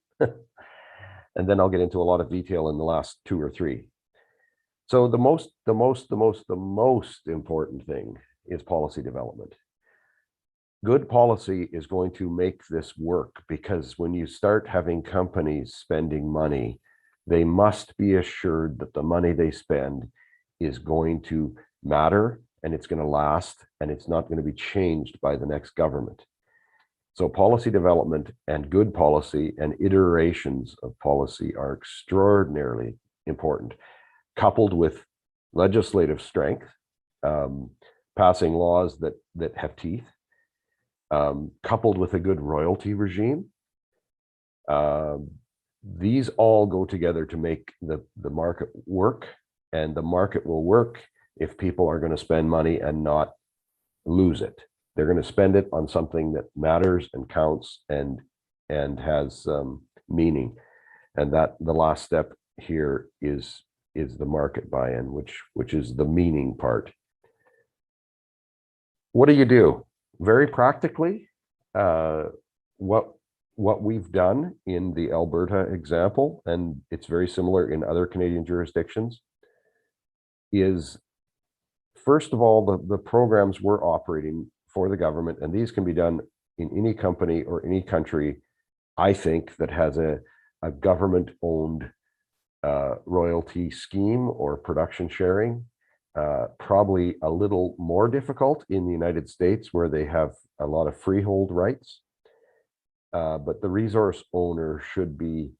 And then I'll get into a lot of detail in the last 2 or 3. So the most important thing is policy development. Good policy is going to make this work, because when you start having companies spending money, they must be assured that the money they spend is going to matter, and it's going to last, and it's not going to be changed by the next government. So policy development and good policy and iterations of policy are extraordinarily important, coupled with legislative strength, passing laws that have teeth, coupled with a good royalty regime. These all go together to make the market work, and the market will work if people are going to spend money and not lose it. They're going to spend it on something that matters and counts and has meaning. And that the last step here is the market buy-in, which is the meaning part. What do you do? Very practically, what we've done in the Alberta example, and it's very similar in other Canadian jurisdictions, is first of all, the programs we're operating for the government, and these can be done in any company or any country, I think, that has a government-owned royalty scheme or production sharing. Probably a little more difficult in the United States, where they have a lot of freehold rights. But the resource owner should be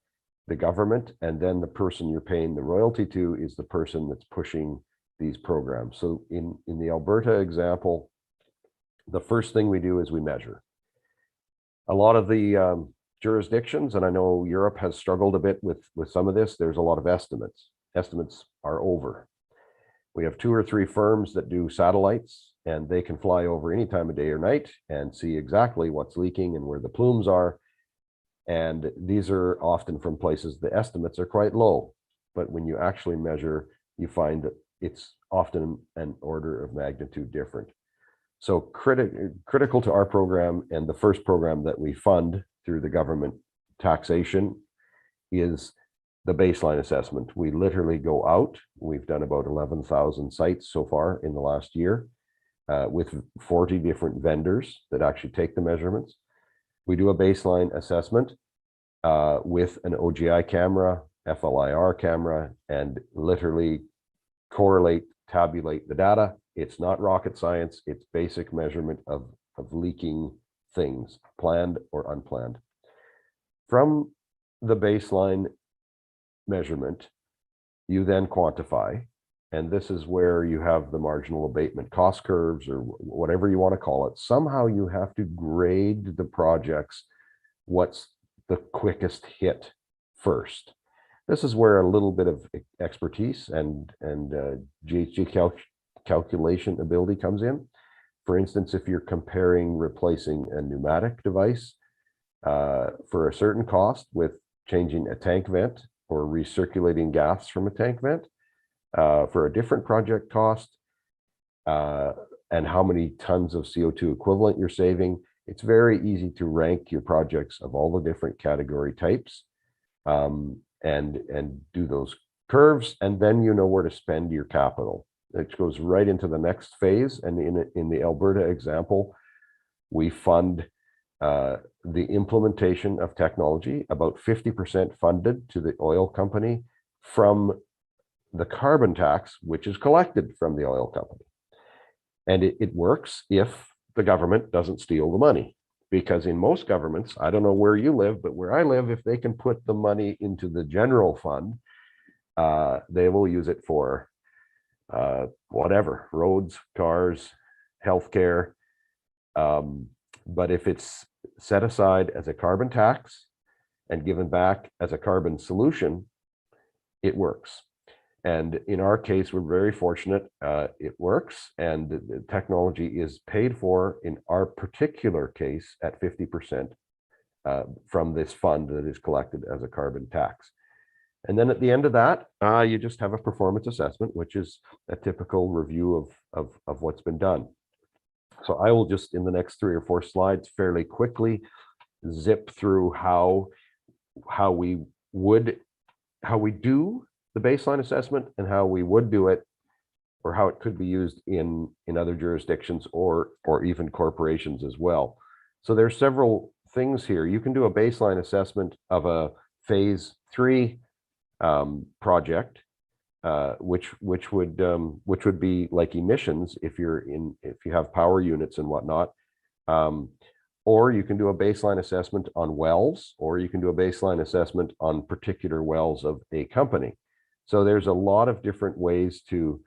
the government, and then the person you're paying the royalty to is the person that's pushing these programs. So in the Alberta example, the first thing we do is we measure. A lot of the jurisdictions, and I know Europe has struggled a bit with some of this, there's a lot of estimates. Estimates are over. We have 2 or 3 firms that do satellites, and they can fly over any time of day or night and see exactly what's leaking and where the plumes are, And these are often from places the estimates are quite low, but when you actually measure, you find that it's often an order of magnitude different. So critical to our program, and the first program that we fund through the government taxation, is the baseline assessment. We literally go out. We've done about 11,000 sites so far in the last year, with 40 different vendors that actually take the measurements. We do a baseline assessment with an OGI camera, FLIR camera, and literally correlate, tabulate the data. It's not rocket science. It's basic measurement of leaking things, planned or unplanned. From the baseline measurement, you then quantify, and this is where you have the marginal abatement cost curves, or whatever you want to call it. Somehow you have to grade the projects, what's the quickest hit first. This is where a little bit of expertise and GHG calculation ability comes in. For instance, if you're comparing replacing a pneumatic device for a certain cost with changing a tank vent or recirculating gas from a tank vent for a different project cost, and how many tons of CO2 equivalent you're saving, it's very easy to rank your projects of all the different category types, and do those curves, and then you know where to spend your capital. It goes right into the next phase. And in the Alberta example, we fund the implementation of technology, about 50% funded to the oil company from the carbon tax, which is collected from the oil company. And it works if the government doesn't steal the money. Because in most governments, I don't know where you live, but where I live, if they can put the money into the general fund, they will use it for whatever, roads, cars, healthcare. But if it's set aside as a carbon tax and given back as a carbon solution, it works. And in our case, we're very fortunate. It works, and the technology is paid for, in our particular case, at 50% from this fund that is collected as a carbon tax. And then at the end of that, you just have a performance assessment, which is a typical review of what's been done. So I will just, in the next 3 or 4 slides, fairly quickly zip through how we do the baseline assessment and how we would do it, or how it could be used in other jurisdictions or even corporations as well. So there's several things here. You can do a baseline assessment of a phase 3 project, which would be like emissions if you have power units and whatnot. Or you can do a baseline assessment on wells, or you can do a baseline assessment on particular wells of a company. So there's a lot of different ways to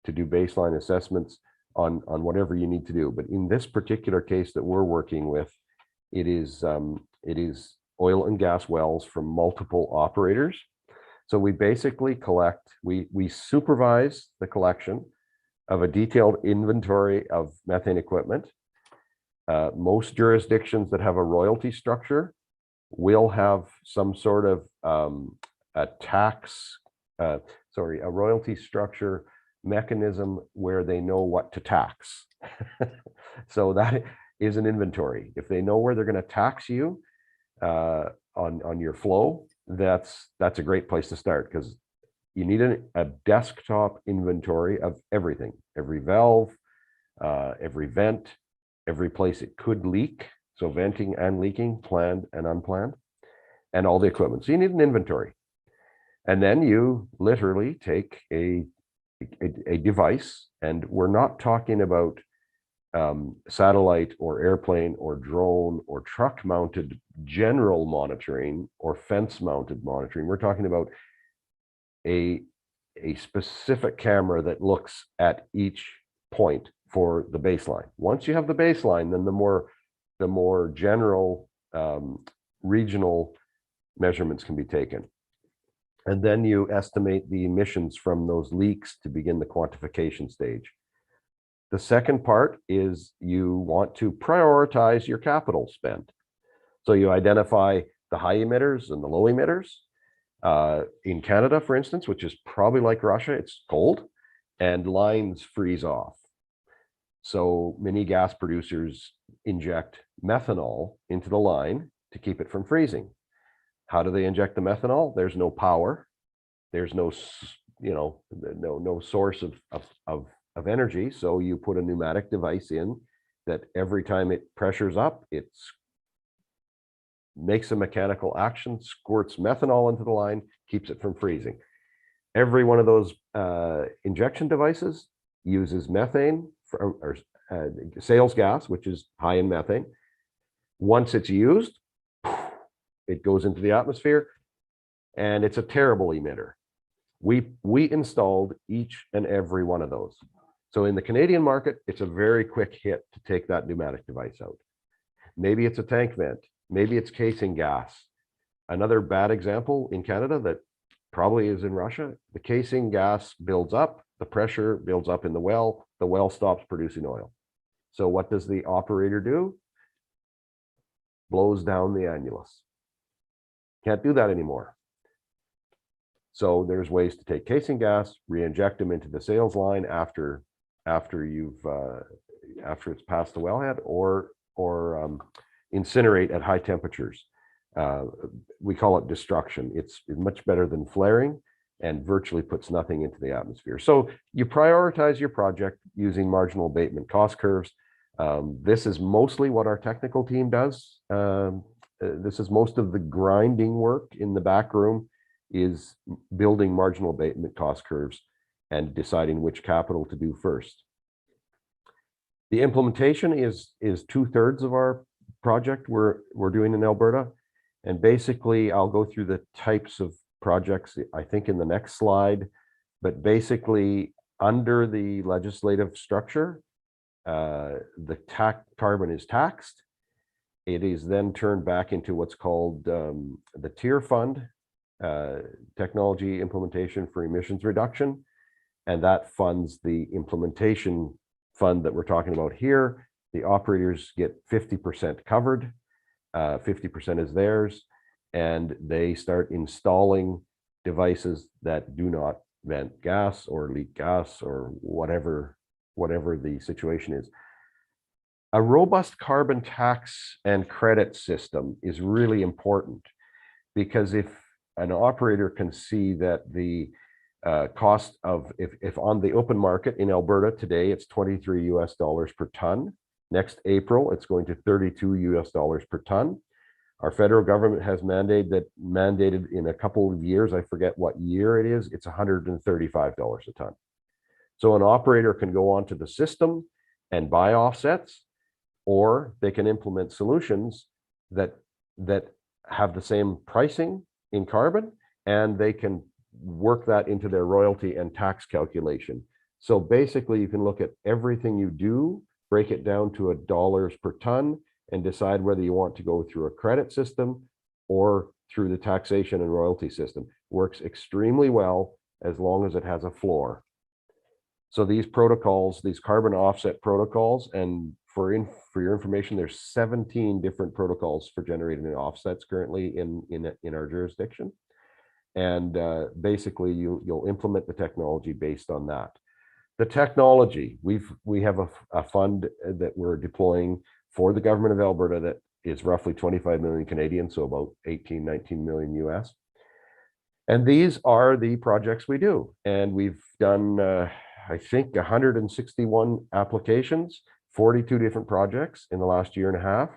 do baseline assessments on whatever you need to do. But in this particular case that we're working with, it is oil and gas wells from multiple operators. So we basically collect, we supervise the collection of a detailed inventory of methane equipment. Most jurisdictions that have a royalty structure will have some sort of a royalty structure mechanism where they know what to tax. So that is an inventory. If they know where they're going to tax you on your flow, that's a great place to start, because you need a desktop inventory of everything, every valve, every vent, every place it could leak. So venting and leaking, planned and unplanned, and all the equipment. So you need an inventory. And then you literally take a device, and we're not talking about satellite or airplane or drone or truck mounted general monitoring or fence mounted monitoring. We're talking about a specific camera that looks at each point for the baseline. Once you have the baseline, then the more general regional measurements can be taken. And then you estimate the emissions from those leaks to begin the quantification stage. The second part is you want to prioritize your capital spend. So you identify the high emitters and the low emitters. In Canada, for instance, which is probably like Russia, it's cold and lines freeze off. So many gas producers inject methanol into the line to keep it from freezing. How do they inject the methanol? There's no power. There's no, no source of energy. So you put a pneumatic device in that every time it pressures up, it makes a mechanical action, squirts methanol into the line, keeps it from freezing. Every one of those injection devices uses methane or sales gas, which is high in methane. Once it's used, it goes into the atmosphere, and it's a terrible emitter. We installed each and every one of those. So in the Canadian market, it's a very quick hit to take that pneumatic device out. Maybe it's a tank vent. Maybe it's casing gas. Another bad example in Canada that probably is in Russia, the casing gas builds up, the pressure builds up in the well stops producing oil. So what does the operator do? Blows down the annulus. Can't do that anymore. So there's ways to take casing gas, re-inject them into the sales line after it's past the wellhead, or incinerate at high temperatures. We call it destruction. It's much better than flaring and virtually puts nothing into the atmosphere. So you prioritize your project using marginal abatement cost curves. This is mostly what our technical team does. This is most of the grinding work in the back room, is building marginal abatement cost curves and deciding which capital to do first. The implementation is 2/3 of our project we're doing in Alberta. And basically, I'll go through the types of projects, I think, in the next slide. But basically, under the legislative structure, the carbon is taxed. It is then turned back into what's called the TIER fund, Technology Implementation for Emissions Reduction. And that funds the implementation fund that we're talking about here. The operators get 50% covered. 50% is theirs, and they start installing devices that do not vent gas or leak gas or whatever the situation is. A robust carbon tax and credit system is really important, because if an operator can see that the cost of, if on the open market in Alberta today, it's $23 per ton. Next April, it's going to $32 per ton. Our federal government has mandated in a couple of years, I forget what year it is, it's $135 a ton. So an operator can go onto the system and buy offsets, or they can implement solutions that have the same pricing in carbon, and they can work that into their royalty and tax calculation. So basically, you can look at everything you do, break it down to dollars per ton, and decide whether you want to go through a credit system or through the taxation and royalty system. Works extremely well as long as it has a floor. So these protocols, these carbon offset protocols, and for your information, there's 17 different protocols for generating offsets currently in our jurisdiction. And basically, you'll implement the technology based on that. The technology, we have a fund that we're deploying for the government of Alberta that is roughly 25 million Canadian, so about 18-19 million US. And these are the projects we do. And we've done, I think, 161 applications, 42 different projects in the last year and a half.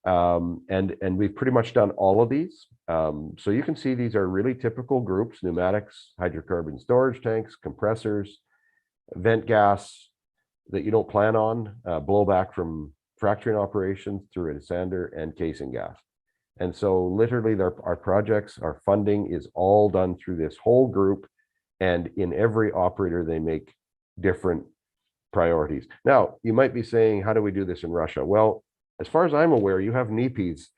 And we've pretty much done all of these. So you can see these are really typical groups: pneumatics, hydrocarbon storage tanks, compressors, vent gas that you don't plan on, blowback from fracturing operations through a sander, and casing gas. And so literally our projects, our funding is all done through this whole group, and in every operator, they make different priorities. Now, you might be saying, how do we do this in Russia? Well, as far as I'm aware, you have NEPs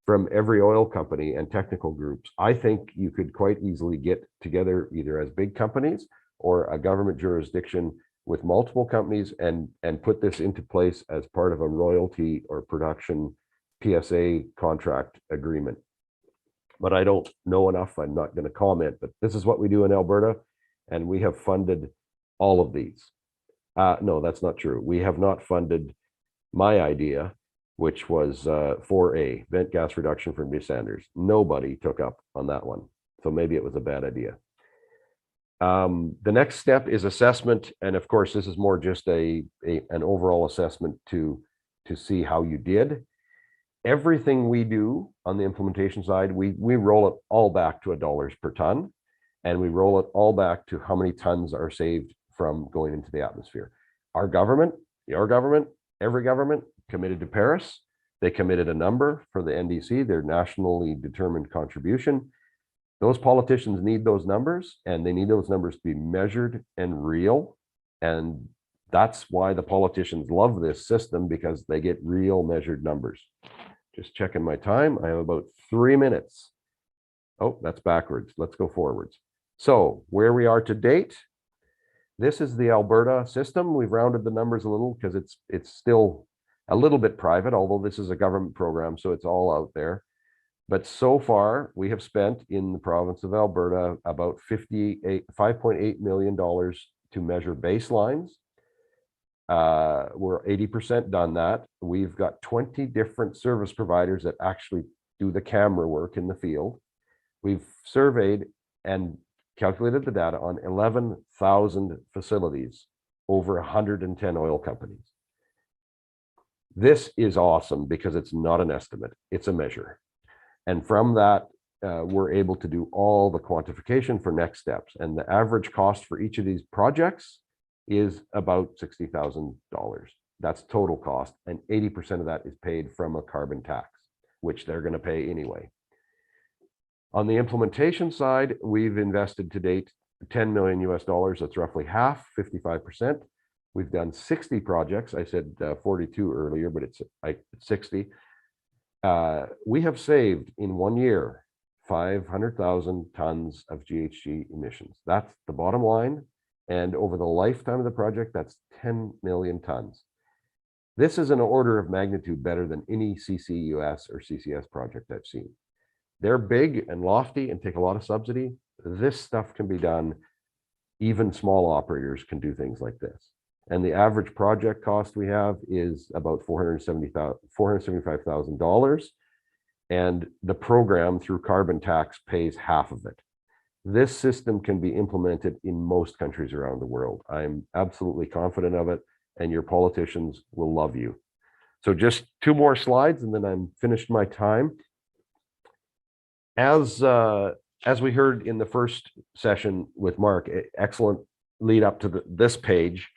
from every oil company and technical groups. I think you could quite easily get together either as big companies or a government jurisdiction with multiple companies and put this into place as part of a royalty or production PSA contract agreement. but I don't know enough. I'm not going to comment, but this is what we do in Alberta, and we have funded all of these. No, that's not true. We have not funded my idea, which was 4A, vent gas reduction for Sanders. Nobody took up on that one. So maybe it was a bad idea. The next step is assessment. And of course, this is more just an overall assessment to see how you did. Everything we do on the implementation side, we roll it all back to $1 per ton, and we roll it all back to how many tons are saved from going into the atmosphere. Our government, your government, every government committed to Paris. They committed a number for the NDC, their nationally determined contribution. Those politicians need those numbers, and they need those numbers to be measured and real. And that's why the politicians love this system, because they get real measured numbers. Just checking my time. I have about 3 minutes. Oh, that's backwards. Let's go forwards. So where we are to date, this is the Alberta system. We've rounded the numbers a little because it's still a little bit private, although this is a government program, so it's all out there. But so far, we have spent in the province of Alberta about $5.8 million to measure baselines. We're 80% done that. We've got 20 different service providers that actually do the camera work in the field. We've surveyed and calculated the data on 11,000 facilities, over 110 oil companies. This is awesome because it's not an estimate, it's a measure. And from that, we're able to do all the quantification for next steps. And the average cost for each of these projects is about $60,000. That's total cost. And 80% of that is paid from a carbon tax, which they're going to pay anyway. On the implementation side, we've invested to date $10 million US. That's roughly half, 55%. We've done 60 projects. I said 42 earlier, but it's 60. We have saved in 1 year 500,000 tons of GHG emissions. That's the bottom line. And over the lifetime of the project, that's 10 million tons. This is an order of magnitude better than any CCUS or CCS project I've seen. They're big and lofty and take a lot of subsidy. This stuff can be done. Even small operators can do things like this. And the average project cost we have is about $475,000. And the program through carbon tax pays half of it. This system can be implemented in most countries around the world. I'm absolutely confident of it, and your politicians will love you. So just 2 more slides, and then I'm finished my time. As we heard in the first session with Mark, excellent lead up to this page.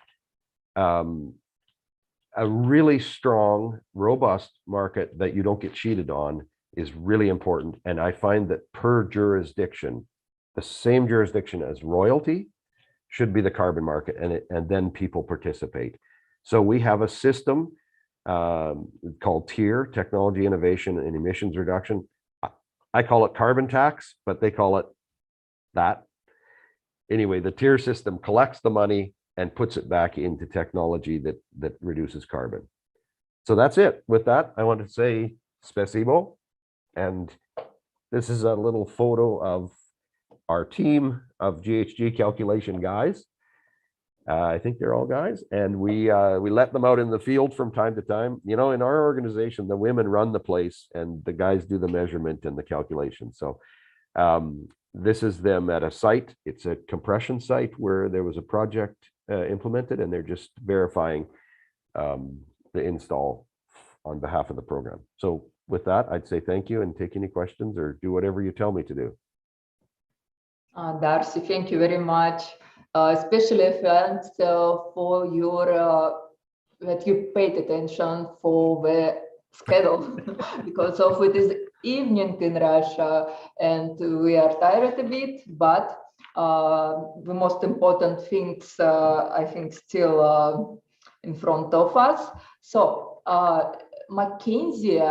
A really strong, robust market that you don't get cheated on is really important. And I find that per jurisdiction, the same jurisdiction as royalty should be the carbon market, and then people participate. So we have a system called TIER, Technology Innovation and Emissions Reduction. I call it carbon tax, but they call it that. Anyway, the TIER system collects the money and puts it back into technology that reduces carbon. So that's it. With that, I want to say spasibo. And this is a little photo of our team of GHG calculation guys. I think they're all guys, and we let them out in the field from time to time. You know, in our organization, the women run the place and the guys do the measurement and the calculation. So this is them at a site. It's a compression site where there was a project implemented, and they're just verifying the install on behalf of the program. So with that, I'd say thank you and take any questions or do whatever you tell me to do. Darcy, thank you very much. Especially thanks for your that you paid attention for the schedule because of it is evening in Russia and we are tired a bit, but the most important things I think still in front of us. So McKinsey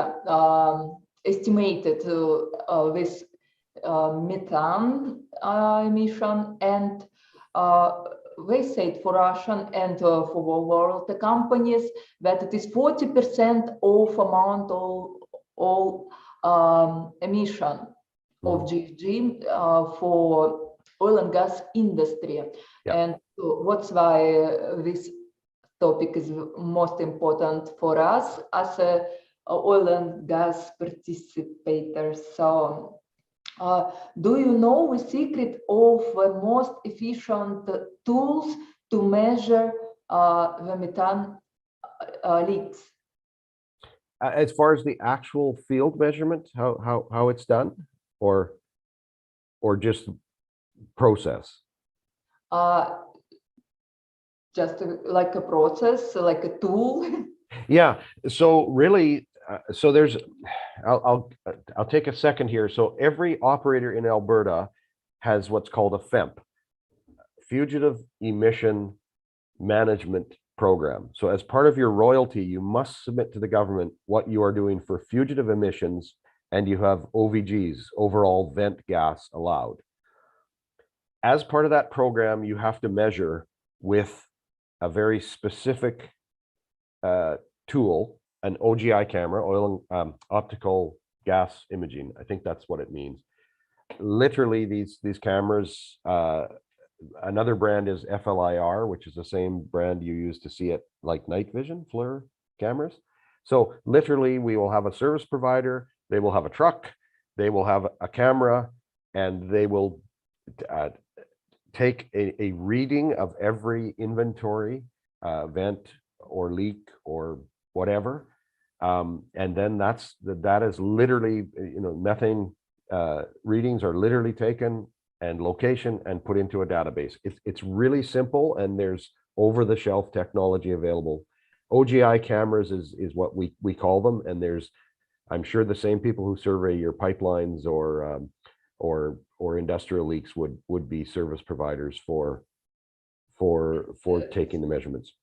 estimated this methane emission, and they said for Russian and for world companies that it is 40% of amount of all emission of GFG for oil and gas industry. And that's why this topic is most important for us as a oil and gas participators. So do you know the secret of the most efficient tools to measure the methane leaks? As far as the actual field measurement, how it's done, or just process? Just like a process, like a tool. Yeah. So really, so there's, I'll take a second here. So every operator in Alberta has what's called a FEMP, Fugitive Emission Management Program. So as part of your royalty, you must submit to the government what you are doing for fugitive emissions, and you have OVGs, overall vent gas allowed. As part of that program, you have to measure with a very specific tool, an OGI camera, oil and optical gas imaging. I think that's what it means. Literally, these cameras, another brand is FLIR, which is the same brand you use to see it, like night vision FLIR cameras. So literally, we will have a service provider, they will have a truck, they will have a camera, and they will take a reading of every inventory vent or leak or whatever, and then that is literally, methane readings are literally taken and location and put into a database. It's really simple, and there's over-the-shelf technology available. OGI cameras is what we call them, and there's, I'm sure, the same people who survey your pipelines or industrial leaks would be service providers for taking the measurements.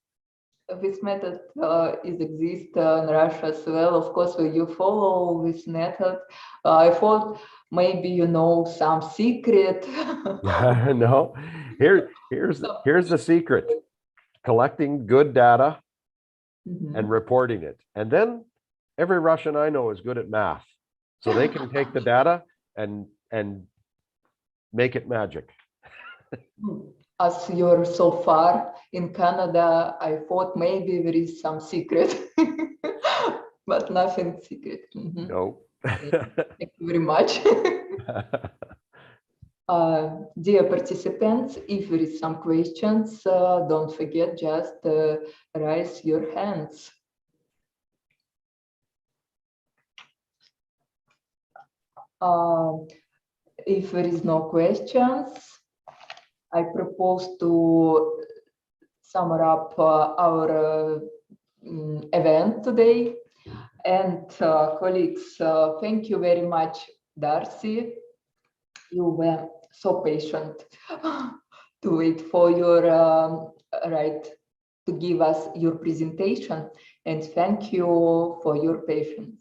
This method exists in Russia as well. Of course, you follow this method. I thought maybe you know some secret. No, here's the secret: collecting good data and reporting it. And then every Russian I know is good at math, so they can take the data and make it magic. As you're so far in Canada, I thought maybe there is some secret, but nothing secret. No. Thank you very much. Dear participants, if there is some questions, don't forget, just raise your hands. If there is no questions, I propose to sum up our event today. And colleagues, thank you very much, Darcy. You were so patient to wait for your right to give us your presentation, and thank you for your patience.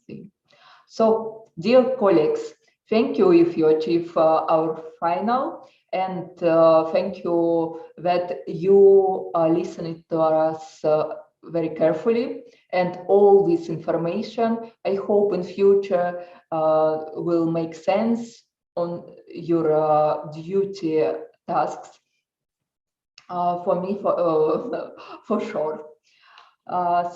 So, dear colleagues, thank you if you achieve our final, and thank you that you are listening to us very carefully, and all this information, I hope in future will make sense on your duty tasks. For me, for sure.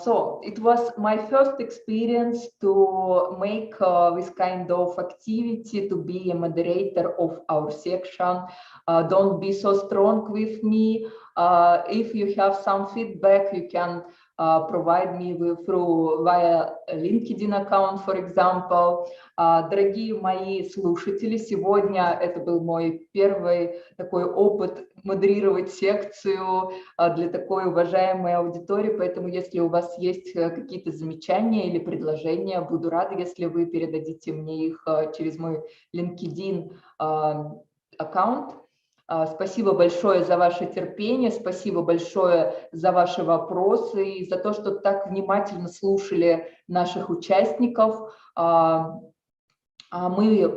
So it was my first experience to make this kind of activity, to be a moderator of our section. Don't be so strong with me. If you have some feedback, you can provide me via LinkedIn аккаунт, for example. Дорогие мои слушатели, сегодня это был мой первый такой опыт модерировать секцию для такой уважаемой аудитории, поэтому если у вас есть какие-то замечания или предложения, буду рада, если вы передадите мне их через мой LinkedIn аккаунт. Спасибо большое за ваше терпение, спасибо большое за ваши вопросы и за то, что так внимательно слушали наших участников. Мы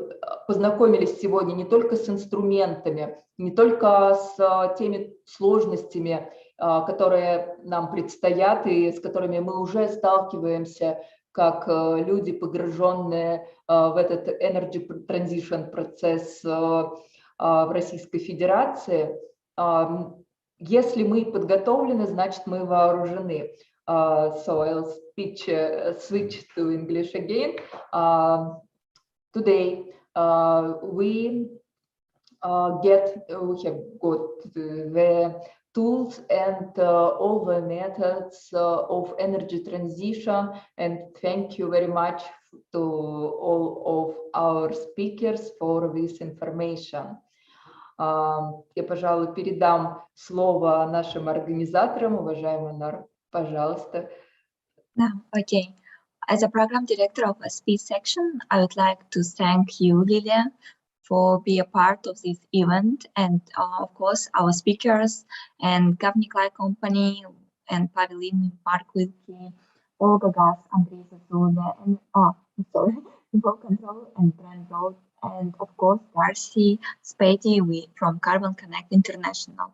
познакомились сегодня не только с инструментами, не только с теми сложностями, которые нам предстоят и с которыми мы уже сталкиваемся как люди, погруженные в этот energy transition процесс в Российской Федерации. Если мы подготовлены, значит мы вооружены. So I'll switch to English again. Today we have got the tools and all the methods of energy transition, and thank you very much to all of our speakers for this information. Я, пожалуй, передам слово нашим организаторам. Уважаемый Нар, пожалуйста. Okay. As a program director of SP section, I would like to thank you, Lilia, for being a part of this event, and of course our speakers and Gavniklai company and Pavelin, Mark Wilkie, Olga Gas, Andrei Zazula, and Control Control and Brand Road, and of course Darcy Spady from Carbon Connect International.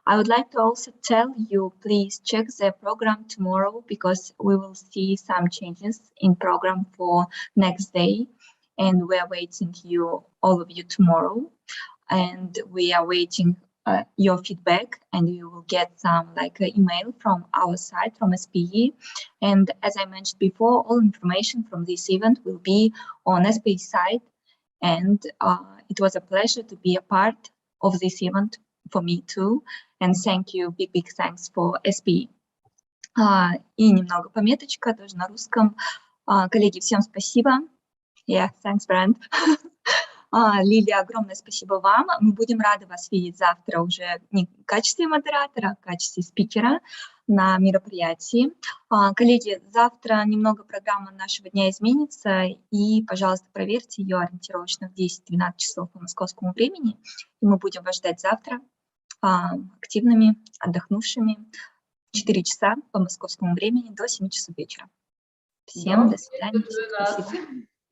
I would like to also tell you, please check the program tomorrow, because we will see some changes in program for next day, and we are waiting all of you tomorrow, and we are waiting your feedback, and you will get some email from our side, from SPE. And as I mentioned before, all information from this event will be on SPE site, and it was a pleasure to be a part of this event for me too, and thank you, big thanks for SPE. И немного пометочка тоже на русском. Коллеги, всем спасибо. Yeah, thanks, Brand. Лилия, огромное спасибо вам. Мы будем рады вас видеть завтра уже не в качестве модератора, а в качестве спикера на мероприятии. Коллеги, завтра немного программа нашего дня изменится, и, пожалуйста, проверьте ее ориентировочно в 10-12 часов по московскому времени. И мы будем вас ждать завтра активными, отдохнувшими. 4 часа по московскому времени до 7 часов вечера. Всем до свидания. Спасибо.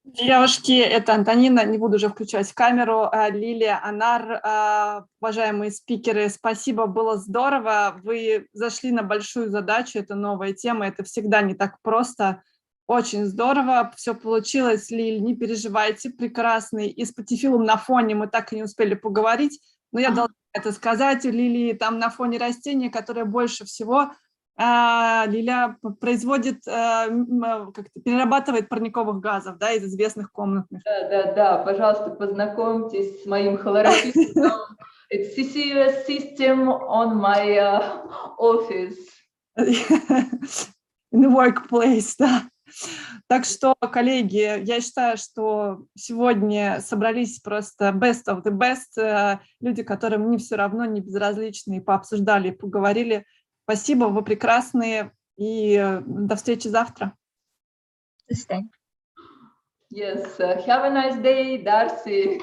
Девушки, это Антонина, не буду уже включать камеру. Лилия, Анар, уважаемые спикеры, спасибо, было здорово. Вы зашли на большую задачу, это новая тема, это всегда не так просто. Очень здорово, все получилось, Лиль, не переживайте, прекрасный. И с Патифилом на фоне мы так и не успели поговорить, но я должна это сказать, у Лилии там на фоне растения, которое больше всего Лиля производит, перерабатывает парниковых газов, да, из известных комнатных. Да, пожалуйста, познакомьтесь с моим хлорофиллом. It's CCUS system on my office. In the workplace, да. Так что, коллеги, я считаю, что сегодня собрались просто best of the best, люди, которым не все равно, не безразличны, и пообсуждали, и поговорили. Спасибо, вы прекрасные, и до встречи завтра. До свидания. Yes, have a nice day, Darcy.